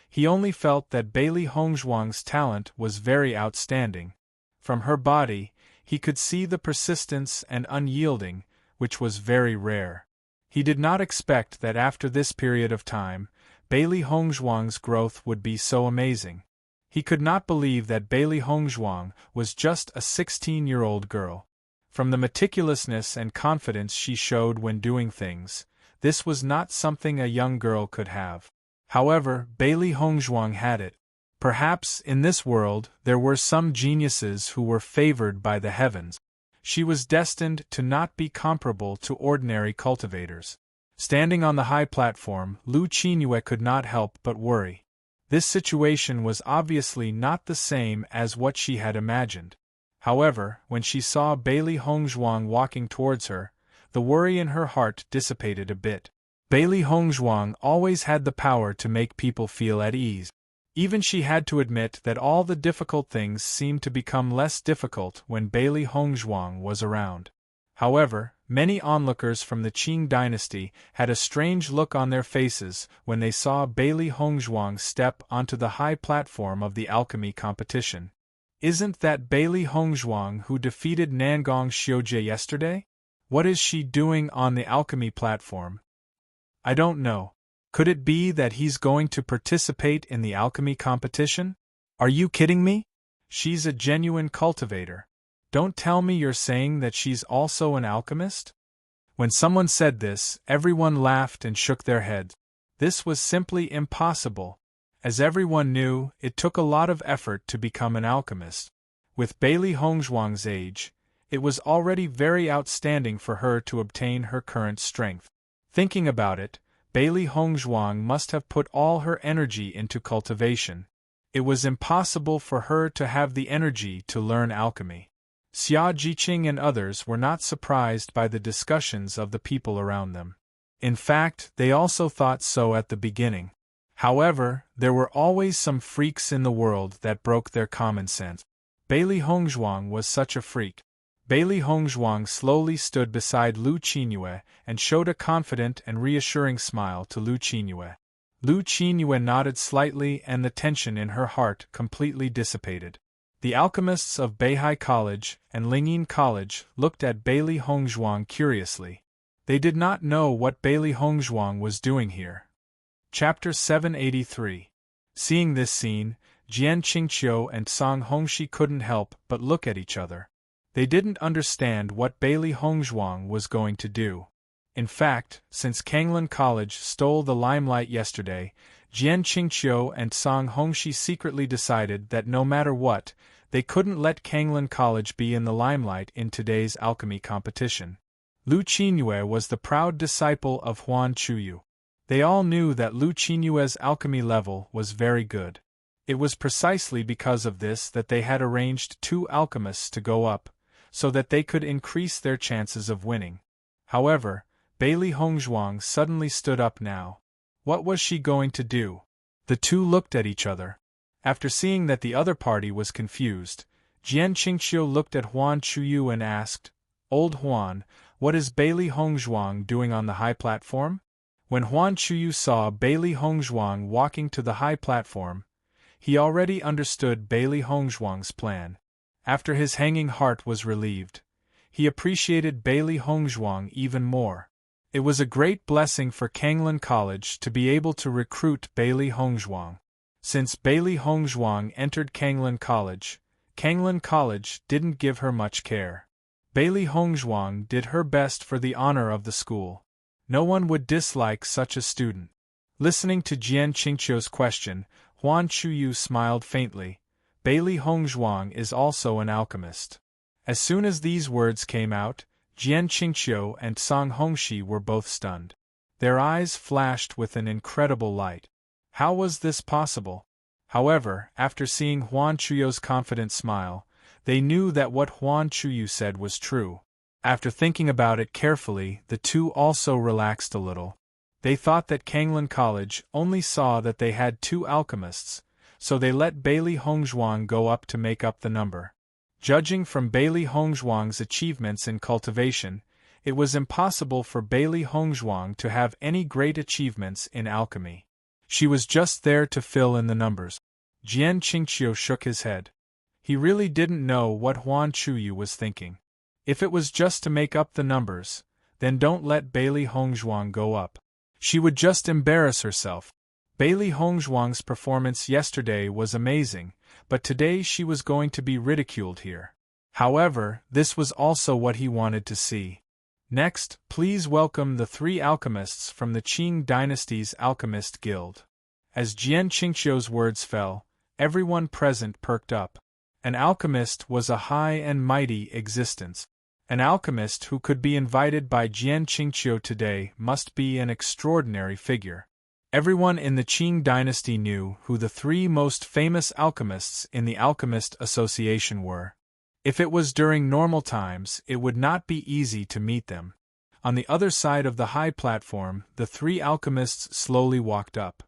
he only felt that Bailey Hongzhuang's talent was very outstanding. From her body, he could see the persistence and unyielding, which was very rare. He did not expect that after this period of time, Bailey Hongzhuang's growth would be so amazing. He could not believe that Bailey Hongzhuang was just a 16-year-old girl. From the meticulousness and confidence she showed when doing things, this was not something a young girl could have. However, Bailey Hongzhuang had it. Perhaps, in this world, there were some geniuses who were favored by the heavens. She was destined to not be comparable to ordinary cultivators. Standing on the high platform, Lu Qinyue could not help but worry. This situation was obviously not the same as what she had imagined. However, when she saw Bailey Hongzhuang walking towards her, the worry in her heart dissipated a bit. Bailey Hongzhuang always had the power to make people feel at ease. Even she had to admit that all the difficult things seemed to become less difficult when Bailey Hongzhuang was around. However, many onlookers from the Qing dynasty had a strange look on their faces when they saw Bailey Hongzhuang step onto the high platform of the alchemy competition. Isn't that Bailey Hongzhuang who defeated Nangong Xiujie yesterday? What is she doing on the alchemy platform? I don't know. Could it be that he's going to participate in the alchemy competition? Are you kidding me? She's a genuine cultivator. Don't tell me you're saying that she's also an alchemist? When someone said this, everyone laughed and shook their heads. This was simply impossible. As everyone knew, it took a lot of effort to become an alchemist. With Bailey Hongzhuang's age, it was already very outstanding for her to obtain her current strength. Thinking about it, Bailey Hongzhuang must have put all her energy into cultivation. It was impossible for her to have the energy to learn alchemy. Xia Jiqing and others were not surprised by the discussions of the people around them. In fact, they also thought so at the beginning. However, there were always some freaks in the world that broke their common sense. Bailey Hongzhuang was such a freak. Bailey Hongzhuang slowly stood beside Lu Qinyue and showed a confident and reassuring smile to Lu Qinyue. Lu Qinyue nodded slightly and the tension in her heart completely dissipated. The alchemists of Beihai College and Lingyin College looked at Bailey Hongzhuang curiously. They did not know what Bailey Hongzhuang was doing here. Chapter 783. Seeing this scene, Jian Qingqiu and Song Hongxi couldn't help but look at each other. They didn't understand what Bailey Hongzhuang was going to do. In fact, since Kanglin College stole the limelight yesterday, Jian Qingqiu and Song Hongxi secretly decided that no matter what, they couldn't let Kanglin College be in the limelight in today's alchemy competition. Lu Qinyue was the proud disciple of Huan Chuyu. They all knew that Lu Qinyue's alchemy level was very good. It was precisely because of this that they had arranged 2 alchemists to go up, so that they could increase their chances of winning. However, Bailey Hongzhuang suddenly stood up now. What was she going to do? The two looked at each other. After seeing that the other party was confused, Jian Qingqiu looked at Huan Chuyu and asked, "Old Huan, what is Bailey Hongzhuang doing on the high platform?" When Huan Chuyu saw Bailey Hongzhuang walking to the high platform, he already understood Bailey Hongzhuang's plan. After his hanging heart was relieved, he appreciated Bailey Hongzhuang even more. It was a great blessing for Kanglin College to be able to recruit Bailey Hongzhuang. Since Bailey Hongzhuang entered Kanglin College didn't give her much care. Bailey Hongzhuang did her best for the honor of the school. No one would dislike such a student. Listening to Jian Qingqiu's question, Huan Chuyu smiled faintly. Bailey Hongzhuang is also an alchemist. As soon as these words came out, Jian Qingqiu and Song Hongxi were both stunned. Their eyes flashed with an incredible light. How was this possible? However, after seeing Huan Chuyu's confident smile, they knew that what Huan Chuyu said was true. After thinking about it carefully, the two also relaxed a little. They thought that Kanglin College only saw that they had 2 alchemists, so they let Bailey Hongzhuang go up to make up the number. Judging from Bailey Hongzhuang's achievements in cultivation, it was impossible for Bailey Hongzhuang to have any great achievements in alchemy. She was just there to fill in the numbers. Jian Qingqiu shook his head. He really didn't know what Huan Chuyu was thinking. If it was just to make up the numbers, then don't let Bailey Hongzhuang go up. She would just embarrass herself. Bailey Hongzhuang's performance yesterday was amazing, but today she was going to be ridiculed here. However, this was also what he wanted to see. Next, please welcome the 3 alchemists from the Qing dynasty's Alchemist Guild. As Jian Qingqiu's words fell, everyone present perked up. An alchemist was a high and mighty existence. An alchemist who could be invited by Jian Qingqiu today must be an extraordinary figure. Everyone in the Qing dynasty knew who the 3 most famous alchemists in the Alchemist Association were. If it was during normal times, it would not be easy to meet them. On the other side of the high platform, the 3 alchemists slowly walked up.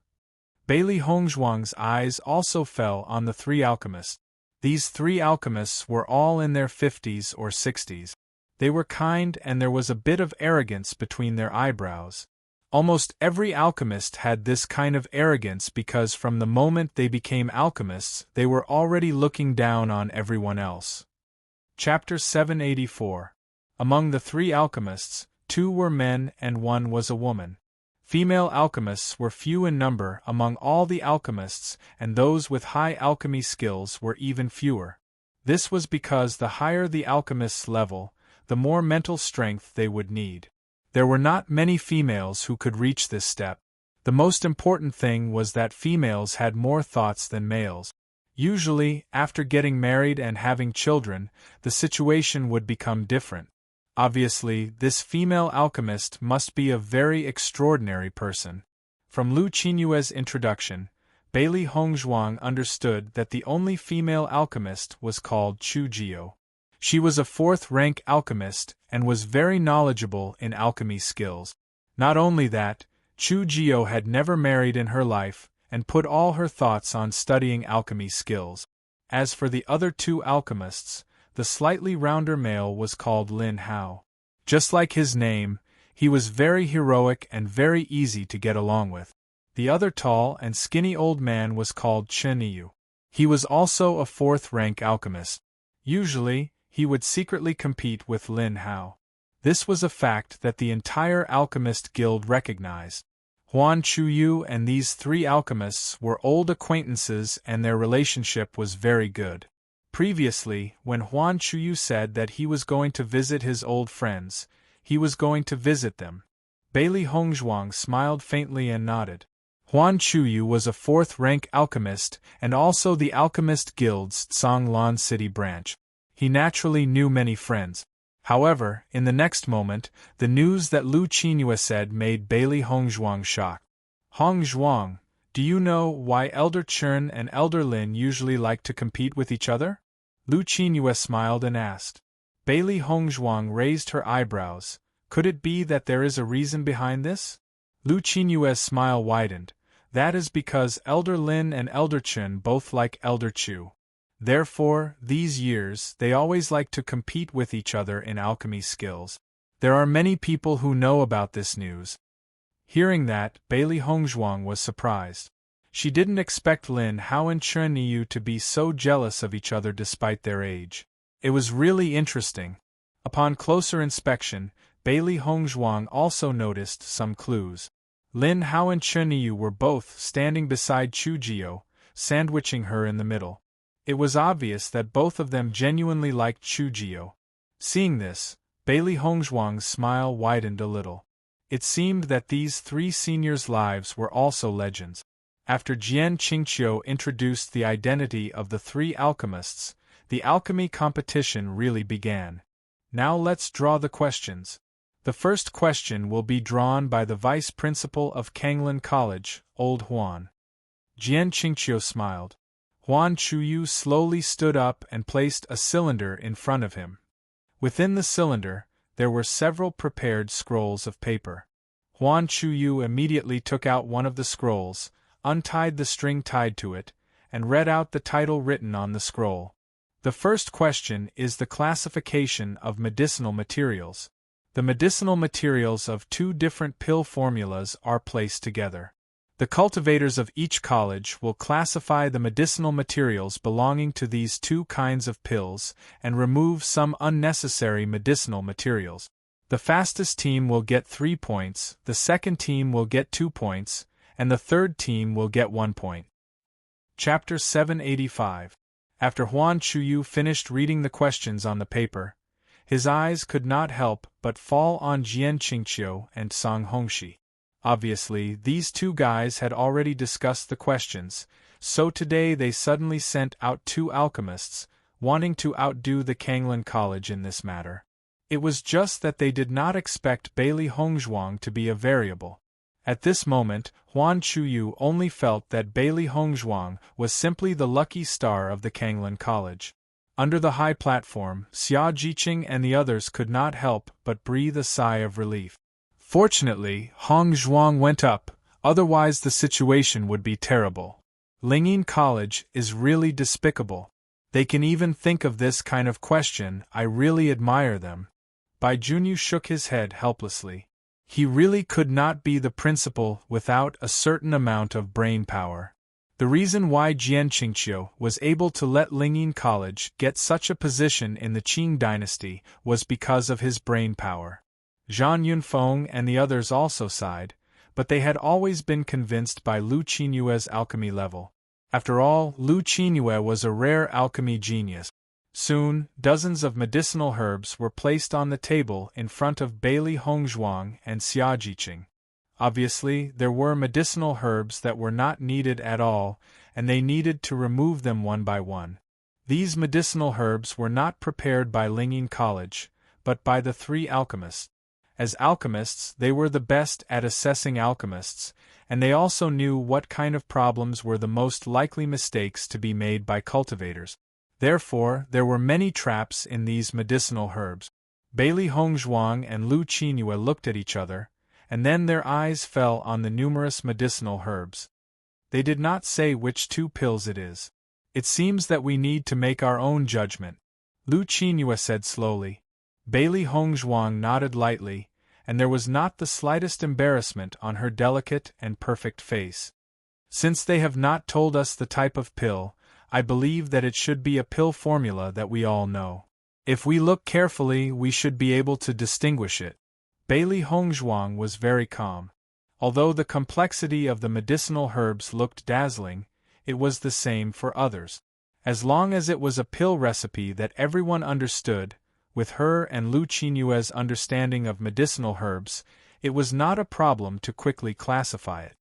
Bailey Hongzhuang's eyes also fell on the 3 alchemists. These 3 alchemists were all in their 50s or 60s. They were kind and there was a bit of arrogance between their eyebrows. Almost every alchemist had this kind of arrogance because from the moment they became alchemists, they were already looking down on everyone else. Chapter 784. Among the 3 alchemists, 2 were men and 1 was a woman. Female alchemists were few in number among all the alchemists, and those with high alchemy skills were even fewer. This was because the higher the alchemist's level, the more mental strength they would need. There were not many females who could reach this step. The most important thing was that females had more thoughts than males. Usually, after getting married and having children, the situation would become different. Obviously, this female alchemist must be a very extraordinary person. From Lu Qinyue's introduction, Bailey Hongzhuang understood that the only female alchemist was called Chu Jiao. She was a 4th-rank alchemist and was very knowledgeable in alchemy skills. Not only that, Chu Jiao had never married in her life and put all her thoughts on studying alchemy skills. As for the other 2 alchemists, the slightly rounder male was called Lin Hao. Just like his name, he was very heroic and very easy to get along with. The other tall and skinny old man was called Chen Yu. He was also a 4th-rank alchemist. Usually, he would secretly compete with Lin Hao. This was a fact that the entire alchemist guild recognized. Huan Chuyu and these 3 alchemists were old acquaintances and their relationship was very good. Previously, when Huan Chuyu said that he was going to visit his old friends, he was going to visit them. Bailey Hongzhuang smiled faintly and nodded. Huan Chuyu was a 4th-rank alchemist and also the Alchemist Guild's Tsanglan City branch. He naturally knew many friends. However, in the next moment, the news that Lu Qinyue said made Bailey Hongzhuang shocked. Hongzhuang, do you know why Elder Chen and Elder Lin usually like to compete with each other? Lu Qinyue smiled and asked. Bailey Hongzhuang raised her eyebrows. Could it be that there is a reason behind this? Lu Qinyue's smile widened. That is because Elder Lin and Elder Chen both like Elder Chu. Therefore, these years, they always like to compete with each other in alchemy skills. There are many people who know about this news. Hearing that, Bailey Hongzhuang was surprised. She didn't expect Lin Hao and Chen Yu to be so jealous of each other despite their age. It was really interesting. Upon closer inspection, Bailey Hongzhuang also noticed some clues. Lin Hao and Chen Yu were both standing beside Chu Jiao, sandwiching her in the middle. It was obvious that both of them genuinely liked Chu Jiao. Seeing this, Bailey Hongzhuang's smile widened a little. It seemed that these 3 seniors' lives were also legends. After Jian Qingqiu introduced the identity of the 3 alchemists, the alchemy competition really began. Now let's draw the questions. The first question will be drawn by the vice principal of Kanglin College, Old Huan. Jian Qingqiu smiled. Huan Chuyu slowly stood up and placed a cylinder in front of him. Within the cylinder, there were several prepared scrolls of paper. Huan Chuyu immediately took out one of the scrolls, untied the string tied to it, and read out the title written on the scroll. The first question is the classification of medicinal materials. The medicinal materials of 2 different pill formulas are placed together. The cultivators of each college will classify the medicinal materials belonging to these 2 kinds of pills and remove some unnecessary medicinal materials. The fastest team will get 3 points, the second team will get 2 points, and the third team will get 1 point. Chapter 785. After Huan Chuyu finished reading the questions on the paper, his eyes could not help but fall on Jian Qingqiu and Song Hongxi. Obviously, these 2 guys had already discussed the questions, so today they suddenly sent out 2 alchemists, wanting to outdo the Kanglin College in this matter. It was just that they did not expect Bailey Hongzhuang to be a variable. At this moment, Huan Chuyu only felt that Bailey Hongzhuang was simply the lucky star of the Kanglin College. Under the high platform, Xia Jiqing and the others could not help but breathe a sigh of relief. Fortunately, Hongzhuang went up, otherwise the situation would be terrible. Lingyin College is really despicable. They can even think of this kind of question. I really admire them. Bai Junyu shook his head helplessly. He really could not be the principal without a certain amount of brain power. The reason why Jian Qingqiu was able to let Lingyin College get such a position in the Qing dynasty was because of his brain power. Zhang Yunfeng and the others also sighed, but they had always been convinced by Lu Qinyue's alchemy level. After all, Lu Qinyue was a rare alchemy genius. Soon, dozens of medicinal herbs were placed on the table in front of Bailey Hongzhuang and Xia Jiqing. Obviously, there were medicinal herbs that were not needed at all, and they needed to remove them one by one. These medicinal herbs were not prepared by Lingyin College, but by the three alchemists. As alchemists, they were the best at assessing alchemists, and they also knew what kind of problems were the most likely mistakes to be made by cultivators. Therefore, there were many traps in these medicinal herbs. Bailey Hongzhuang and Lu Qinyue looked at each other, and then their eyes fell on the numerous medicinal herbs. They did not say which two pills it is. It seems that we need to make our own judgment, Lu Qinyue said slowly. Bailey Hongzhuang nodded lightly, and there was not the slightest embarrassment on her delicate and perfect face. Since they have not told us the type of pill, I believe that it should be a pill formula that we all know. If we look carefully, we should be able to distinguish it. Bailey Hongzhuang was very calm. Although the complexity of the medicinal herbs looked dazzling, it was the same for others. As long as it was a pill recipe that everyone understood, with her and Lu Qinyue's understanding of medicinal herbs, it was not a problem to quickly classify it.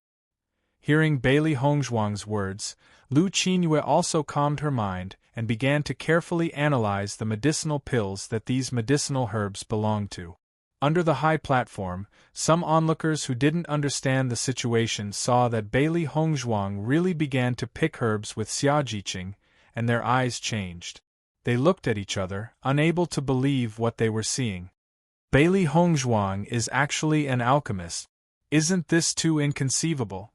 Hearing Bailey Hongzhuang's words, Lu Qinyue also calmed her mind and began to carefully analyze the medicinal pills that these medicinal herbs belonged to. Under the high platform, some onlookers who didn't understand the situation saw that Bailey Hongzhuang really began to pick herbs with Xia Jiqing, and their eyes changed. They looked at each other, unable to believe what they were seeing. Bailey Hongzhuang is actually an alchemist. Isn't this too inconceivable?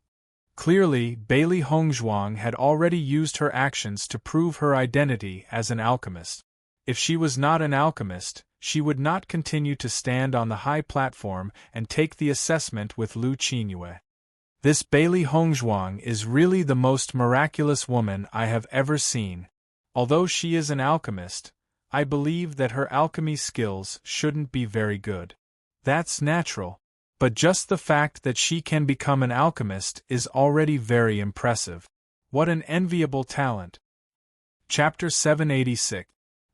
Clearly, Bailey Hongzhuang had already used her actions to prove her identity as an alchemist. If she was not an alchemist, she would not continue to stand on the high platform and take the assessment with Lu Qinyue. This Bailey Hongzhuang is really the most miraculous woman I have ever seen. Although she is an alchemist, I believe that her alchemy skills shouldn't be very good. That's natural. But just the fact that she can become an alchemist is already very impressive. What an enviable talent. Chapter 786.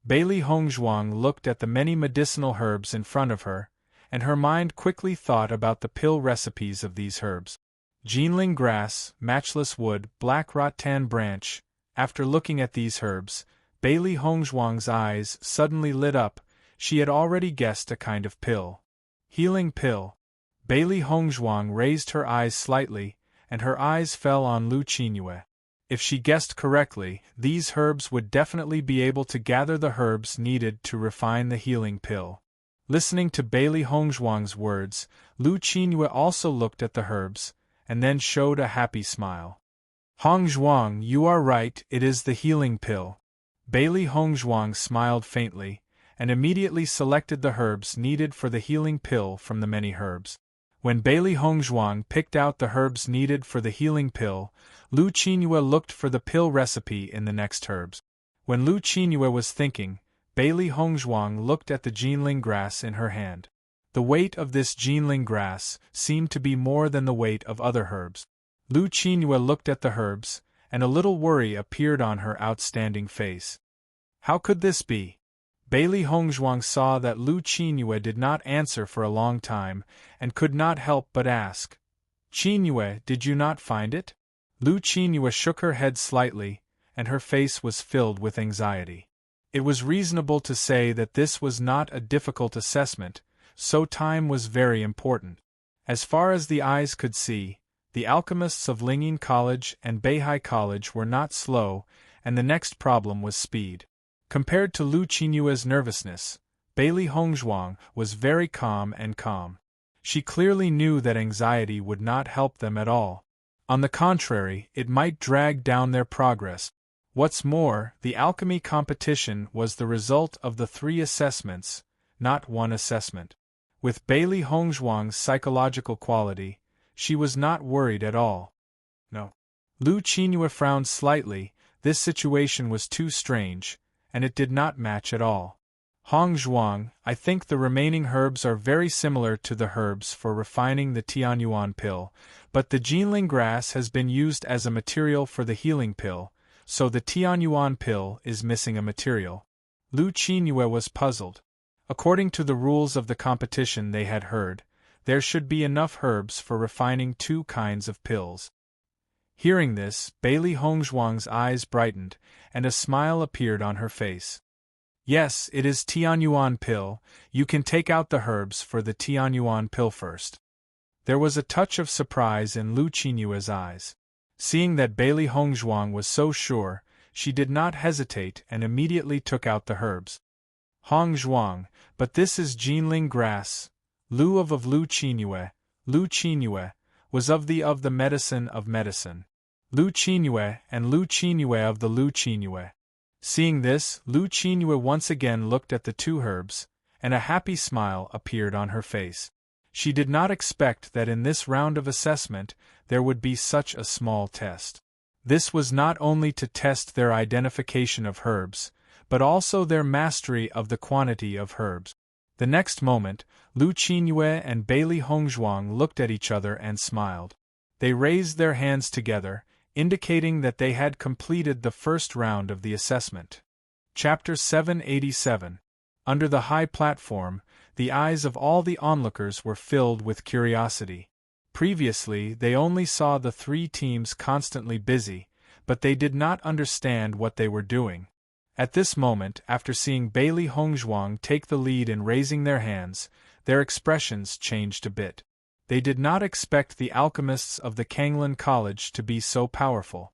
Bailey Hongzhuang looked at the many medicinal herbs in front of her, and her mind quickly thought about the pill recipes of these herbs. Jinling grass, matchless wood, black rattan branch. After looking at these herbs, Bailey Hongzhuang's eyes suddenly lit up. She had already guessed a kind of pill. Healing pill. Bailey Hongzhuang raised her eyes slightly, and her eyes fell on Lu Qinyue. If she guessed correctly, these herbs would definitely be able to gather the herbs needed to refine the healing pill. Listening to Bailey Hongzhuang's words, Lu Qinyue also looked at the herbs, and then showed a happy smile. Hongzhuang, you are right, it is the healing pill. Bailey Hongzhuang smiled faintly, and immediately selected the herbs needed for the healing pill from the many herbs. When Bailey Hongzhuang picked out the herbs needed for the healing pill, Lu Qinyue looked for the pill recipe in the next herbs. When Lu Qinyue was thinking, Bailey Hongzhuang looked at the Jinling grass in her hand. The weight of this Jinling grass seemed to be more than the weight of other herbs. Lu Qinyue looked at the herbs, and a little worry appeared on her outstanding face. How could this be? Bailey Hongzhuang saw that Lu Qinyue did not answer for a long time, and could not help but ask, "Qinyue, did you not find it?" Lu Qinyue shook her head slightly, and her face was filled with anxiety. It was reasonable to say that this was not a difficult assessment, so time was very important. As far as the eyes could see, the alchemists of Lingyin College and Beihai College were not slow, and the next problem was speed. Compared to Lu Qinyue's nervousness, Bailey Hongzhuang was very calm and calm. She clearly knew that anxiety would not help them at all. On the contrary, it might drag down their progress. What's more, the alchemy competition was the result of the 3 assessments, not one assessment. With Bailey Hongzhuang's psychological quality, she was not worried at all. No. Lu Qingyue frowned slightly. This situation was too strange, and it did not match at all. Hongzhuang, I think the remaining herbs are very similar to the herbs for refining the Tianyuan pill, but the Jinling grass has been used as a material for the healing pill, so the Tianyuan pill is missing a material. Lu Qingyue was puzzled. According to the rules of the competition they had heard, there should be enough herbs for refining two kinds of pills. Hearing this, Bailey Hongzhuang's eyes brightened, and a smile appeared on her face. Yes, it is Tianyuan pill. You can take out the herbs for the Tianyuan pill first. There was a touch of surprise in Lu Qinyue's eyes. Seeing that Bailey Hongzhuang was so sure, she did not hesitate and immediately took out the herbs. Hongzhuang, but this is Jinling grass. Lu of Lu Qinyue, Lu Qinyue, was of the medicine of medicine. Lu Qinyue and Lu Qinyue of the Lu Qinyue. Seeing this, Lu Qinyue once again looked at the two herbs, and a happy smile appeared on her face. She did not expect that in this round of assessment there would be such a small test. This was not only to test their identification of herbs, but also their mastery of the quantity of herbs. The next moment, Lu Qinyue and Bailey Hongzhuang looked at each other and smiled. They raised their hands together, indicating that they had completed the first round of the assessment. Chapter 787. Under the high platform, the eyes of all the onlookers were filled with curiosity. Previously, they only saw the three teams constantly busy, but they did not understand what they were doing. At this moment, after seeing Bailey Hongzhuang take the lead in raising their hands, their expressions changed a bit. They did not expect the alchemists of the Kanglan College to be so powerful.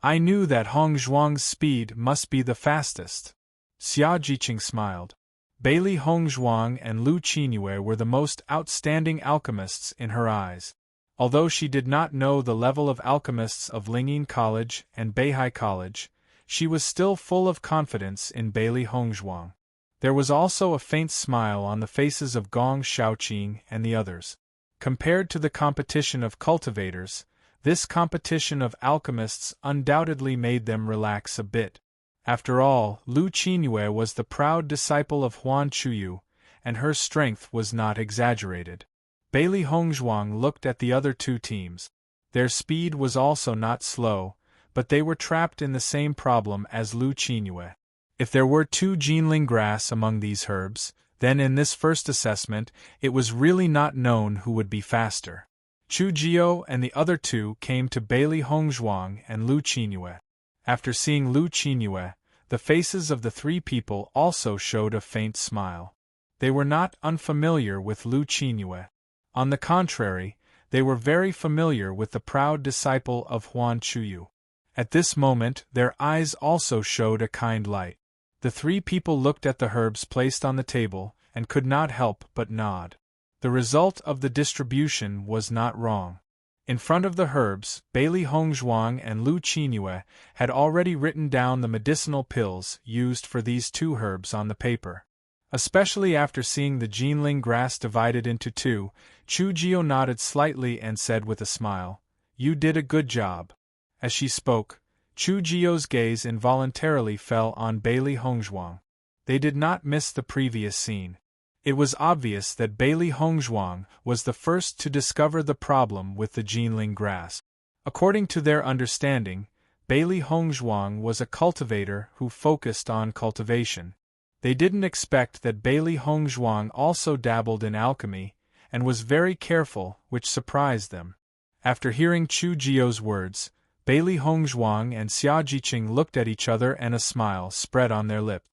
I knew that Hongzhuang's speed must be the fastest. Xia Jiqing smiled. Bailey Hongzhuang and Lu Qinyue were the most outstanding alchemists in her eyes. Although she did not know the level of alchemists of Lingyin College and Beihai College, she was still full of confidence in Bailey Hongzhuang. There was also a faint smile on the faces of Gong Shaoqing and the others. Compared to the competition of cultivators, this competition of alchemists undoubtedly made them relax a bit. After all, Lu Qinyue was the proud disciple of Huan Chuyu, and her strength was not exaggerated. Bailey Hongzhuang looked at the other two teams. Their speed was also not slow, but they were trapped in the same problem as Lu Qinyue. If there were two Jinling grass among these herbs, then in this first assessment, it was really not known who would be faster. Chu Jiao and the other two came to Bailey Hongzhuang and Lu Qinyue. After seeing Lu Qinyue, the faces of the three people also showed a faint smile. They were not unfamiliar with Lu Qinyue. On the contrary, they were very familiar with the proud disciple of Huan Chuyu. At this moment, their eyes also showed a kind light. The three people looked at the herbs placed on the table, and could not help but nod. The result of the distribution was not wrong. In front of the herbs, Bailey Hongzhuang and Lu Qinyue had already written down the medicinal pills used for these two herbs on the paper. Especially after seeing the Jinling grass divided into two, Chu Jiao nodded slightly and said with a smile, "You did a good job." As she spoke, Chu Jiao's gaze involuntarily fell on Bailey Hongzhuang. They did not miss the previous scene. It was obvious that Bailey Hongzhuang was the first to discover the problem with the Jinling grass. According to their understanding, Bailey Hongzhuang was a cultivator who focused on cultivation. They didn't expect that Bailey Hongzhuang also dabbled in alchemy, and was very careful, which surprised them. After hearing Chu Jiao's words, Bailey Hongzhuang and Xia Jiqing looked at each other and a smile spread on their lips.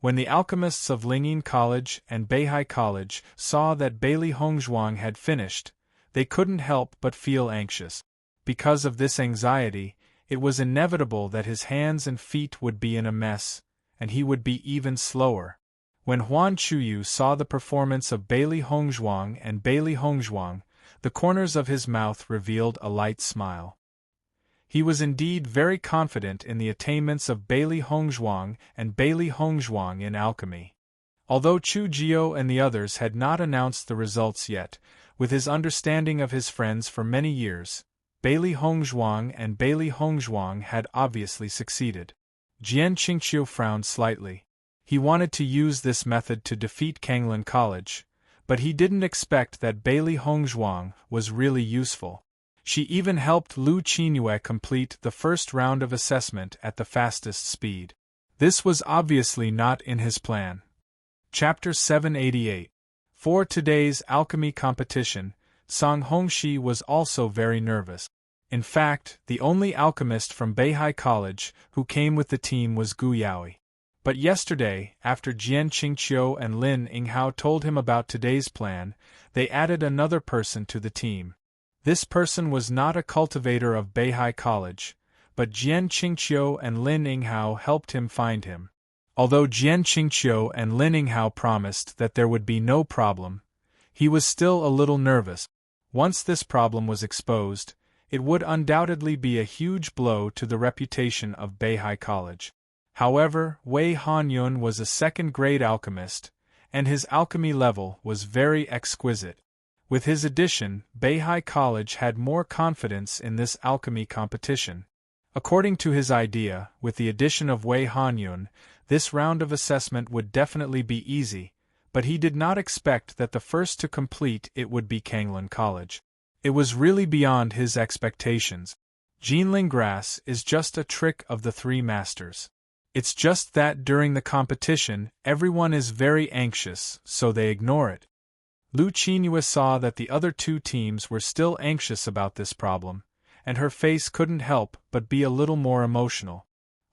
When the alchemists of Lingyin College and Beihai College saw that Bailey Hongzhuang had finished, they couldn't help but feel anxious. Because of this anxiety, it was inevitable that his hands and feet would be in a mess, and he would be even slower. When Huan Chuyu saw the performance of Bailey Hongzhuang and Bailey Hongzhuang, the corners of his mouth revealed a light smile. He was indeed very confident in the attainments of Bailey Hongzhuang and Bailey Hongzhuang in alchemy. Although Chu Jio and the others had not announced the results yet, with his understanding of his friends for many years, Bailey Hongzhuang and Bailey Hongzhuang had obviously succeeded. Jian Qingqiu frowned slightly. He wanted to use this method to defeat Kanglan College, but he didn't expect that Bailey Hongzhuang was really useful. She even helped Lu Qingyue complete the first round of assessment at the fastest speed. This was obviously not in his plan. Chapter 788. For today's alchemy competition, Song Hongxi was also very nervous. In fact, the only alchemist from Beihai College who came with the team was Gu Yaoi. But yesterday, after Jian Qingqiu and Lin Yinghao told him about today's plan, they added another person to the team. This person was not a cultivator of Beihai College, but Jian Qingqiu and Lin Yinghao helped him find him. Although Jian Qingqiu and Lin Yinghao promised that there would be no problem, he was still a little nervous. Once this problem was exposed, it would undoubtedly be a huge blow to the reputation of Beihai College. However, Wei Hanyun was a second-grade alchemist, and his alchemy level was very exquisite. With his addition, Beihai College had more confidence in this alchemy competition. According to his idea, with the addition of Wei Hanyun, this round of assessment would definitely be easy, but he did not expect that the first to complete it would be Kanglan College. It was really beyond his expectations. Jinling Grass is just a trick of the three masters. It's just that during the competition, everyone is very anxious, so they ignore it. Lu Qingyue saw that the other two teams were still anxious about this problem, and her face couldn't help but be a little more emotional.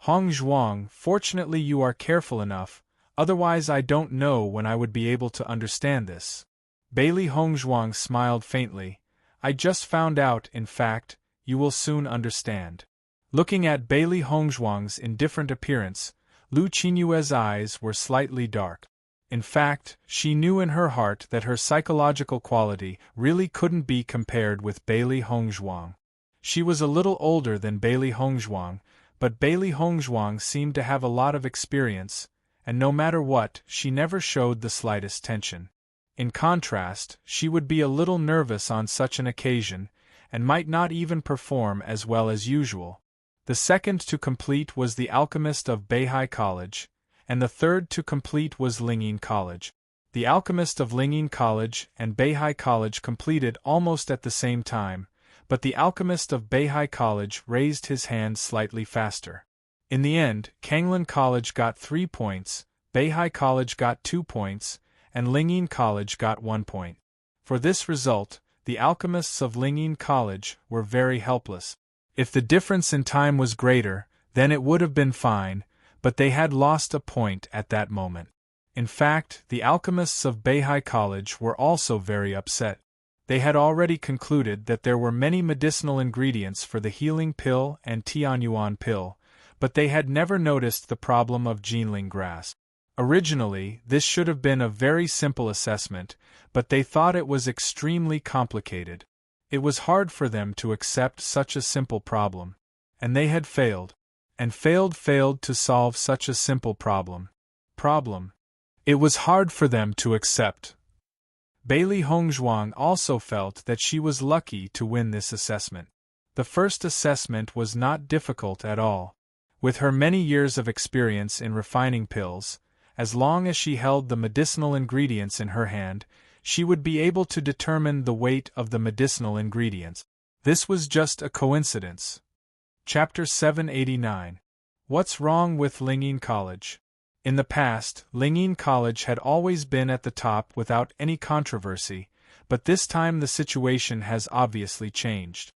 Hongzhuang, fortunately you are careful enough, otherwise I don't know when I would be able to understand this. Bailey Hongzhuang smiled faintly. I just found out, in fact, you will soon understand. Looking at Bailey Hongzhuang's indifferent appearance, Lu Qingyue's eyes were slightly dark. In fact, she knew in her heart that her psychological quality really couldn't be compared with Bailey Hongzhuang. She was a little older than Bailey Hongzhuang, but Bailey Hongzhuang seemed to have a lot of experience, and no matter what, she never showed the slightest tension. In contrast, she would be a little nervous on such an occasion, and might not even perform as well as usual. The second to complete was the alchemist of Beihai College, and the third to complete was Lingyin College. The alchemist of Lingyin College and Beihai College completed almost at the same time, but the alchemist of Beihai College raised his hand slightly faster. In the end, Kanglan College got 3 points, Beihai College got 2 points, and Lingyin College got 1 point. For this result, the alchemists of Lingyin College were very helpless. If the difference in time was greater, then it would have been fine, but they had lost a point at that moment. In fact, the alchemists of Beihai College were also very upset. They had already concluded that there were many medicinal ingredients for the healing pill and Tianyuan pill, but they had never noticed the problem of Jinling Grass. Originally, this should have been a very simple assessment, but they thought it was extremely complicated. It was hard for them to accept such a simple problem. And they had failed. And failed to solve such a simple problem. It was hard for them to accept. Bailey Hongzhuang also felt that she was lucky to win this assessment. The first assessment was not difficult at all. With her many years of experience in refining pills, as long as she held the medicinal ingredients in her hand, she would be able to determine the weight of the medicinal ingredients. This was just a coincidence. Chapter 789. What's wrong with Lingyin College? In the past, Lingyin College had always been at the top without any controversy, but this time the situation has obviously changed.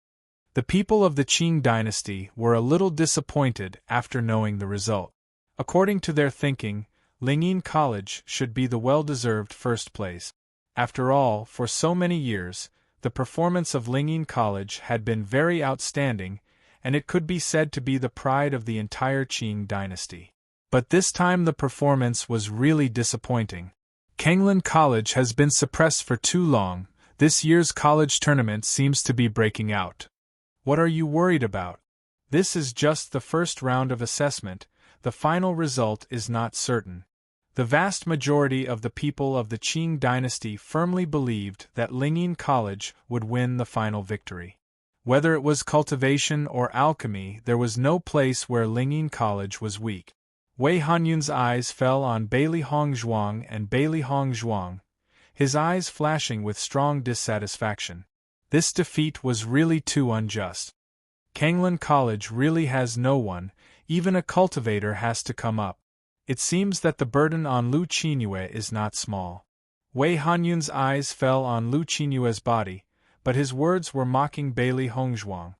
The people of the Qing dynasty were a little disappointed after knowing the result. According to their thinking, Lingyin College should be the well-deserved first place. After all, for so many years, the performance of Lingyin College had been very outstanding, and it could be said to be the pride of the entire Qing dynasty. But this time the performance was really disappointing. Kanglan College has been suppressed for too long. This year's college tournament seems to be breaking out. What are you worried about? This is just the first round of assessment. The final result is not certain. The vast majority of the people of the Qing dynasty firmly believed that Lingyin College would win the final victory. Whether it was cultivation or alchemy, there was no place where Lingyin College was weak. Wei Hanyun's eyes fell on Bailey Hongzhuang and Bailey Hongzhuang, his eyes flashing with strong dissatisfaction. This defeat was really too unjust. Kanglin College really has no one, even a cultivator has to come up. It seems that the burden on Lu Qinyue is not small. Wei Hanyun's eyes fell on Lu Qinyue's body, but his words were mocking Bailey Hongzhuang.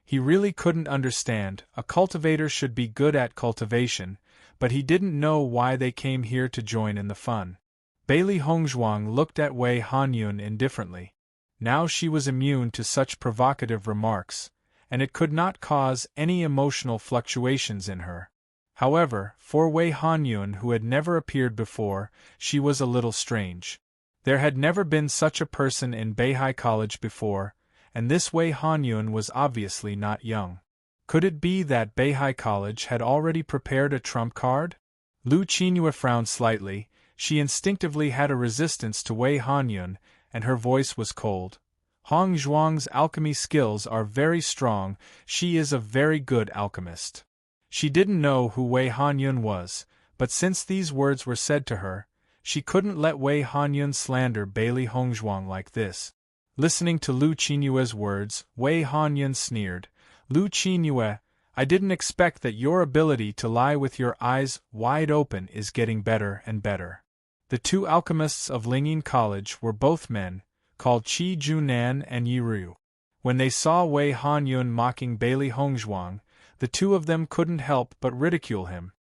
He really couldn't understand. A cultivator should be good at cultivation, but he didn't know why they came here to join in the fun. Bailey Hongzhuang looked at Wei Hanyun indifferently. Now she was immune to such provocative remarks, and it could not cause any emotional fluctuations in her. However, for Wei Hanyun, who had never appeared before, she was a little strange. There had never been such a person in Beihai College before, and this Wei Hanyun was obviously not young. Could it be that Beihai College had already prepared a trump card? Lu Qinyue frowned slightly. She instinctively had a resistance to Wei Hanyun, and her voice was cold. Hong Zhuang's alchemy skills are very strong. She is a very good alchemist. She didn't know who Wei Hanyun was, but since these words were said to her, she couldn't let Wei Hanyun slander Bailey Hongzhuang like this. Listening to Lu Qinyue's words, Wei Hanyun sneered. Lu Qinyue, I didn't expect that your ability to lie with your eyes wide open is getting better and better. The two alchemists of Lingyin College were both men, called Qi Junan and Yi Ryu. When they saw Wei Hanyun mocking Bailey Hongzhuang, the two of them couldn't help but ridicule him.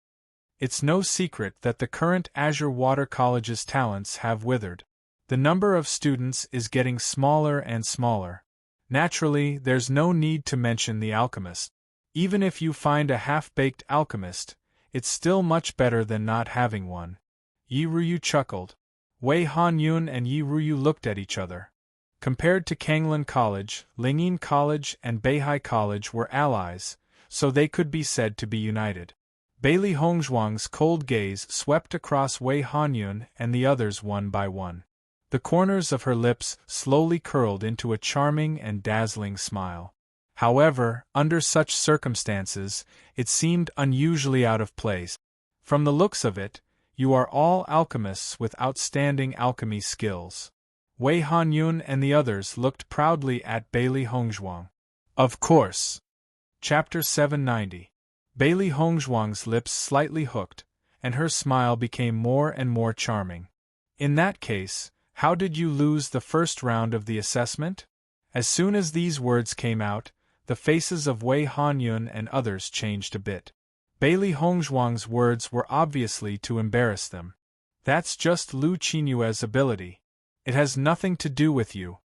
It's no secret that the current Azure Water College's talents have withered. The number of students is getting smaller and smaller. Naturally, there's no need to mention the alchemist. Even if you find a half-baked alchemist, it's still much better than not having one. Yi Ryu chuckled. Wei Hanyun and Yi Ryu looked at each other. Compared to Kanglin College, Lingyin College and Beihai College were allies, so they could be said to be united. Bailey Hongzhuang's cold gaze swept across Wei Hanyun and the others one by one. The corners of her lips slowly curled into a charming and dazzling smile. However, under such circumstances, it seemed unusually out of place. From the looks of it, you are all alchemists with outstanding alchemy skills. Wei Hanyun and the others looked proudly at Bailey Hongzhuang. Of course. Chapter 790. Bailey Hongzhuang's lips slightly hooked, and her smile became more and more charming. In that case, how did you lose the first round of the assessment? As soon as these words came out, the faces of Wei Hanyun and others changed a bit. Bailey Hongzhuang's words were obviously to embarrass them. That's just Lu Qinyue's ability. It has nothing to do with you,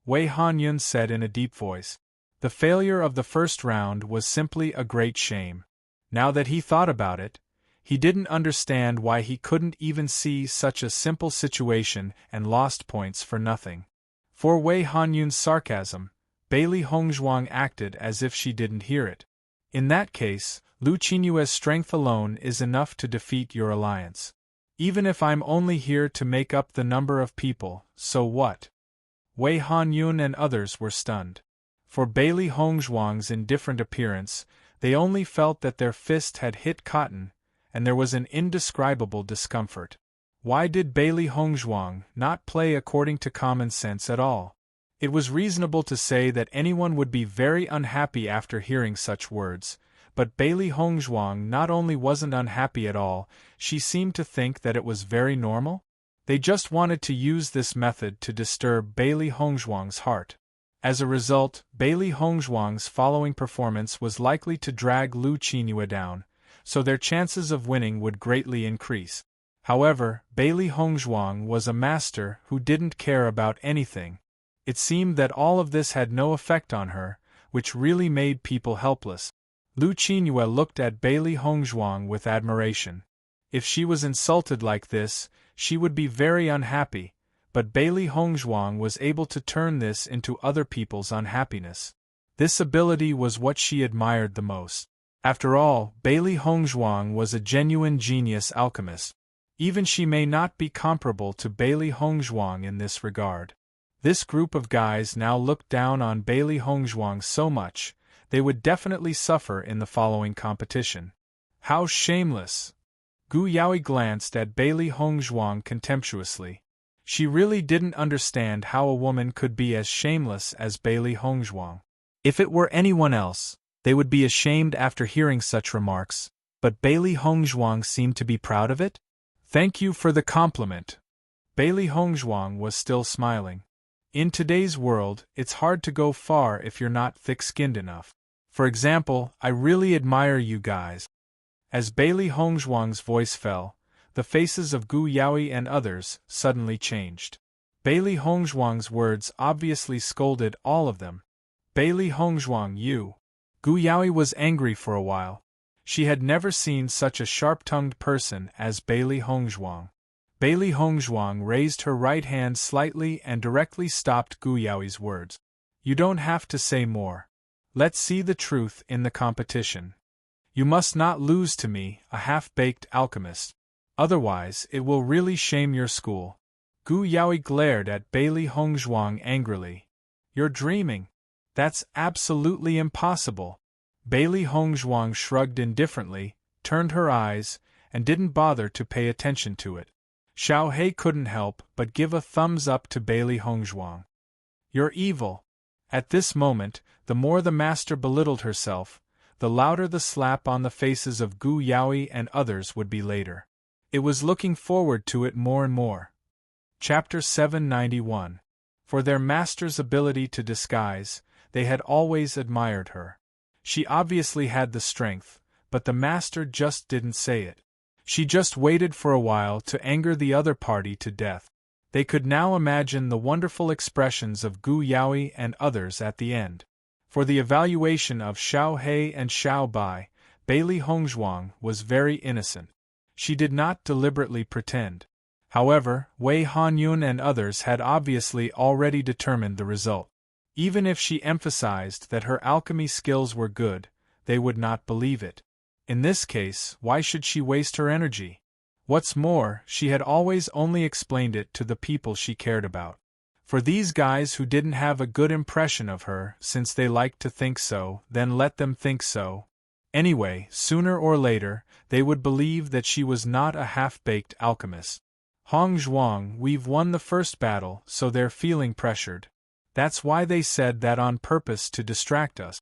Wei Hanyun said in a deep voice. The failure of the first round was simply a great shame. Now that he thought about it, he didn't understand why he couldn't even see such a simple situation and lost points for nothing. For Wei Hanyun's sarcasm, Bailey Hongzhuang acted as if she didn't hear it. In that case, Lu Qinyue's strength alone is enough to defeat your alliance. Even if I'm only here to make up the number of people, so what? Wei Hanyun and others were stunned. For Bailey Hongzhuang's indifferent appearance, they only felt that their fist had hit cotton, and there was an indescribable discomfort. Why did Bailey Hongzhuang not play according to common sense at all? It was reasonable to say that anyone would be very unhappy after hearing such words, but Bailey Hongzhuang not only wasn't unhappy at all, she seemed to think that it was very normal. They just wanted to use this method to disturb Bailey Hongzhuang's heart. As a result, Bailey Hongzhuang's following performance was likely to drag Lu Qinyue down, so their chances of winning would greatly increase. However, Bailey Hongzhuang was a master who didn't care about anything. It seemed that all of this had no effect on her, which really made people helpless. Lu Qinyue looked at Bailey Hongzhuang with admiration. If she was insulted like this, she would be very unhappy, but Bailey Hongzhuang was able to turn this into other people's unhappiness. This ability was what she admired the most. After all, Bailey Hongzhuang was a genuine genius alchemist. Even she may not be comparable to Bailey Hongzhuang in this regard. This group of guys now looked down on Bailey Hongzhuang so much, they would definitely suffer in the following competition. How shameless! Gu Yaoi glanced at Bailey Hongzhuang contemptuously. She really didn't understand how a woman could be as shameless as Bailey Hongzhuang. If it were anyone else, they would be ashamed after hearing such remarks, but Bailey Hongzhuang seemed to be proud of it? Thank you for the compliment. Bailey Hongzhuang was still smiling. In today's world, it's hard to go far if you're not thick-skinned enough. For example, I really admire you guys. As Bailey Hongzhuang's voice fell, the faces of Gu Yaoi and others suddenly changed. Bailey Hongzhuang's words obviously scolded all of them. Bailey Hongzhuang, you! Gu Yaoi was angry for a while. She had never seen such a sharp-tongued person as Bailey Hongzhuang. Bailey Hongzhuang raised her right hand slightly and directly stopped Gu Yaoi's words. You don't have to say more. Let's see the truth in the competition. You must not lose to me, a half-baked alchemist. Otherwise, it will really shame your school. Gu Yaoi glared at Bailey Hongzhuang angrily. You're dreaming. That's absolutely impossible. Bailey Hongzhuang shrugged indifferently, turned her eyes, and didn't bother to pay attention to it. Xiao He couldn't help but give a thumbs up to Bailey Hongzhuang. You're evil. At this moment, the more the master belittled herself, the louder the slap on the faces of Gu Yaoi and others would be later. It was looking forward to it more and more. Chapter 791. For their master's ability to disguise, they had always admired her. She obviously had the strength, but the master just didn't say it. She just waited for a while to anger the other party to death. They could now imagine the wonderful expressions of Gu Yaoi and others at the end. For the evaluation of Xiao He and Xiao Bai, Bailey Hongzhuang was very innocent. She did not deliberately pretend. However, Wei Hanyun and others had obviously already determined the result. Even if she emphasized that her alchemy skills were good, they would not believe it. In this case, why should she waste her energy? What's more, she had always only explained it to the people she cared about. For these guys who didn't have a good impression of her, since they liked to think so, then let them think so. Anyway, sooner or later, they would believe that she was not a half-baked alchemist. Hongzhuang, we've won the first battle, so they're feeling pressured. That's why they said that on purpose to distract us.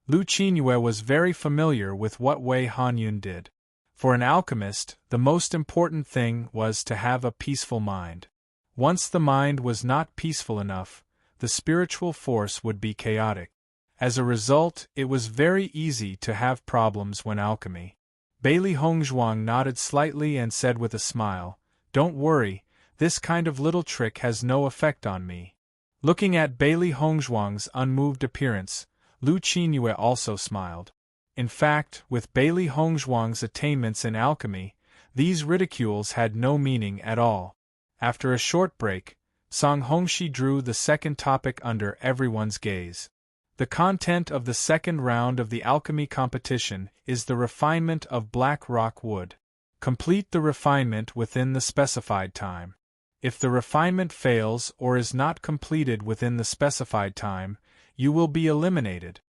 Lu Qinyue was very familiar with what Wei Hanyun did. For an alchemist, the most important thing was to have a peaceful mind. Once the mind was not peaceful enough, the spiritual force would be chaotic. As a result, it was very easy to have problems when alchemy. Bailey Hongzhuang nodded slightly and said with a smile, "Don't worry, this kind of little trick has no effect on me." Looking at Bailey Hongzhuang's unmoved appearance, Lu Qinyue also smiled. In fact, with Bailey Hongzhuang's attainments in alchemy, these ridicules had no meaning at all. After a short break, Song Hongxi drew the second topic under everyone's gaze. The content of the second round of the alchemy competition is the refinement of black rock wood. Complete the refinement within the specified time. If the refinement fails or is not completed within the specified time, you will be eliminated.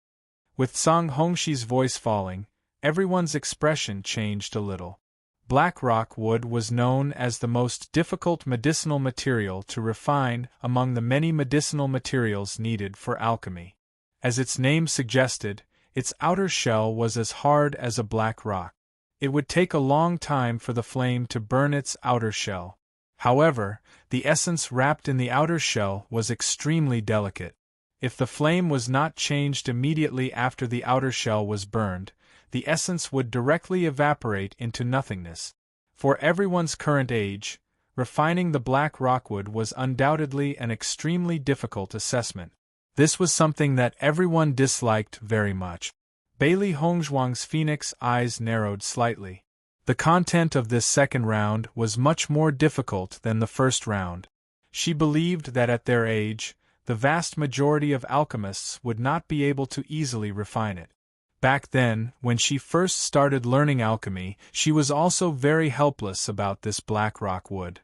With Song Hongxi's voice falling, everyone's expression changed a little. Black rock wood was known as the most difficult medicinal material to refine among the many medicinal materials needed for alchemy. As its name suggested, its outer shell was as hard as a black rock. It would take a long time for the flame to burn its outer shell. However, the essence wrapped in the outer shell was extremely delicate. If the flame was not changed immediately after the outer shell was burned, the essence would directly evaporate into nothingness. For everyone's current age, refining the black rockwood was undoubtedly an extremely difficult assessment. This was something that everyone disliked very much. Bailey Hongzhuang's phoenix eyes narrowed slightly. The content of this second round was much more difficult than the first round. She believed that at their age, the vast majority of alchemists would not be able to easily refine it. Back then, when she first started learning alchemy, she was also very helpless about this black rock wood.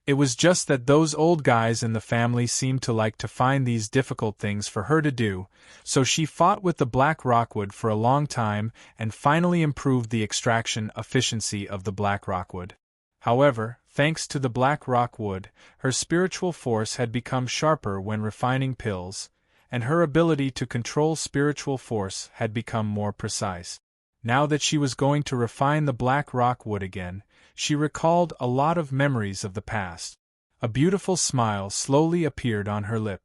It was just that those old guys in the family seemed to like to find these difficult things for her to do, so she fought with the black rockwood for a long time and finally improved the extraction efficiency of the black rockwood. However, thanks to the black rockwood, her spiritual force had become sharper when refining pills, and her ability to control spiritual force had become more precise. Now that she was going to refine the black rockwood again, she recalled a lot of memories of the past. A beautiful smile slowly appeared on her lip.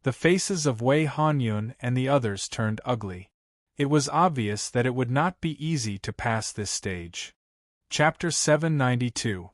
The faces of Wei Hanyun and the others turned ugly. It was obvious that it would not be easy to pass this stage. Chapter 792.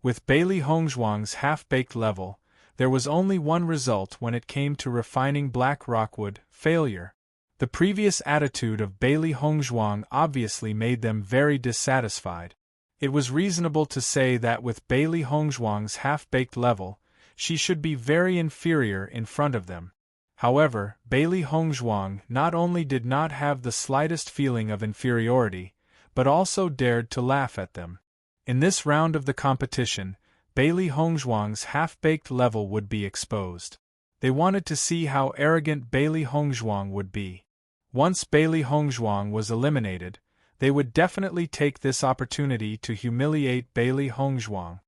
With Bailey Hongzhuang's half-baked level, there was only one result when it came to refining black rockwood: failure. The previous attitude of Bailey Hongzhuang obviously made them very dissatisfied. It was reasonable to say that with Bailey Hongzhuang's half-baked level, she should be very inferior in front of them. However, Bailey Hongzhuang not only did not have the slightest feeling of inferiority, but also dared to laugh at them. In this round of the competition, Bailey Hongzhuang's half-baked level would be exposed. They wanted to see how arrogant Bailey Hongzhuang would be. Once Bailey Hongzhuang was eliminated, they would definitely take this opportunity to humiliate Bailey Hongzhuang.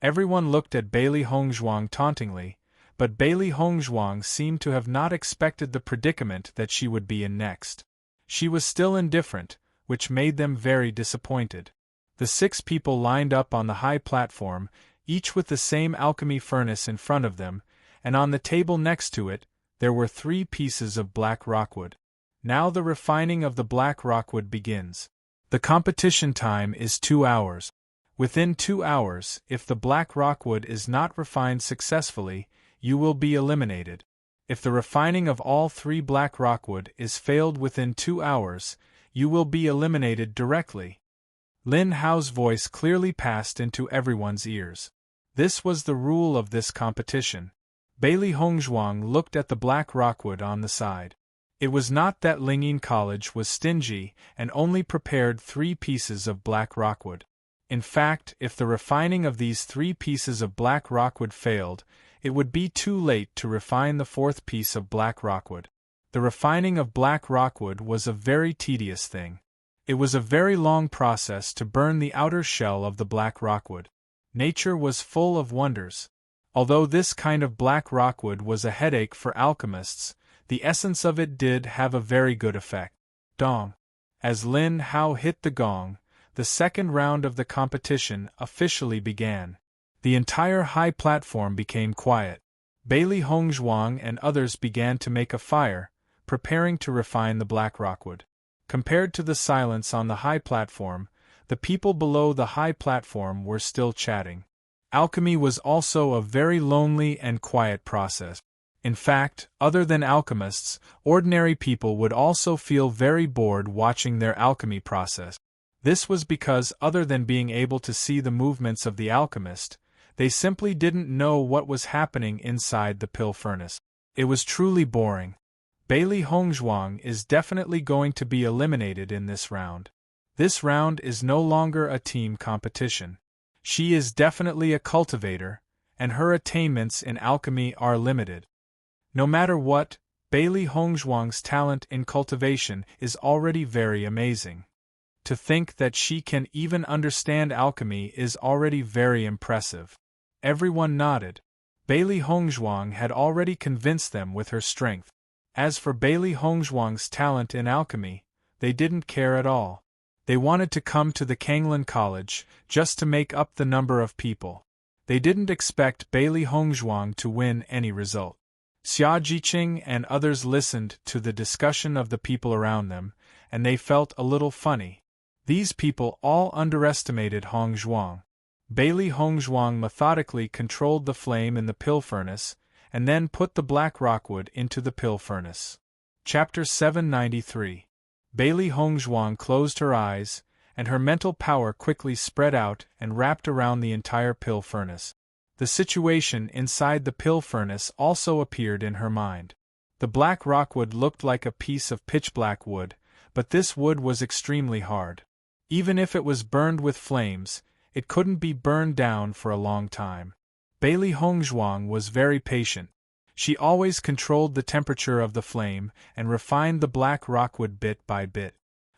Everyone looked at Bailey Hongzhuang tauntingly, but Bailey Hongzhuang seemed to have not expected the predicament that she would be in next. She was still indifferent, which made them very disappointed. The 6 people lined up on the high platform, each with the same alchemy furnace in front of them, and on the table next to it, there were 3 pieces of black rockwood. Now the refining of the black rockwood begins. The competition time is 2 hours. Within 2 hours, if the black rockwood is not refined successfully, you will be eliminated. If the refining of all 3 black rockwood is failed within 2 hours, you will be eliminated directly. Lin Hao's voice clearly passed into everyone's ears. This was the rule of this competition. Bailey Hongzhuang looked at the black rockwood on the side. It was not that Lingyin College was stingy and only prepared 3 pieces of black rockwood. In fact, if the refining of these 3 pieces of black rockwood failed, it would be too late to refine the 4th piece of black rockwood. The refining of black rockwood was a very tedious thing. It was a very long process to burn the outer shell of the black rockwood. Nature was full of wonders. Although this kind of black rockwood was a headache for alchemists, the essence of it did have a very good effect. Dong. As Lin Hao hit the gong, the second round of the competition officially began. The entire high platform became quiet. Bailey Hongzhuang and others began to make a fire, preparing to refine the black rockwood. Compared to the silence on the high platform, the people below the high platform were still chatting. Alchemy was also a very lonely and quiet process. In fact, other than alchemists, ordinary people would also feel very bored watching their alchemy process. This was because, other than being able to see the movements of the alchemist, they simply didn't know what was happening inside the pill furnace. It was truly boring. Bailey Hongzhuang is definitely going to be eliminated in this round. This round is no longer a team competition. She is definitely a cultivator, and her attainments in alchemy are limited. No matter what, Bailey Hongzhuang's talent in cultivation is already very amazing. To think that she can even understand alchemy is already very impressive. Everyone nodded. Bailey Hongzhuang had already convinced them with her strength. As for Bailey Hongzhuang's talent in alchemy, they didn't care at all. They wanted to come to the Kanglin College just to make up the number of people. They didn't expect Bailey Hongzhuang to win any result. Xia Jiqing and others listened to the discussion of the people around them, and they felt a little funny. These people all underestimated Hongzhuang. Bailey Hongzhuang methodically controlled the flame in the pill furnace, and then put the black rockwood into the pill furnace. Chapter 793. Bailey Hongzhuang closed her eyes, and her mental power quickly spread out and wrapped around the entire pill furnace. The situation inside the pill furnace also appeared in her mind. The black rockwood looked like a piece of pitch-black wood, but this wood was extremely hard. Even if it was burned with flames, it couldn't be burned down for a long time. Bailey Hongzhuang was very patient. She always controlled the temperature of the flame and refined the black rockwood bit by bit.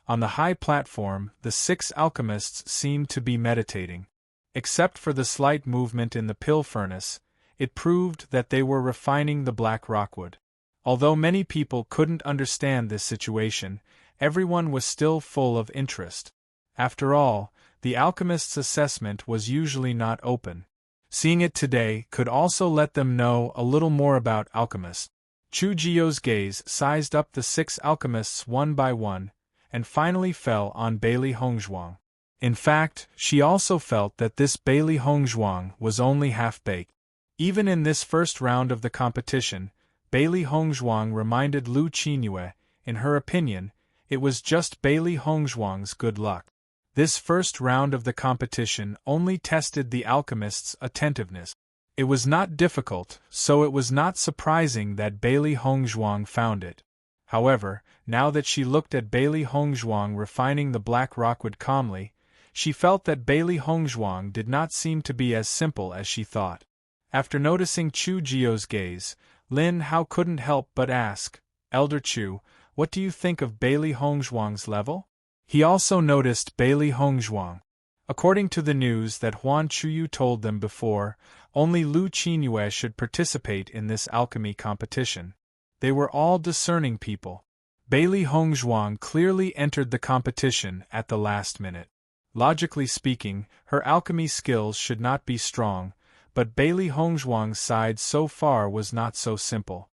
On the high platform, the 6 alchemists seemed to be meditating. Except for the slight movement in the pill furnace, it proved that they were refining the black rockwood. Although many people couldn't understand this situation, everyone was still full of interest. After all, the alchemist's assessment was usually not open. Seeing it today could also let them know a little more about alchemists. Chu Jio's gaze sized up the 6 alchemists one by one, and finally fell on Bailey Hongzhuang. In fact, she also felt that this Bailey Hongzhuang was only half-baked. Even in this first round of the competition, Bailey Hongzhuang reminded Lu Qinyue, in her opinion, it was just Bailey Hongzhuang's good luck. This first round of the competition only tested the alchemist's attentiveness. It was not difficult, so it was not surprising that Bailey Hongzhuang found it. However, now that she looked at Bailey Hongzhuang refining the black rockwood calmly, she felt that Bailey Hongzhuang did not seem to be as simple as she thought. After noticing Chu Jio's gaze, Lin Hao couldn't help but ask, "Elder Chu, what do you think of Bailey Hongzhuang's level?" He also noticed Bailey Hongzhuang. According to the news that Huan Chuyu told them before, only Lu Qinyue should participate in this alchemy competition. They were all discerning people. Bailey Hongzhuang clearly entered the competition at the last minute. Logically speaking, her alchemy skills should not be strong, but Bailey Hongzhuang's side so far was not so simple.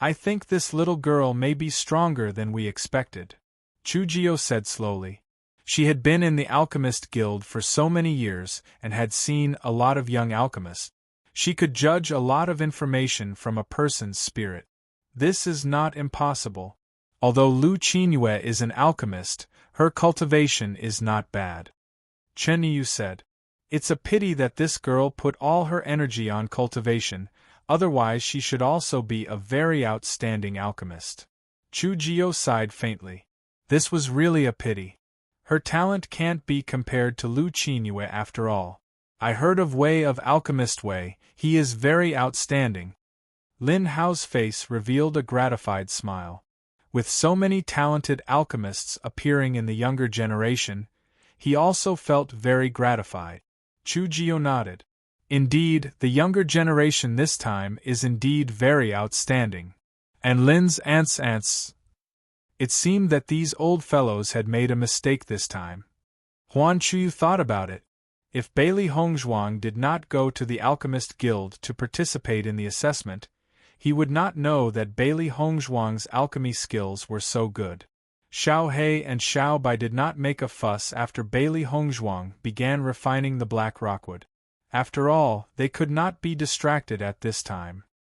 "I think this little girl may be stronger than we expected," Chu Jio said slowly. She had been in the Alchemist Guild for so many years and had seen a lot of young alchemists. She could judge a lot of information from a person's spirit. This is not impossible. Although Lu Qinyue is an alchemist, her cultivation is not bad. Chen Yu said. It's a pity that this girl put all her energy on cultivation, otherwise she should also be a very outstanding alchemist. Chu Jio sighed faintly. This was really a pity. Her talent can't be compared to Lu Qinyue after all. I heard of Wei of Alchemist Wei, he is very outstanding. Lin Hao's face revealed a gratified smile. With so many talented alchemists appearing in the younger generation, he also felt very gratified. Chu Jio nodded. Indeed, the younger generation this time is indeed very outstanding. And Lin's aunts. It seemed that these old fellows had made a mistake this time. Huan Chuyu thought about it. If Bailey Hongzhuang did not go to the Alchemist Guild to participate in the assessment, he would not know that Bailey Hongzhuang's alchemy skills were so good. Xiao He and Xiao Bai did not make a fuss after Bailey Hongzhuang began refining the black rockwood. After all, they could not be distracted at this time.